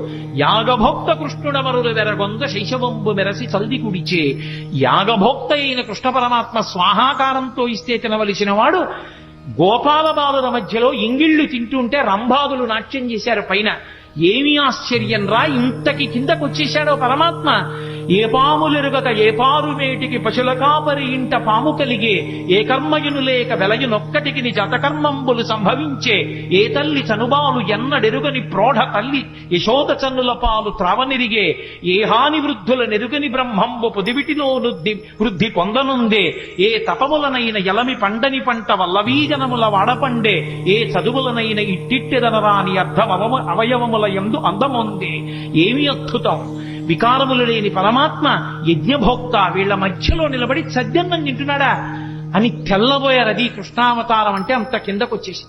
యాగభోక్త కృష్ణుడమరులు వెరగొంద శైశవంబు మెరసి చల్ది కుడిచే. యాగభోక్త అయిన కృష్ణ పరమాత్మ స్వాహాకారంతో ఇస్తే తినవలసిన వాడు గోపాల బాలుల మధ్యలో ఎంగిళ్లు తింటుంటే రంభాదులు నాట్యం చేశారు పైన. ఏమీ ఆశ్చర్యం రా, ఇంతకి కిందకొచ్చేశాడో పరమాత్మ. ఏ పాములెరుగక ఏ పారు మేటికి పశుల కాపరి ఇంట పాము కలిగే, ఏ కర్మయును లేక వెలయునొక్కటికి జతకర్మంబులు సంభవించే, ఏ తల్లి చనుబాలు ఎన్నడెరుగని ప్రోఢ తల్లి యశోద చన్నుల పాలు త్రావనిరిగే, ఏ హాని వృద్ధుల నెరుగని బ్రహ్మంబు పొదివిటిలో వృద్ధి పొందనుందే, ఏ తపములనైన ఎలమి పండని పంట వల్లవీజనముల వాడపండే, ఏ చదువులనైన ఇట్టిట్టెదనరాని అర్థం అవయవముల యందు అందముందే. ఏమి అద్భుతం! వికారములు లేని పరమాత్మ యజ్ఞభోక్త వీళ్ల మధ్యలో నిలబడి సద్యన్నం తింటున్నాడా అని తెల్లబోయారు. అది కృష్ణావతారం అంటే అంత కిందకొచ్చేసి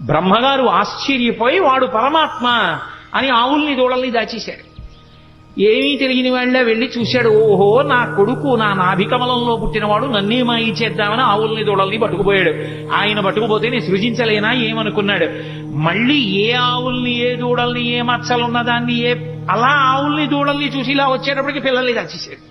బ్రహ్మగారు ఆశ్చర్యపోయి వాడు పరమాత్మ అని ఆవుల్ని దూడల్ని దాచేశాడు. ఏమీ తెలియని వాళ్ళ వెళ్ళి చూశాడు. ఓహో, నా కొడుకు నా నాభికమలంలో పుట్టినవాడు నన్నే మాయి చేద్దామని ఆవుల్ని దూడల్ని పట్టుకుపోయాడు. ఆయన పట్టుకుపోతే నేను సృజించలేనా ఏమనుకున్నాడు. మళ్ళీ ఏ ఆవుల్ని ఏ దూడల్ని ఏ మచ్చలున్నదాన్ని అలా ఆవుల్ని దూడల్ని చూసి ఇలా వచ్చేటప్పటికి పిల్లల్ని దాచేశాడు.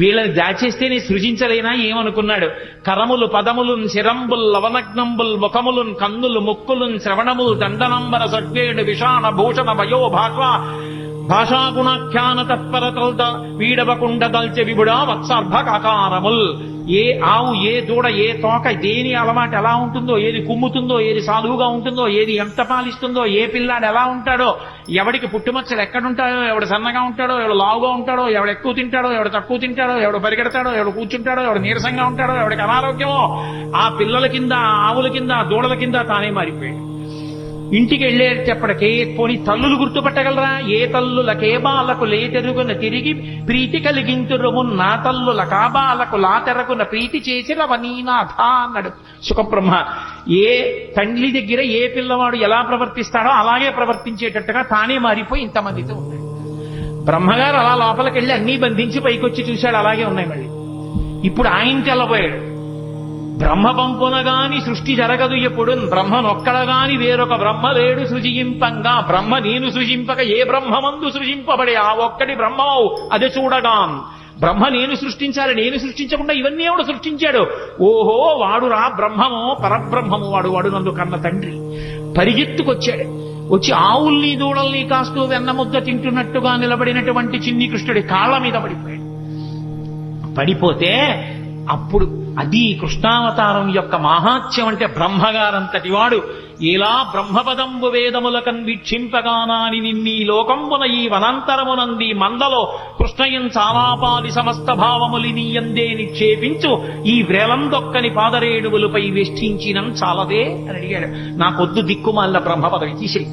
వీళ్ళని దాచేస్తేనే సృజించలేనా ఏమనుకున్నాడు. కరములు పదములు శిరంబుల్ లవనగ్నంబుల్ ముఖములున్ కన్నులు ముక్కులున్ శ్రవణములు దండనంబర సడ్వేడు విషాణ భూషణ భయో భాషాగుణాఖ్యాన తత్పరత వీడవకుండ దల్చె విబుడా వత్సర్భకారముల్. ఏ ఆవు ఏ దూడ ఏ తోక దేని అలవాటు ఎలా ఉంటుందో, ఏది కుమ్ముతుందో, ఏది సాధువుగా ఉంటుందో, ఏది ఎంత పాలిస్తుందో, ఏ పిల్లాడు ఎలా ఉంటాడో, ఎవడికి పుట్టుమచ్చలు ఎక్కడుంటాడో, ఎవడు సన్నగా ఉంటాడో, ఎవడు లావుగా ఉంటాడో, ఎవడు ఎక్కువ తింటాడో, ఎవడు తక్కువ తింటాడో, ఎవడు పరిగెడతాడో, ఎవడు కూర్చుంటాడో, ఎవడు నీరసంగా ఉంటాడో, ఎవడికి అనారోగ్యమో, ఆ పిల్లల కింద, ఆవుల కింద, దూడల కింద తానే మారిపోయాడు. ఇంటికి వెళ్ళేటప్పటికే పోని తల్లులు గుర్తుపట్టగలరా? ఏ తల్లులకే బాలకు లేతెరుగున తిరిగి ప్రీతి కలిగింతురుము, నా తల్లుల కాబాలకు లాతెరగున ప్రీతి చేసిరవనీనాథ అన్నాడు సుఖబ్రహ్మ. ఏ తండ్రి దగ్గర ఏ పిల్లవాడు ఎలా ప్రవర్తిస్తాడో అలాగే ప్రవర్తించేటట్టుగా తానే మారిపోయి ఇంతమందితో ఉన్నాడు. బ్రహ్మగారు అలా లోపలికి వెళ్ళి అన్నీ బంధించి పైకొచ్చి చూశాడు, అలాగే ఉన్నాయి. మళ్ళీ ఇప్పుడు ఆయన తెల్లబోయాడు. బ్రహ్మ పంపునగాని సృష్టి జరగదు ఎప్పుడు, బ్రహ్మనొక్కడగాని వేరొక బ్రహ్మ లేడు సృజింపంగా, బ్రహ్మ నేను సృజింపక ఏ బ్రహ్మమందు సృజింపబడే ఆ ఒక్కటి బ్రహ్మవు అది చూడగా. బ్రహ్మ నేను సృష్టించాలి, నేను సృష్టించకుండా ఇవన్నీ ఎవడు సృష్టించాడు? ఓహో వాడురా బ్రహ్మము, పరబ్రహ్మము వాడు, వాడు నన్ను కన్న తండ్రి. పరిగెత్తుకొచ్చాడు. వచ్చి ఆవుల్ని దూడల్ని కాస్తూ వెన్నముద్ద తింటున్నట్టుగా నిలబడినటువంటి చిన్ని కృష్ణుడి కాళ్ళ మీద పడిపోయాడు. పడిపోతే అప్పుడు అది కృష్ణావతారం యొక్క మహాత్యం. అంటే బ్రహ్మగారంతటి వాడు ఇలా బ్రహ్మపదంబు వేదములకన్ వీక్షింపగానాని నిన్నీ లోకంబున ఈ వనాంతరమునంది మందలో కృష్ణయం చాలాపాది సమస్త భావములినీయందే నిక్షేపించు ఈ వ్రేలందొక్కని పాదరేణువులపై వేష్టించినం చాలదే అని అడిగాడు. నాకొద్దు దిక్కుమాల బ్రహ్మపదవి తీసేయి.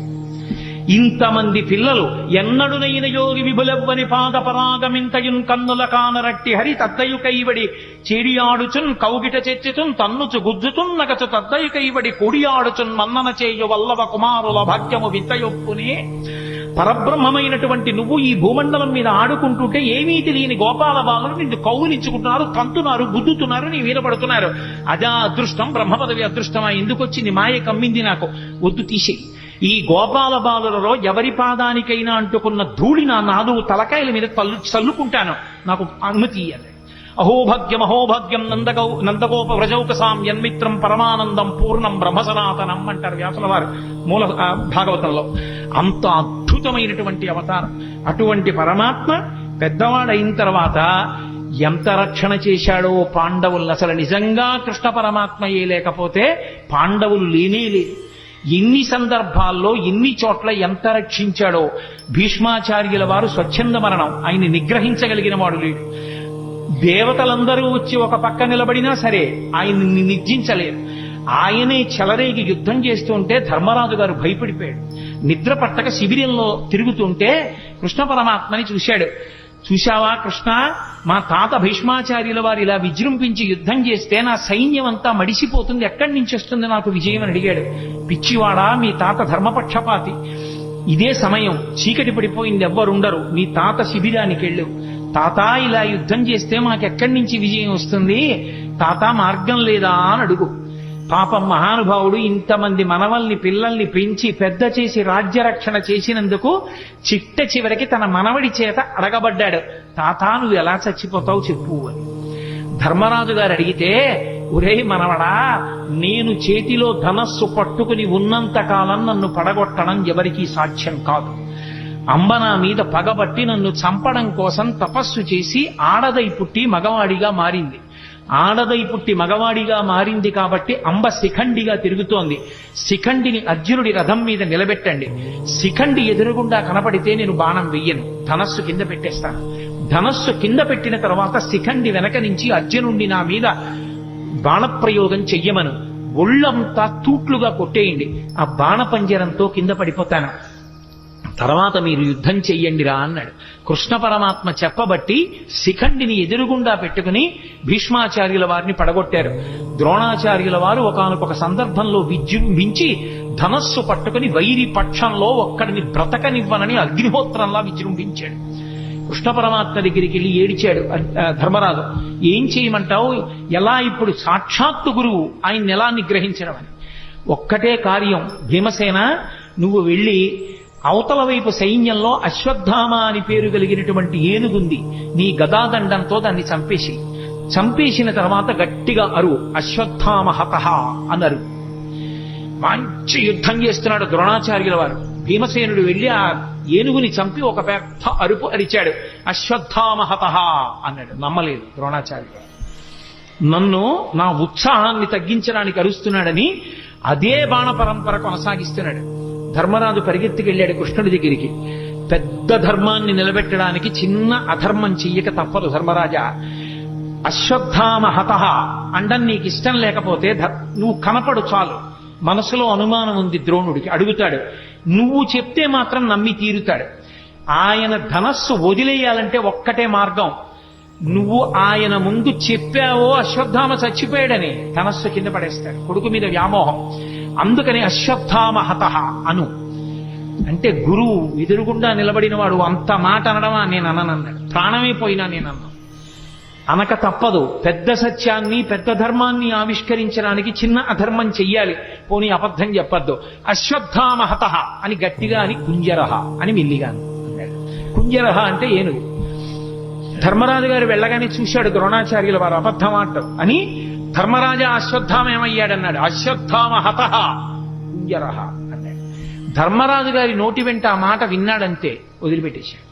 ఇంతమంది పిల్లలు ఎన్నడునైన యోగి విభులవ్వని పాదపరాగమింతయున్ కన్నుల కానరట్టి హరి తద్దయు కైవడి చేడియాడుచున్ కౌగిట చెచ్చుచున్ తన్నుచు గుజ్జుచున్ నగచు తద్దయు కైవడి కొడియాడుచున్ మన్నన చేయు వల్లవ కుమారుల భాగ్యము విత్తయొప్పునే. పరబ్రహ్మమైనటువంటి నువ్వు ఈ భూమండలం మీద ఆడుకుంటుంటే ఏమీ తెలియని గోపాల బాలులు నిన్ను కౌగులించుకుంటున్నారు, తంతున్నారు, గుద్దుతున్నారు, నీ మీద పడుతున్నారు. అదా అదృష్టం, బ్రహ్మపదవి అదృష్టమా? ఎందుకు వచ్చింది? మాయ కమ్మింది నాకు, వద్దు తీసేయి. ఈ గోపాల బాలులలో ఎవరి పాదానికైనా అంటుకున్న ధూళి నా నాలుగు తలకాయల మీద చల్లుకుంటాను, నాకు అనుమతి ఇయ్యాలి. అహోభాగ్యం అహోభాగ్యం నందగోప వ్రజౌకసాం యన్మిత్రం పరమానందం పూర్ణం బ్రహ్మసనాతనం అంటారు వ్యాసుల వారు మూల భాగవతంలో. అంత అద్భుతమైనటువంటి అవతారం. అటువంటి పరమాత్మ పెద్దవాడైన తర్వాత ఎంత రక్షణ చేశాడో పాండవులను. అసలు నిజంగా కృష్ణ పరమాత్మయే లేకపోతే పాండవులు లేనే లేదు. ఎన్ని సందర్భాల్లో ఎన్ని చోట్ల ఎంత రక్షించాడో. భీష్మాచార్యుల వారు స్వచ్ఛంద మరణం, ఆయన్ని నిగ్రహించగలిగిన వాడు లేడు. దేవతలందరూ వచ్చి ఒక పక్క నిలబడినా సరే ఆయన్ని నిర్జించలేరు. ఆయనే చెలరేగి యుద్ధం చేస్తుంటే ధర్మరాజు గారు భయపడిపోయాడు. నిద్ర పట్టక శిబిరంలో తిరుగుతుంటే కృష్ణ పరమాత్మని చూశాడు. చూశావా కృష్ణ, మా తాత భీష్మాచార్యుల వారు ఇలా విజృంభించి యుద్ధం చేస్తే నా సైన్యం అంతా మడిసిపోతుంది, ఎక్కడి నుంచి వస్తుంది నాకు విజయం అని అడిగాడు. పిచ్చివాడా, మీ తాత ధర్మపక్షపాతి. ఇదే సమయం, చీకటి పడిపోయింది, ఎవ్వరుండరు. మీ తాత శిబిరానికి వెళ్ళు. తాత ఇలా యుద్ధం చేస్తే మాకెక్కడి నుంచి విజయం వస్తుంది, తాత మార్గం లేదా అని అడుగు. పాపం మహానుభావుడు ఇంతమంది మనవల్ని పిల్లల్ని పెంచి పెద్ద చేసి రాజ్యరక్షణ చేసినందుకు చిట్ట చివరికి తన మనవడి చేత అడగబడ్డాడు, తాత నువ్వు ఎలా చచ్చిపోతావు చెప్పు అని. ధర్మరాజు గారు అడిగితే, ఒరేయ్ మనవడా, నేను చేతిలో ధనస్సు పట్టుకుని ఉన్నంత కాలం నన్ను పడగొట్టడం ఎవరికీ సాధ్యం కాదు. అంబ నా మీద పగబట్టి నన్ను చంపడం కోసం తపస్సు చేసి ఆడదై పుట్టి మగవాడిగా మారింది. ఆడదై పుట్టి మగవాడిగా మారింది కాబట్టి అంబ శిఖండిగా తిరుగుతోంది. శిఖండిని అర్జునుడి రథం మీద నిలబెట్టండి. శిఖండి ఎదురుగుండా కనపడితే నేను బాణం వెయ్యను, ధనస్సు కింద పెట్టేస్తాను. ధనస్సు కింద పెట్టిన తర్వాత శిఖండి వెనక నుంచి అర్జునుడిని నా మీద బాణప్రయోగం చెయ్యమను, ఒళ్ళంతా తూట్లుగా కొట్టేయండి, ఆ బాణపంజరంతో కింద పడిపోతాను, తర్వాత మీరు యుద్ధం చెయ్యండిరా అన్నాడు. కృష్ణ పరమాత్మ చెప్పబట్టి శిఖండిని ఎదురుగుండా పెట్టుకుని భీష్మాచార్యుల వారిని పడగొట్టారు. ద్రోణాచార్యుల వారు ఒకానొక సందర్భంలో విజృంభించి ధనస్సు పట్టుకుని వైరి పక్షంలో ఒక్కడిని బ్రతకనివ్వనని అగ్నిహోత్రంలా విజృంభించాడు. కృష్ణ పరమాత్మ దగ్గరికి వెళ్ళి ఏడిచాడు ధర్మరాజు, ఏం చేయమంటావు, ఎలా ఇప్పుడు సాక్షాత్తు గురువు ఆయన్ని ఎలా నిగ్రహించడం అని. ఒక్కటే కార్యం, భీమసేన నువ్వు వెళ్ళి అవతల వైపు సైన్యంలో అశ్వత్థామ అని పేరు కలిగినటువంటి ఏనుగుంది, నీ గదాదండంతో దాన్ని చంపేసిన తర్వాత గట్టిగా అరువు, అశ్వత్థామ హతః అన్నారు. మంచి యుద్ధం చేస్తున్నాడు ద్రోణాచార్యుల వారు. భీమసేనుడు వెళ్ళి ఆ ఏనుగుని చంపి ఒక పెద్ద అరుపు అరిచాడు, అశ్వత్థామ హతః అన్నాడు. నమ్మలేదు ద్రోణాచార్యులు. నన్ను నా ఉత్సాహాన్ని తగ్గించడానికి అరుస్తున్నాడని అదే బాణ పరంపర కొనసాగిస్తున్నాడు. ధర్మరాజు పరిగెత్తుకెళ్ళాడు కృష్ణుడి దగ్గరికి. పెద్ద ధర్మాన్ని నిలబెట్టడానికి చిన్న అధర్మం చెయ్యక తప్పదు ధర్మరాజా. అశ్వత్థామ హతః అండం నీకు ఇష్టం లేకపోతే నువ్వు కనపడు చాలు. మనసులో అనుమానం ఉంది ద్రోణుడికి, అడుగుతాడు. నువ్వు చెప్తే మాత్రం నమ్మి తీరుతాడు. ఆయన ధనస్సు వదిలేయాలంటే ఒక్కటే మార్గం. నువ్వు ఆయన ముందు చెప్పావో అశ్వత్థామ చచ్చిపోయాడని ధనస్సు కింద పడేస్తాడు. కొడుకు మీద వ్యామోహం. అందుకని అశ్వత్థామ హతః అను అంటే గురువు ఎదురుగుండా నిలబడిన వాడు అంత మాట అనడమా నేను అననన్నాడు. ప్రాణమే పోయినా నేను అన్నా. అనక తప్పదు. పెద్ద సత్యాన్ని పెద్ద ధర్మాన్ని ఆవిష్కరించడానికి చిన్న అధర్మం చెయ్యాలి. పోనీ అబద్ధం చెప్పద్దు. అశ్వత్థామ హతః అని గట్టిగా అని కుంజరహ అని మెల్లిగా అన్నాడు. కుంజరహ అంటే ఏనుగు. ధర్మరాజు గారు వెళ్ళగానే చూశాడు ద్రోణాచార్యుల వారు అబద్ధం ఆడటం అని. ధర్మరాజా అశ్వత్థామ ఏమయ్యాడన్నాడు. అశ్వత్థామ హతః కుంజరహ అన్నాడు. ధర్మరాజు గారి నోటి వెంట ఆ మాట విన్నాడంతే వదిలిపెట్టేశాడు.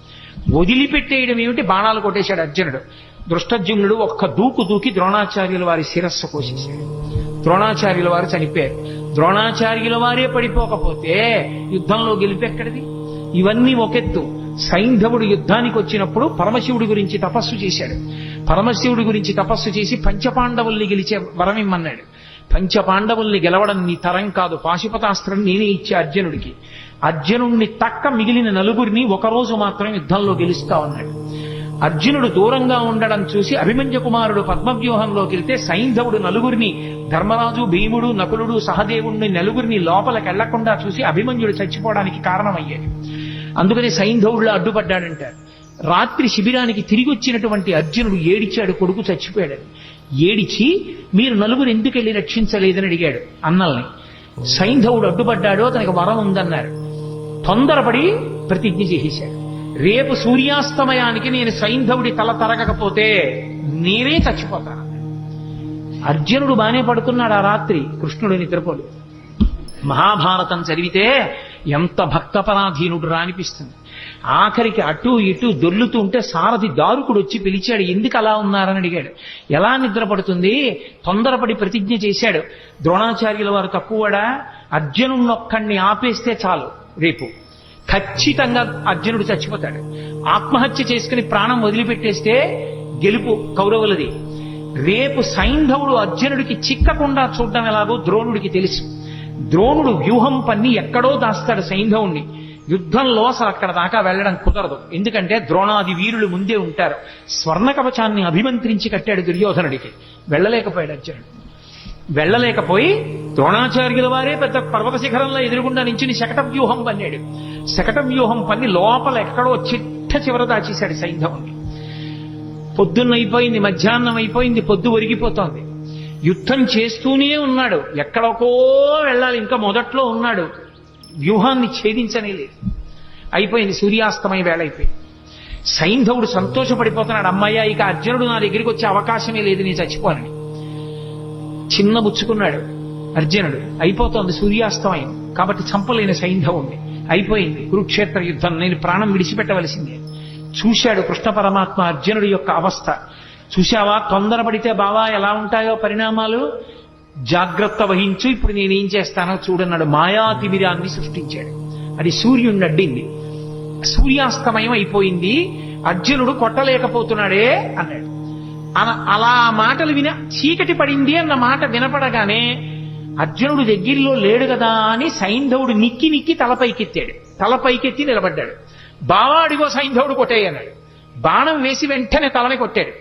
వదిలిపెట్టేయడం ఏమిటి, బాణాలు కొట్టేశాడు అర్జునుడు. దృష్టజ్యుమ్నుడు ఒక్క దూకు దూకి ద్రోణాచార్యుల వారి శిరస్సు కోసేశాడు. ద్రోణాచార్యుల వారు చనిపోయారు. ద్రోణాచార్యుల వారే పడిపోకపోతే యుద్ధంలో గెలిపెక్కడిది? ఇవన్నీ ఒకెత్తు. సైంధవుడు యుద్ధానికి వచ్చినప్పుడు పరమశివుడి గురించి తపస్సు చేశాడు. పరమశివుడి గురించి తపస్సు చేసి పంచపాండవుల్ని గెలిచే వరం ఇమ్మన్నాడు. పంచపాండవుల్ని గెలవడం నీ తరం కాదు, పాశుపతాస్త్రం నేనే ఇచ్చే అర్జునుడికి. అర్జునుడిని తక్క మిగిలిన నలుగురిని ఒకరోజు మాత్రం యుద్ధంలో గెలుస్తా ఉన్నాడు. అర్జునుడు దూరంగా ఉండడం చూసి అభిమన్యు కుమారుడు పద్మవ్యూహంలోకి వెళ్తే సైంధవుడు నలుగురిని, ధర్మరాజు, భీముడు, నకులుడు, సహదేవుడిని నలుగురిని లోపలికి వెళ్లకుండా చూసి అభిమన్యుడు చచ్చిపోవడానికి కారణమయ్యాడు. అందుకని సైంధవుడిలో అడ్డుపడ్డాడంటారు. రాత్రి శిబిరానికి తిరిగి వచ్చినటువంటి అర్జునుడు ఏడిచాడు కొడుకు చచ్చిపోయాడని. ఏడిచి మీరు నలుగురు ఎందుకు వెళ్ళి రక్షించలేదని అడిగాడు అన్నల్ని. సైంధవుడు అడ్డుపడ్డాడో తనకు వరం ఉందన్నారు. తొందరపడి ప్రతిజ్ఞ చేసేశాడు. రేపు సూర్యాస్తమయానికి నేను సైంధవుడి తల తరగకపోతే నేనే చచ్చిపోతాను. అర్జునుడు బానే పడుతున్నాడు ఆ రాత్రి, కృష్ణుడు నిద్రపోలేదు. మహాభారతం చదివితే ఎంత భక్తపరాధీనుడు రా అనిపిస్తుంది. ఆఖరికి అటు ఇటు దొర్లుతూ ఉంటే సారథి దారుకుడు వచ్చి పిలిచాడు. ఎందుకు అలా ఉన్నారని అడిగాడు. ఎలా నిద్ర పడుతుంది? తొందరపడి ప్రతిజ్ఞ చేశాడు. ద్రోణాచార్యుల వారు తక్కువడా? అర్జునుడినొక్కడిని ఆపేస్తే చాలు, రేపు ఖచ్చితంగా అర్జునుడు చచ్చిపోతాడు. ఆత్మహత్య చేసుకుని ప్రాణం వదిలిపెట్టేస్తే గెలుపు కౌరవులది. రేపు సైంధవుడు అర్జునుడికి చిక్కకుండా చూడడం ఎలాగో ద్రోణుడికి తెలుసు. ద్రోణుడు వ్యూహం పన్ని ఎక్కడో దాస్తాడు సైంధవుణ్ణి. యుద్ధంలో అసలు అక్కడ దాకా వెళ్ళడం కుదరదు. ఎందుకంటే ద్రోణాది వీరులు ముందే ఉంటారు. స్వర్ణ కవచాన్ని అభిమంత్రించి కట్టాడు దుర్యోధనుడికి. వెళ్ళలేకపోయాడు అర్జునుడు. వెళ్ళలేకపోయి ద్రోణాచార్యుల వారే పెద్ద పర్వత శిఖరంలో ఎదురుగుండా నించుని శకట వ్యూహం పన్నాడు. శకట వ్యూహం పన్ని లోపల ఎక్కడో చిట్ట చివర దాచేశాడు సైంధవుణ్ణి. పొద్దున్నైపోయింది, మధ్యాహ్నం అయిపోయింది, పొద్దు ఒరిగిపోతోంది. యుద్ధం చేస్తూనే ఉన్నాడు. ఎక్కడికో వెళ్ళాలి, ఇంకా మొదట్లో ఉన్నాడు. వ్యూహాన్ని ఛేదించనే లేదు. అయిపోయింది, సూర్యాస్తమయ వేళ అయిపోయింది. సైంధవుడు సంతోషపడిపోతున్నాడు. అమ్మయ్య, ఇక అర్జునుడు నా దగ్గరికి వచ్చే అవకాశమే లేదు, నేను చచ్చిపోనని. చిన్న బుచ్చుకున్నాడు అర్జునుడు. అయిపోతోంది సూర్యాస్తమయం, కాబట్టి చంపలేని సైంధవుణ్ణి. అయిపోయింది కురుక్షేత్ర యుద్ధం, నేను ప్రాణం విడిచిపెట్టవలసిందే. చూశాడు కృష్ణ పరమాత్మ అర్జునుడి యొక్క అవస్థ. చూశావా, తొందరపడితే బావా ఎలా ఉంటాయో పరిణామాలు, జాగ్రత్త వహించు, ఇప్పుడు నేనేం చేస్తానో చూడన్నాడు. మాయాతిమిరాన్ని సృష్టించాడు. అది సూర్యుడిని అడ్డింది. సూర్యాస్తమయం అయిపోయింది, అర్జునుడు కొట్టలేకపోతున్నాడే అన్నాడు. అలా మాటలు విన చీకటి పడింది అన్న మాట వినపడగానే అర్జునుడు దగ్గరలో లేడు కదా అని సైంధవుడు నిక్కి నిక్కి తలపైకెత్తాడు. తలపైకెత్తి నిలబడ్డాడు. బావాడిగో సైంధవుడు కొట్టేయన్నాడు. బాణం వేసి వెంటనే తలని కొట్టాడు.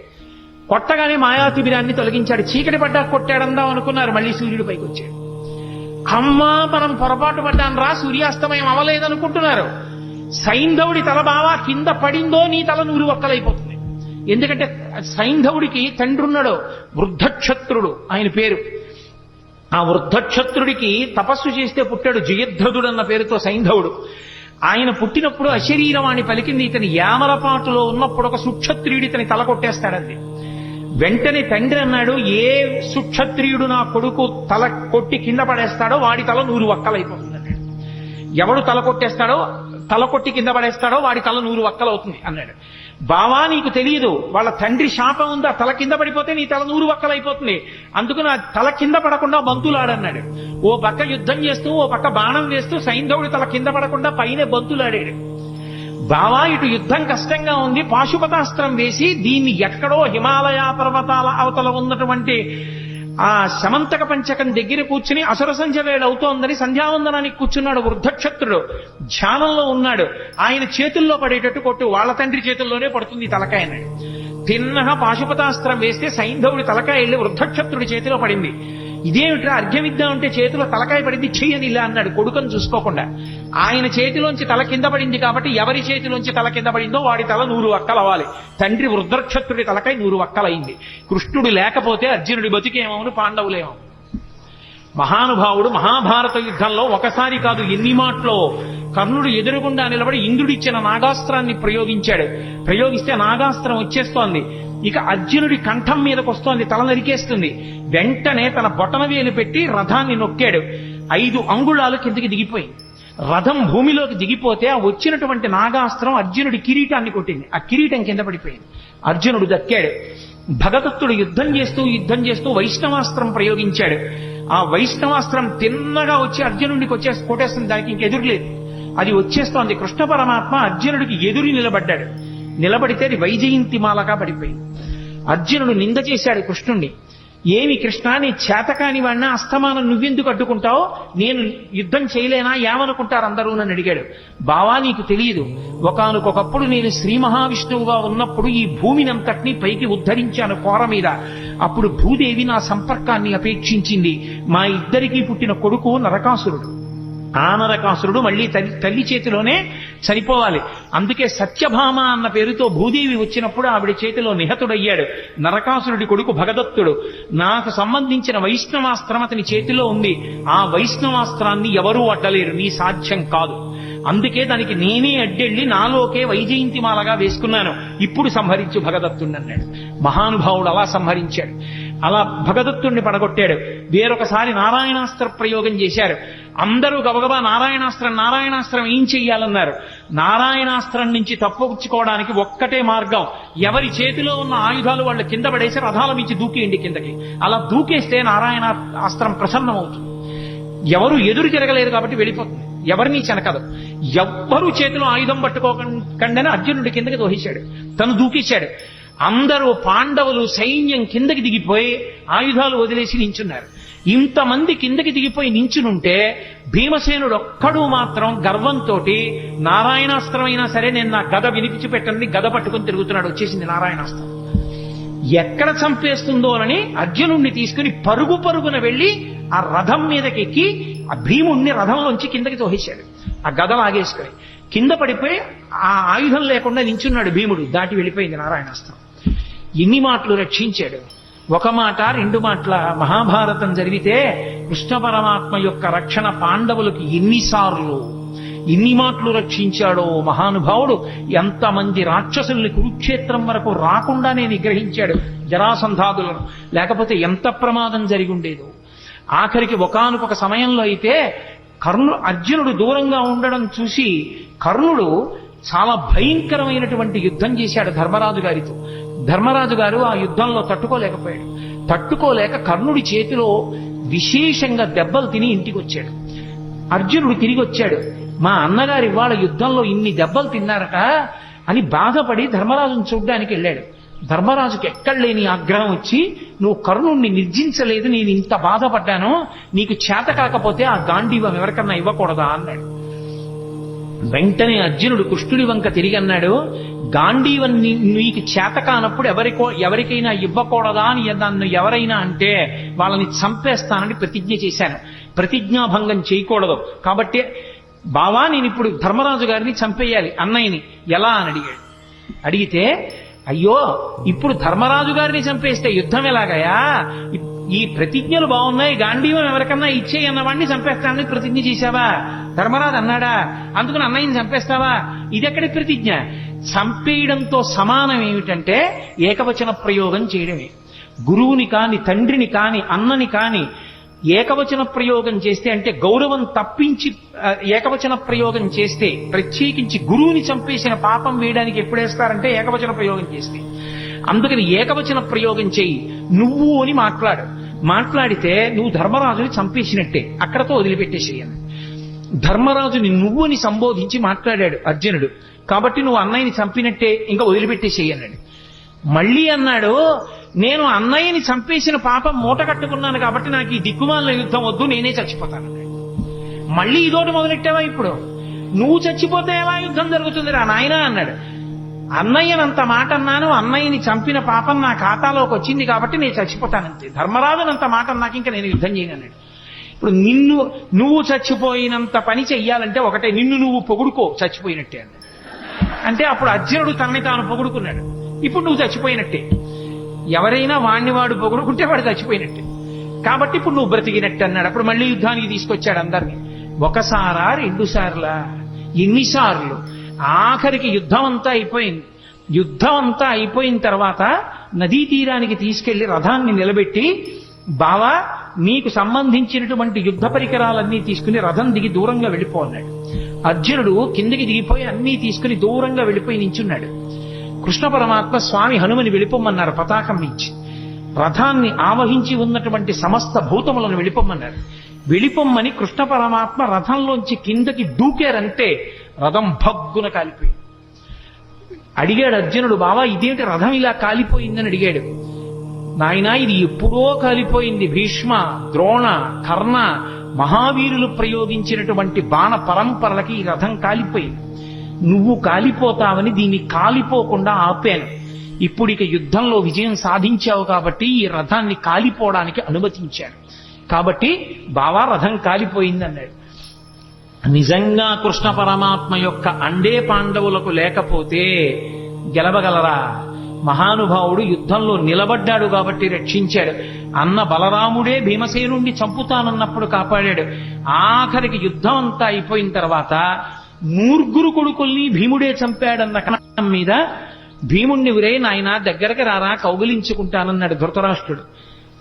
కొట్టగానే మాయాతిమిరాన్ని తొలగించాడు. చీకటి పడ్డా కొట్టాడందాం అనుకున్నారు, మళ్ళీ సూర్యుడు పైకి వచ్చాడు. అమ్మా, మనం పొరపాటు పడ్డాను రా, సూర్యాస్తమయం అవలేదనుకుంటున్నారు. సైంధవుడి తల బావా కింద పడిందో నీ తల 100 ఒక్కలైపోతుంది. ఎందుకంటే సైంధవుడికి తండ్రి ఉన్నాడు, వృద్ధక్షత్రుడు ఆయన పేరు. ఆ వృద్ధక్షత్రుడికి తపస్సు చేస్తే పుట్టాడు జయద్రథుడు అన్న పేరుతో సైంధవుడు. ఆయన పుట్టినప్పుడు అశరీరవాణి పలికింది. ఇతని యామరపాటులో ఉన్నప్పుడు ఒక సుక్షత్రియుడు ఇతని తల కొట్టేస్తాడంది. వెంటనే తండ్రి అన్నాడు, ఏ సుక్షత్రియుడు నా కొడుకు తల కొట్టి కింద పడేస్తాడో వాడి తల 100 ఒక్కలైపోతుంది అన్నాడు. ఎవడు తల కొట్టేస్తాడో, తల కొట్టి కింద పడేస్తాడో వాడి తల 100 ఒక్కలవుతుంది అన్నాడు. బావా నీకు తెలియదు, వాళ్ళ తండ్రి శాపం ఉందా, తల కింద పడిపోతే నీ తల 100 వక్కలైపోతుంది, అందుకని ఆ తల కింద పడకుండా బంతులాడన్నాడు. ఓ పక్క యుద్ధం చేస్తూ ఓ పక్క బాణం వేస్తూ సైంధవుడి తల కింద పడకుండా పైనే బంతులాడాడు. బావా ఇటు యుద్ధం కష్టంగా ఉంది, పాశుపతాస్త్రం వేసి దీన్ని ఎక్కడో హిమాలయ పర్వతాల అవతల ఉన్నటువంటి ఆ శమంతక పంచకం దగ్గర కూర్చుని అసుర సంధ్య వేళ అవుతోందని సంధ్యావందనానికి కూర్చున్నాడు వృద్ధక్షత్రుడు, ధ్యానంలో ఉన్నాడు. ఆయన చేతుల్లో పడేటట్టు కొట్టు, వాళ్ళ తండ్రి చేతుల్లోనే పడుతుంది తలకాయ అన్నాడు. తిన్నగా పాశుపతాస్త్రం వేస్తే సైంధవుడి తలకాయ వెళ్ళి వృద్ధక్షత్రుడి చేతిలో పడింది. ఇదేమిట్రా అర్ఘ్యమిద్దాం అంటే చేతిలో తలకాయ పడింది, చెయ్యని ఇలా అన్నాడు కొడుకుని చూసుకోకుండా. ఆయన చేతిలోంచి తల కింద పడింది కాబట్టి ఎవరి చేతిలోంచి తల కింద పడిందో వాడి తల 100 వక్కలవ్వాలి. తండ్రి వృద్ధక్షత్రుడి తలకాయ 100 వక్కలైంది. కృష్ణుడు లేకపోతే అర్జునుడి బతికేమవును, పాండవులేమో. మహానుభావుడు మహాభారత యుద్ధంలో ఒకసారి కాదు ఎన్ని మాటలో కర్ణుడు ఎదురుగుండా నిలబడి ఇంద్రుడిచ్చిన నాగాస్త్రాన్ని ప్రయోగించాడు. ప్రయోగిస్తే నాగాస్త్రం వచ్చేస్తోంది. ఇక అర్జునుడి కంఠం మీదకి వస్తోంది, తల నరికేస్తుంది. వెంటనే తన బొటనవేలు పెట్టి రథాన్ని నొక్కాడు. 5 అంగుళాలు కిందికి దిగిపోయింది. రథం భూమిలోకి దిగిపోతే ఆ వచ్చినటువంటి నాగాస్త్రం అర్జునుడి కిరీటాన్ని కొట్టింది. ఆ కిరీటం కింద పడిపోయింది. అర్జునుడు దక్కాడు. భగదత్తుడు యుద్ధం చేస్తూ వైష్ణవాస్త్రం ప్రయోగించాడు. ఆ వైష్ణవాస్త్రం తిన్నగా వచ్చి అర్జునుడికి కొట్టేస్తుంది. దానికి ఇంకెదురులేదు, అది వచ్చేస్తోంది. కృష్ణ పరమాత్మ అర్జునుడికి ఎదురు నిలబడ్డాడు. నిలబడితే అది వైజయంతిమాలగా పడిపోయింది. అర్జునుడు నింద చేశాడు కృష్ణుణ్ణి. ఏమి కృష్ణ, నీ చేతకాని వాడినా అస్తమానం నువ్వెందుకు అడ్డుకుంటావు, నేను యుద్ధం చేయలేనా, ఏమనుకుంటారు అందరూ అని అడిగాడు. బావా నీకు తెలియదు, ఒకానొకప్పుడు నేను శ్రీ మహావిష్ణువుగా ఉన్నప్పుడు ఈ భూమినంతటినీ పైకి ఉద్ధరించాను కోర మీద. అప్పుడు భూదేవి నా సంపర్కాన్ని అపేక్షించింది. మా ఇద్దరికీ పుట్టిన కొడుకు నరకాసురుడు. ఆ నరకాసురుడు మళ్ళీ తల్లి చేతిలోనే చనిపోవాలి. అందుకే సత్యభామ అన్న పేరుతో భూదేవి వచ్చినప్పుడు ఆవిడ చేతిలో నిహతుడయ్యాడు. నరకాసురుడి కొడుకు భగదత్తుడు. నాకు సంబంధించిన వైష్ణవాస్త్రం అతని చేతిలో ఉంది. ఆ వైష్ణవాస్త్రాన్ని ఎవరూ అడ్డలేరు, నీ సాధ్యం కాదు. అందుకే దానికి నేనే అడ్డెళ్ళి నాలోకే వైజయంతిమాలగా వేసుకున్నాను. ఇప్పుడు సంహరించు భగదత్తుణ్ణి అన్నాడు. మహానుభావుడు అలా సంహరించాడు. అలా భగదత్తుణ్ణి పడగొట్టాడు. వేరొకసారి నారాయణాస్త్ర ప్రయోగం చేశారు. అందరూ గబగబా నారాయణాస్త్రం ఏం చెయ్యాలన్నారు. నారాయణాస్త్రం నుంచి తప్పుచ్చుకోవడానికి ఒక్కటే మార్గం, ఎవరి చేతిలో ఉన్న ఆయుధాలు వాళ్ళు కింద పడేసి రథాల నుంచి దూకేయండి కిందకి. అలా దూకేస్తే నారాయణాస్త్రం ప్రసన్నమవుతుంది. ఎవరు ఎదురు తిరగలేరు కాబట్టి వెళ్ళిపోతుంది, ఎవరిని చెనకదు. ఎవ్వరూ చేతిలో ఆయుధం పట్టుకోకండి అర్జునుడి కిందకి దోహించాడు, తను దూకేశాడు. అందరూ పాండవులు సైన్యం కిందకి దిగిపోయి ఆయుధాలు వదిలేసి నించున్నారు. ఇంతమంది కిందకి దిగిపోయి నించునుంటే భీమసేనుడు ఒక్కడు మాత్రం గర్వంతో నారాయణాస్త్రం అయినా సరే నేను నా గద వినిపించి పెట్టండి గద పట్టుకుని తిరుగుతున్నాడు. వచ్చేసింది నారాయణాస్త్రం. ఎక్కడ చంపేస్తుందోనని అర్జునుణ్ణి తీసుకుని పరుగున వెళ్లి ఆ రథం మీదకెక్కి ఆ భీముణ్ణి రథంలోంచి కిందకి తోసేశాడు. ఆ గద లాగేసుకుని కింద పడిపోయి ఆ ఆయుధం లేకుండా నించున్నాడు భీముడు. దాటి వెళ్ళిపోయింది నారాయణాస్త్రం. ఎన్ని మాటలు రక్షించాడు. ఒక మాట 2 మాటల మహాభారతం జరిగితే కృష్ణ పరమాత్మ యొక్క రక్షణ పాండవులకు ఎన్ని మాటలు రక్షించాడో మహానుభావుడు. ఎంతమంది రాక్షసుల్ని కురుక్షేత్రం వరకు రాకుండానే నిగ్రహించాడు జరాసంధాదులను. లేకపోతే ఎంత ప్రమాదం జరిగి ఉండేదో. ఆఖరికి ఒకానొక సమయంలో అయితే అర్జునుడు దూరంగా ఉండడం చూసి కర్ణుడు చాలా భయంకరమైనటువంటి యుద్ధం చేశాడు ధర్మరాజు గారితో. ధర్మరాజు గారు ఆ యుద్ధంలో తట్టుకోలేకపోయాడు. తట్టుకోలేక కర్ణుడి చేతిలో విశేషంగా దెబ్బలు తిని ఇంటికి వచ్చాడు. అర్జునుడు తిరిగి వచ్చాడు. మా అన్నగారు ఇవాళ యుద్ధంలో ఇన్ని దెబ్బలు తిన్నారట అని బాధపడి ధర్మరాజును చూడ్డానికి వెళ్ళాడు. ధర్మరాజుకి ఎక్కడలేని ఆగ్రహం వచ్చి, నువ్వు కర్ణుణ్ణి నిర్జించలేదు, నేను ఇంత బాధపడ్డాను, నీకు చేత కాకపోతే ఆ గాంధీవం ఎవరికన్నా ఇవ్వకూడదా అన్నాడు. వెంటనే అర్జునుడు కృష్ణుడి వంక తిరిగి అన్నాడు, గాంధీవం నీకు చేత కానప్పుడు ఎవరికైనా ఇవ్వకూడదా అని నన్ను ఎవరైనా అంటే వాళ్ళని చంపేస్తానని ప్రతిజ్ఞ చేశాను. ప్రతిజ్ఞాభంగం చేయకూడదు. కాబట్టి బావా నేను ఇప్పుడు ధర్మరాజు గారిని చంపేయాలి, అన్నయ్యని ఎలా అని అడిగాడు. అడిగితే అయ్యో ఇప్పుడు ధర్మరాజు గారిని చంపేస్తే యుద్ధం ఎలాగయా, ఈ ప్రతిజ్ఞలు బాగున్నాయి, గాంధీవం ఎవరికన్నా ఇచ్చేయి అన్నవాడిని చంపేస్తానని ప్రతిజ్ఞ చేశావా? ధర్మరాజు అన్నాడా? అందుకని అన్నయ్యని చంపేస్తావా? ఇదెక్కడి ప్రతిజ్ఞ? చంపేయడంతో సమానం ఏమిటంటే ఏకవచన ప్రయోగం చేయడమే. గురువుని కాని, తండ్రిని కాని, అన్నని కాని ఏకవచన ప్రయోగం చేస్తే అంటే గౌరవం తప్పించి ఏకవచన ప్రయోగం చేస్తే, ప్రత్యేకించి గురువుని చంపేసిన పాపం వేయడానికి ఎప్పుడేస్తారంటే ఏకవచన ప్రయోగం చేస్తే. అందుకని ఏకవచన ప్రయోగం చేయి, నువ్వు అని మాట్లాడితే నువ్వు ధర్మరాజుని చంపేసినట్టే, అక్కడతో వదిలిపెట్టేసేయను. ధర్మరాజుని నువ్వు అని సంబోధించి మాట్లాడాడు అర్జునుడు, కాబట్టి నువ్వు అన్నయ్యని చంపినట్టే, ఇంకా వదిలిపెట్టేసేయన్నాడు. మళ్ళీ అన్నాడు, నేను అన్నయ్యని చంపేసిన పాపం మూట కట్టుకున్నాను కాబట్టి నాకు ఈ దిక్కుమాలిన యుద్ధం వద్దు, నేనే చచ్చిపోతాను. మళ్ళీ ఇదోటి మొదలెట్టావా? ఇప్పుడు నువ్వు చచ్చిపోతే ఏమా యుద్ధం జరుగుతుంది రా నాయనా అన్నాడు. అన్నయ్యనంత మాట అన్నాను, అన్నయ్యని చంపిన పాపం నా ఖాతాలోకి వచ్చింది కాబట్టి నేను చచ్చిపోతానంతే. ధర్మరాజునంత మాట అన్నాక ఇంకా నేను యుద్ధం చేయను అన్నాడు. ఇప్పుడు నువ్వు చచ్చిపోయినంత పని చెయ్యాలంటే ఒకటే, నిన్ను నువ్వు పొగుడుకో చచ్చిపోయినట్టే అన్నాడు. అంటే అప్పుడు అర్జునుడు తనని తాను పొగుడుకున్నాడు. ఇప్పుడు నువ్వు చచ్చిపోయినట్టే. ఎవరైనా వాణ్ణి వాడు పొగుడుకుంటే వాడు చచ్చిపోయినట్టే, కాబట్టి ఇప్పుడు నువ్వు బ్రతికినట్టు అన్నాడు. అప్పుడు మళ్ళీ యుద్ధానికి తీసుకొచ్చాడు అందరినీ. ఒకసారా, 2 సార్లా, ఎన్నిసార్లు? ఆఖరికి యుద్ధం అంతా అయిపోయింది. యుద్ధం అంతా అయిపోయిన తర్వాత నదీ తీరానికి తీసుకెళ్లి రథాన్ని నిలబెట్టి, బావా నీకు సంబంధించినటువంటి యుద్ధ పరికరాలన్నీ తీసుకుని రథం దిగి దూరంగా వెళ్ళిపో అన్నాడు. అర్జునుడు కిందకి దిగిపోయి అన్నీ తీసుకుని దూరంగా వెళ్ళిపోయి నించున్నాడు. కృష్ణ పరమాత్మ స్వామి హనుమని వెళ్ళిపోమన్నారు పతాకం నుంచి. రథాన్ని ఆవహించి ఉన్నటువంటి సమస్త భూతములను వెళ్ళిపోమన్నారు. వెళ్ళిపోమ్మని కృష్ణ పరమాత్మ రథంలోంచి కిందకి దూకారంటే రథం భగ్గున కాలిపోయింది. అడిగాడు అర్జునుడు, బావా ఇదేంటి రథం ఇలా కాలిపోయిందని అడిగాడు. నాయనా ఇది ఎప్పుడో కాలిపోయింది. భీష్మ, ద్రోణ, కర్ణ మహావీరులు ప్రయోగించినటువంటి బాణ పరంపరలకి ఈ రథం కాలిపోయింది. నువ్వు కాలిపోతావని దీన్ని కాలిపోకుండా ఆపాను. ఇప్పుడు ఇక యుద్ధంలో విజయం సాధించావు కాబట్టి ఈ రథాన్ని కాలిపోవడానికి అనుమతించాను. కాబట్టి బావా రథం కాలిపోయింది అన్నాడు. నిజంగా కృష్ణ పరమాత్మ యొక్క అండే పాండవులకు లేకపోతే గెలవగలరా? మహానుభావుడు యుద్ధంలో నిలబడ్డాడు కాబట్టి రక్షించాడు. అన్న బలరాముడే భీమసేనుణ్ణి చంపుతానన్నప్పుడు కాపాడాడు. ఆఖరికి యుద్ధం అంతా అయిపోయిన తర్వాత 9 కొడుకుల్ని భీముడే చంపాడన్న కారణం మీద భీముణ్ణి ఉరే నాయన దగ్గరకు రారా కౌగిలించుకుంటానన్నాడు ధృతరాష్ట్రుడు.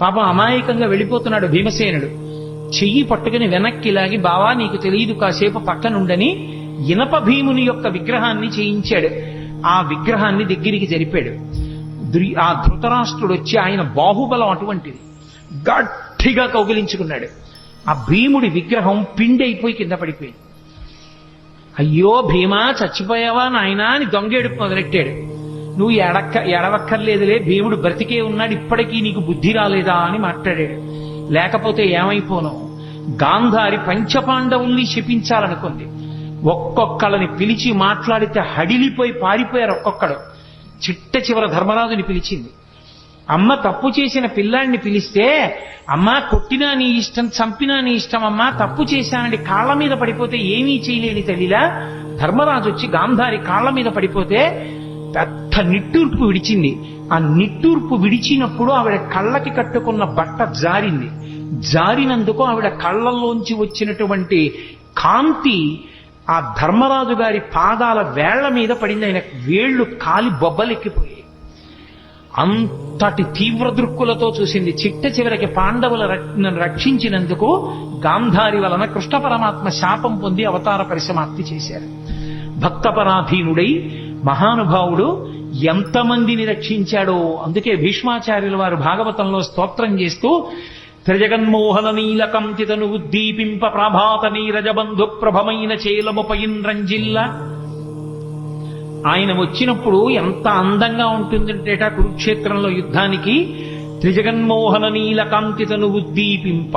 పాపం అమాయకంగా వెళ్ళిపోతున్నాడు భీమసేనుడు. చెయ్యి పట్టుకుని వెనక్కి లాగి, బావా నీకు తెలియదు కాసేపు పక్కనుండని ఇనప భీముని యొక్క విగ్రహాన్ని చేయించాడు. ఆ విగ్రహాన్ని దగ్గరికి జరిపాడు. ఆ ధృతరాష్ట్రుడు వచ్చి, ఆయన బాహుబలం అటువంటిది, గట్టిగా కౌగిలించుకున్నాడు. ఆ భీముడి విగ్రహం పిండైపోయి కింద పడిపోయింది. అయ్యో భీమా చచ్చిపోయావా నాయనా అని దొంగేడుపు మొదలెట్టాడు. నువ్వు ఎడవక్కర్లేదులే, భీముడు బ్రతికే ఉన్నాడు, ఇప్పటికీ నీకు బుద్ధి రాలేదా అని మాట్లాడాడు. లేకపోతే ఏమైపోను, గాంధారి పంచపాండవుల్ని శపించాలనుకుంది. ఒక్కొక్కళ్ళని పిలిచి మాట్లాడితే హడిలిపోయి పారిపోయారు ఒక్కొక్కడు. చిట్ట చివర ధర్మరాజుని పిలిచింది. అమ్మ తప్పు చేసిన పిల్లాడిని పిలిస్తే, అమ్మా కొట్టినా నీ ఇష్టం, చంపినా నీ ఇష్టం, అమ్మా తప్పు చేశానని కాళ్ల మీద పడిపోతే ఏమీ చేయలేని తల్లిలా ధర్మరాజు వచ్చి గాంధారి కాళ్ల మీద పడిపోతే పెద్ద నిట్టూర్పు విడిచింది. ఆ నిట్టూర్పు విడిచినప్పుడు ఆవిడ కళ్ళకి కట్టుకున్న బట్ట జారింది. జారినందుకు ఆవిడ కళ్ళల్లోంచి వచ్చినటువంటి కాంతి ఆ ధర్మరాజు గారి పాదాల వేళ్ల మీద పడింది. ఆయన వేళ్లు కాలి బొబ్బలెక్కిపోయాయి. అంతటి తీవ్ర దృక్కులతో చూసింది. చిట్ట చివరికి పాండవులను రక్షించినందుకు గాంధారి వలన కృష్ణ పరమాత్మ శాపం పొంది అవతార పరిసమాప్తి చేశారు. భక్తపరాధీనుడై మహానుభావుడు ఎంతమందిని రక్షించాడో. అందుకే భీష్మాచార్యుల వారు భాగవతంలో స్తోత్రం చేస్తూ, త్రిజగన్మోహన నీలకంతితను ఉద్దీపింప ప్రాభాత నీరజబంధు ప్రభమైన చేలముపయిన్రంజిల్ల. ఆయన వచ్చినప్పుడు ఎంత అందంగా ఉంటుందంటేట కురుక్షేత్రంలో యుద్ధానికి. త్రిజగన్మోహన నీలకాంతితను ఉద్దీపింప,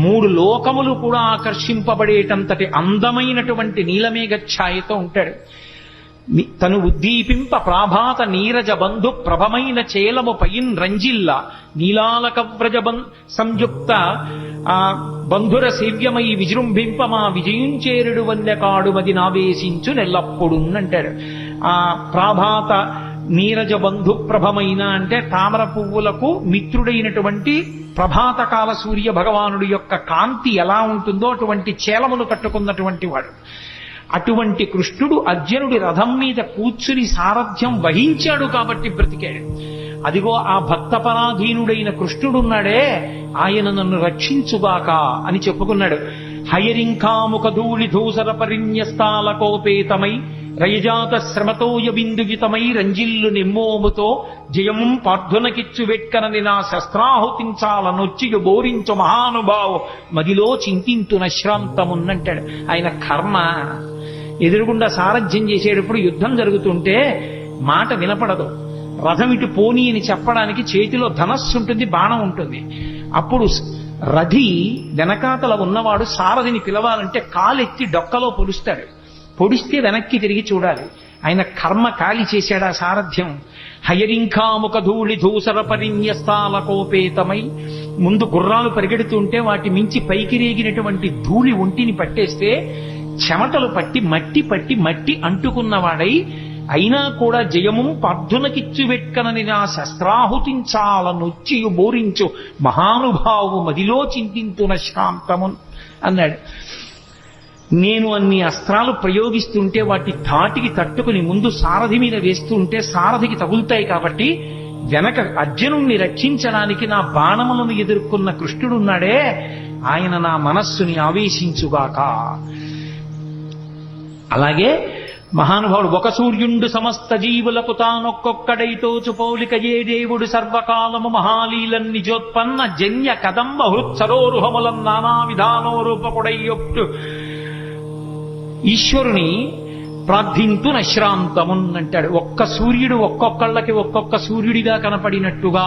3 లోకములు కూడా ఆకర్షింపబడేటంతటి అందమైనటువంటి నీలమేఘ ఛాయతో ఉంటాడు. తను ఉద్దీపింప ప్రాభాత నీరజ బంధు ప్రభమైన చేలము పయిన్ రంజిల్ల నీలాలక వ్రజ సంయుక్త బంధుర సేవ్యమై విజృంభింప మా విజయించేరుడు వన్యకాడు మది నావేశించు నెల్లప్పుడు అంటాడు. ఆ ప్రాభాత నీరజ బంధు ప్రభమైన అంటే తామర పువ్వులకు మిత్రుడైనటువంటి ప్రభాతకాల సూర్య భగవానుడి యొక్క కాంతి ఎలా ఉంటుందో అటువంటి చేలములు కట్టుకున్నటువంటి వాడు. అటువంటి కృష్ణుడు అర్జునుడి రథం మీద కూర్చుని సారథ్యం వహించాడు కాబట్టి బ్రతికాడు. అదిగో ఆ భక్తపరాధీనుడైన కృష్ణుడున్నాడే, ఆయన నన్ను రక్షించుగాక అని చెప్పుకున్నాడు. హయరింకాముఖ ధూళి ధూసర పరిన్యస్తాల కోపేతమై రయజాత శ్రమతోయ బిందుగితమై రంజిల్లు నిమ్మోముతో జయము పార్థునకిచ్చు వెట్కనని నా శస్త్రాహుతించాలనొచ్చియు బోరించు మహానుభావు మదిలో చింతింతున శ్రాంతమున్నంటాడు. ఆయన కర్మ ఎదురుగుండా సారథ్యం చేసేటప్పుడు యుద్ధం జరుగుతుంటే మాట వినపడదు. రథం ఇటు పోనీ అని చెప్పడానికి చేతిలో ధనస్సు ఉంటుంది, బాణం ఉంటుంది. అప్పుడు రథి వెనకాతల ఉన్నవాడు సారథిని పిలవాలంటే కాలెత్తి డొక్కలో పొడుస్తాడు. పొడిస్తే వెనక్కి తిరిగి చూడాలి. ఆయన కర్మ కాలి చేశాడా సారథ్యం. హయరింకాముఖ ధూళి ధూసర పరిన్యస్తాల కోపేతమై, ముందు గుర్రాలు పరిగెడుతుంటే వాటి మించి పైకి రేగినటువంటి ధూళి ఒంటిని పట్టేస్తే చెమటలు పట్టి మట్టి అంటుకున్నవాడై, అయినా కూడా జయము పార్థునకిచ్చు వెట్కనని నా శస్త్రాహుతించాలనొచ్చియు బోరించు మహానుభావు మదిలో చింతింతున శ్రాంతము అన్నాడు. నేను అన్ని అస్త్రాలు ప్రయోగిస్తుంటే వాటి ధాటికి తట్టుకుని ముందు సారథి మీద వేస్తుంటే సారథికి తగులుతాయి కాబట్టి వెనక అర్జునుణ్ణి రక్షించడానికి నా బాణములను ఎదుర్కొన్న కృష్ణుడున్నాడే, ఆయన నా మనస్సుని ఆవేశించుగాక. అలాగే మహానుభావుడు ఒక సూర్యుండు సమస్త జీవులకు తానొక్కొక్కడైతోచు పోలిక ఏ దేవుడు సర్వకాలము మహాలీలన్ నిజోత్పన్న జన్య కదంబ హృత్సరోరుహములం నానా విధానోరూపకుడయ్యొట్టు ఈశ్వరుని ప్రార్థింతు నశ్రాంతమున్ అంటాడు. ఒక్క సూర్యుడు ఒక్కొక్కళ్ళకి ఒక్కొక్క సూర్యుడిగా కనపడినట్టుగా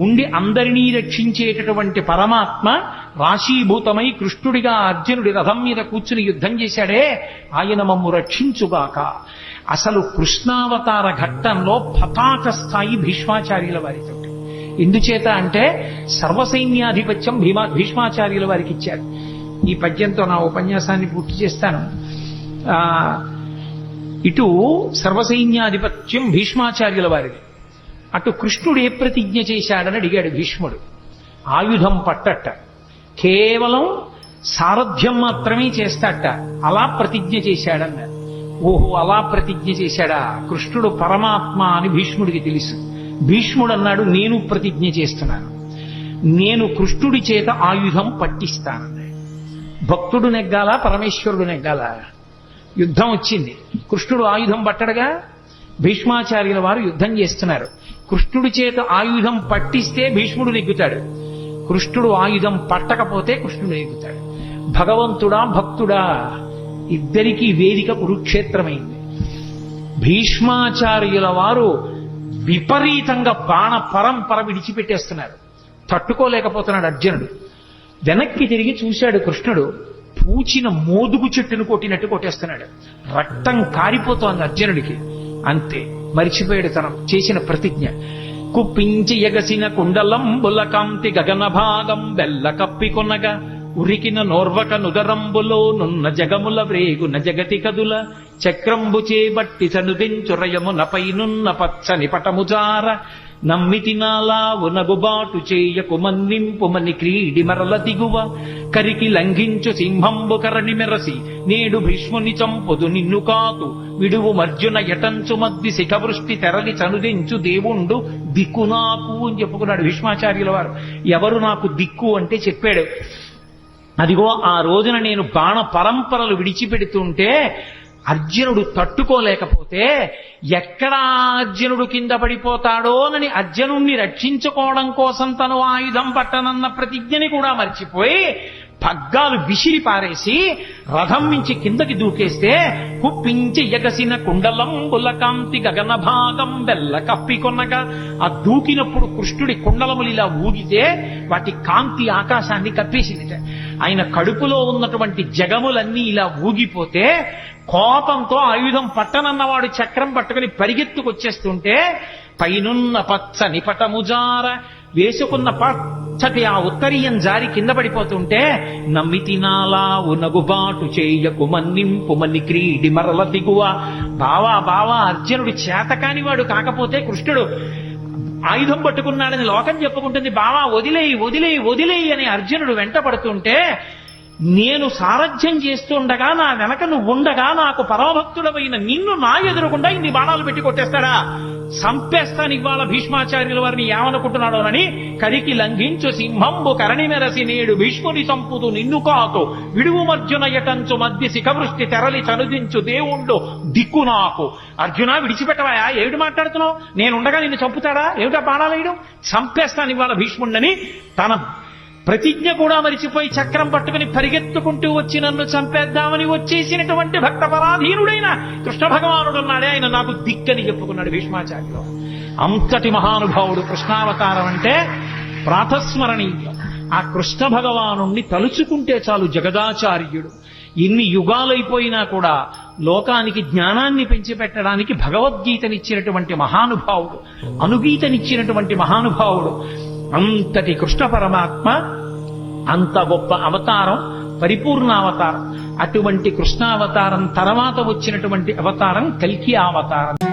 ఉండి అందరినీ రక్షించేటటువంటి పరమాత్మ రాశీభూతమై కృష్ణుడిగా అర్జునుడి రథం మీద కూర్చుని యుద్ధం చేశాడే, ఆయన మమ్ము రక్షించుగాక. అసలు కృష్ణావతార ఘట్టంలో పతాక స్థాయి భీష్మాచార్యుల వారితో. ఎందుచేత అంటే సర్వసైన్యాధిపత్యం భీష్మాచార్యుల వారికి ఇచ్చారు. ఈ పద్యంతో నా ఉపన్యాసాన్ని పూర్తి చేస్తాను. ఇటు సర్వసైన్యాధిపత్యం భీష్మాచార్యుల వారిది, అటు కృష్ణుడు ఏ ప్రతిజ్ఞ చేశాడని అడిగాడు భీష్ముడు. ఆయుధం పట్టట, కేవలం సారథ్యం మాత్రమే చేస్తాట, అలా ప్రతిజ్ఞ చేశాడన్నారు. ఓహో, అలా ప్రతిజ్ఞ చేశాడా? కృష్ణుడు పరమాత్మ అని భీష్ముడికి తెలుసు. భీష్ముడు అన్నాడు, నేను ప్రతిజ్ఞ చేస్తున్నాను, నేను కృష్ణుడి చేత ఆయుధం పట్టిస్తానన్నాడు. భక్తుడు నెగ్గాలా, పరమేశ్వరుడు నెగ్గాలా? యుద్ధం వచ్చింది, కృష్ణుడు ఆయుధం పట్టడగా. భీష్మాచార్యుల వారు యుద్ధం చేస్తున్నారు. కృష్ణుడి చేత ఆయుధం పట్టిస్తే భీష్ముడు నెగ్గుతాడు, కృష్ణుడు ఆయుధం పట్టకపోతే కృష్ణుడు నెగ్గుతాడు. భగవంతుడా భక్తుడా ఇద్దరికీ వేదిక కురుక్షేత్రమైంది. భీష్మాచార్యుల వారు విపరీతంగా బాణ పరంపర విడిచిపెట్టేస్తున్నారు. తట్టుకోలేకపోతున్నాడు అర్జునుడు. వెనక్కి తిరిగి చూశాడు కృష్ణుడు, పూచిన మోదుగు చెట్టును కొట్టినట్టు కొట్టేస్తున్నాడు. రక్తం కారిపోతోంది అర్జునుడికి. అంతే, మరిచిపోయాడు తన చేసిన ప్రతిజ్ఞ. కుప్పించి ఎగసిన కుండలంబుల కాంతి గగన భాగం బెల్ల కప్పికొనగా ఉరికిన నోర్వక నుదరంబులో నున్న జగముల వ్రేగున జగతి కదుల చక్రంబు చేబట్టి సనుదించురయమునపై నున్న పచ్చని పటముజార నమ్మితి నాలావు నగుబాటు చేయకు మన్నింపుమని క్రీడి మరల దిగువ కరికి లంఘించు సింహంబు కరణి మెరసి నేడు భీష్ముని చంపుదు నిన్ను కాకు విడువు మర్జున యటంచు మద్ది శిఖవృష్టి తెరలి చనుదించు దేవుండు దిక్కు నాకు అని చెప్పుకున్నాడు భీష్మాచార్యుల వారు. ఎవరు నాకు దిక్కు అంటే చెప్పాడు. అదిగో ఆ రోజున నేను బాణ పరంపరలు విడిచిపెడుతుంటే అర్జునుడు తట్టుకోలేకపోతే ఎక్కడ అర్జునుడు కింద పడిపోతాడోనని అర్జునుణ్ణి రక్షించుకోవడం కోసం తను ఆయుధం పట్టనన్న ప్రతిజ్ఞని కూడా మర్చిపోయి పగ్గాలు విసిరి పారేసి రథం నుంచి కిందకి దూకేస్తే కుప్పించి ఎగసిన కుండలంబుల కాంతి గగన భాగం బెల్ల కప్పికొనగా ఆ దూకినప్పుడు కృష్ణుడి కుండలములు ఇలా ఊగితే వాటి కాంతి ఆకాశాన్ని కప్పేసింది. ఆయన కడుపులో ఉన్నటువంటి జగములన్నీ ఇలా ఊగిపోతే కోపంతో ఆయుధం పట్టనన్నవాడు చక్రం పట్టుకుని పరిగెత్తుకొచ్చేస్తుంటే పైనున్న పచ్చని పటముజార వేసుకున్న పచ్చటి ఆ ఉత్తరీయం జారి కింద పడిపోతుంటే నమ్మితి నాలా ఉనగుబాటు చేయకు మన్నింపుమని క్రీడి మరల దిగువ. బావా బావా అర్జునుడు చేతకాని వాడు కాకపోతే కృష్ణుడు ఆయుధం పట్టుకున్నాడని లోకం చెప్పుకుంటుంది. బావా వదిలేయి వదిలేయి వదిలేయి అని అర్జునుడు వెంట పడుతుంటే నేను సారథ్యం చేస్తుండగా నా వెనక నువ్వు ఉండగా నాకు పరమభక్తుడమైన నిన్ను నా ఎదురుకుండా ఇన్ని బాణాలు పెట్టి కొట్టేస్తాడా? సంపేస్తాను ఇవాళ భీష్మాచార్యుల వారిని ఏమనుకుంటున్నాడోనని కరికి లంఘించు సింహంబు కరణి మెరసి నేడు భీష్ముని సంపుదు నిన్ను కాకు విడువు మర్జున యటంచు మధ్య శిఖవృష్టి తెరలి చనుదించు దేవుండు దిక్కు నాకు. అర్జున విడిచిపెట్టవాయా? ఏమిటి మాట్లాడుతున్నావు? నేనుండగా నిన్ను చంపుతాడా? ఏమిటా బాణాలు వేయడం? సంపేస్తాను ఇవాళ భీష్ముండని తన ప్రతిజ్ఞ కూడా మరిచిపోయి చక్రం పట్టుకుని పరిగెత్తుకుంటూ వచ్చి నన్ను చంపేద్దామని వచ్చేసినటువంటి భక్త పరాధీనుడైన కృష్ణ భగవానుడు ఉన్నాడే, ఆయన నాకు దిక్కని చెప్పుకున్నాడు భీష్మాచార్యులు. అంతటి మహానుభావుడు కృష్ణావతారం అంటే ప్రాతస్మరణీయం. ఆ కృష్ణ భగవానుణ్ణి తలుచుకుంటే చాలు జగదాచార్యుడు. ఎన్ని యుగాలైపోయినా కూడా లోకానికి జ్ఞానాన్ని పెంచిపెట్టడానికి భగవద్గీతనిచ్చినటువంటి మహానుభావుడు, అనుగీతనిచ్చినటువంటి మహానుభావుడు. అంతటి కృష్ణ పరమాత్మ, అంత గొప్ప అవతారం, పరిపూర్ణావతారం. అటువంటి కృష్ణావతారం తర్వాత వచ్చినటువంటి అవతారం కల్కి అవతారం.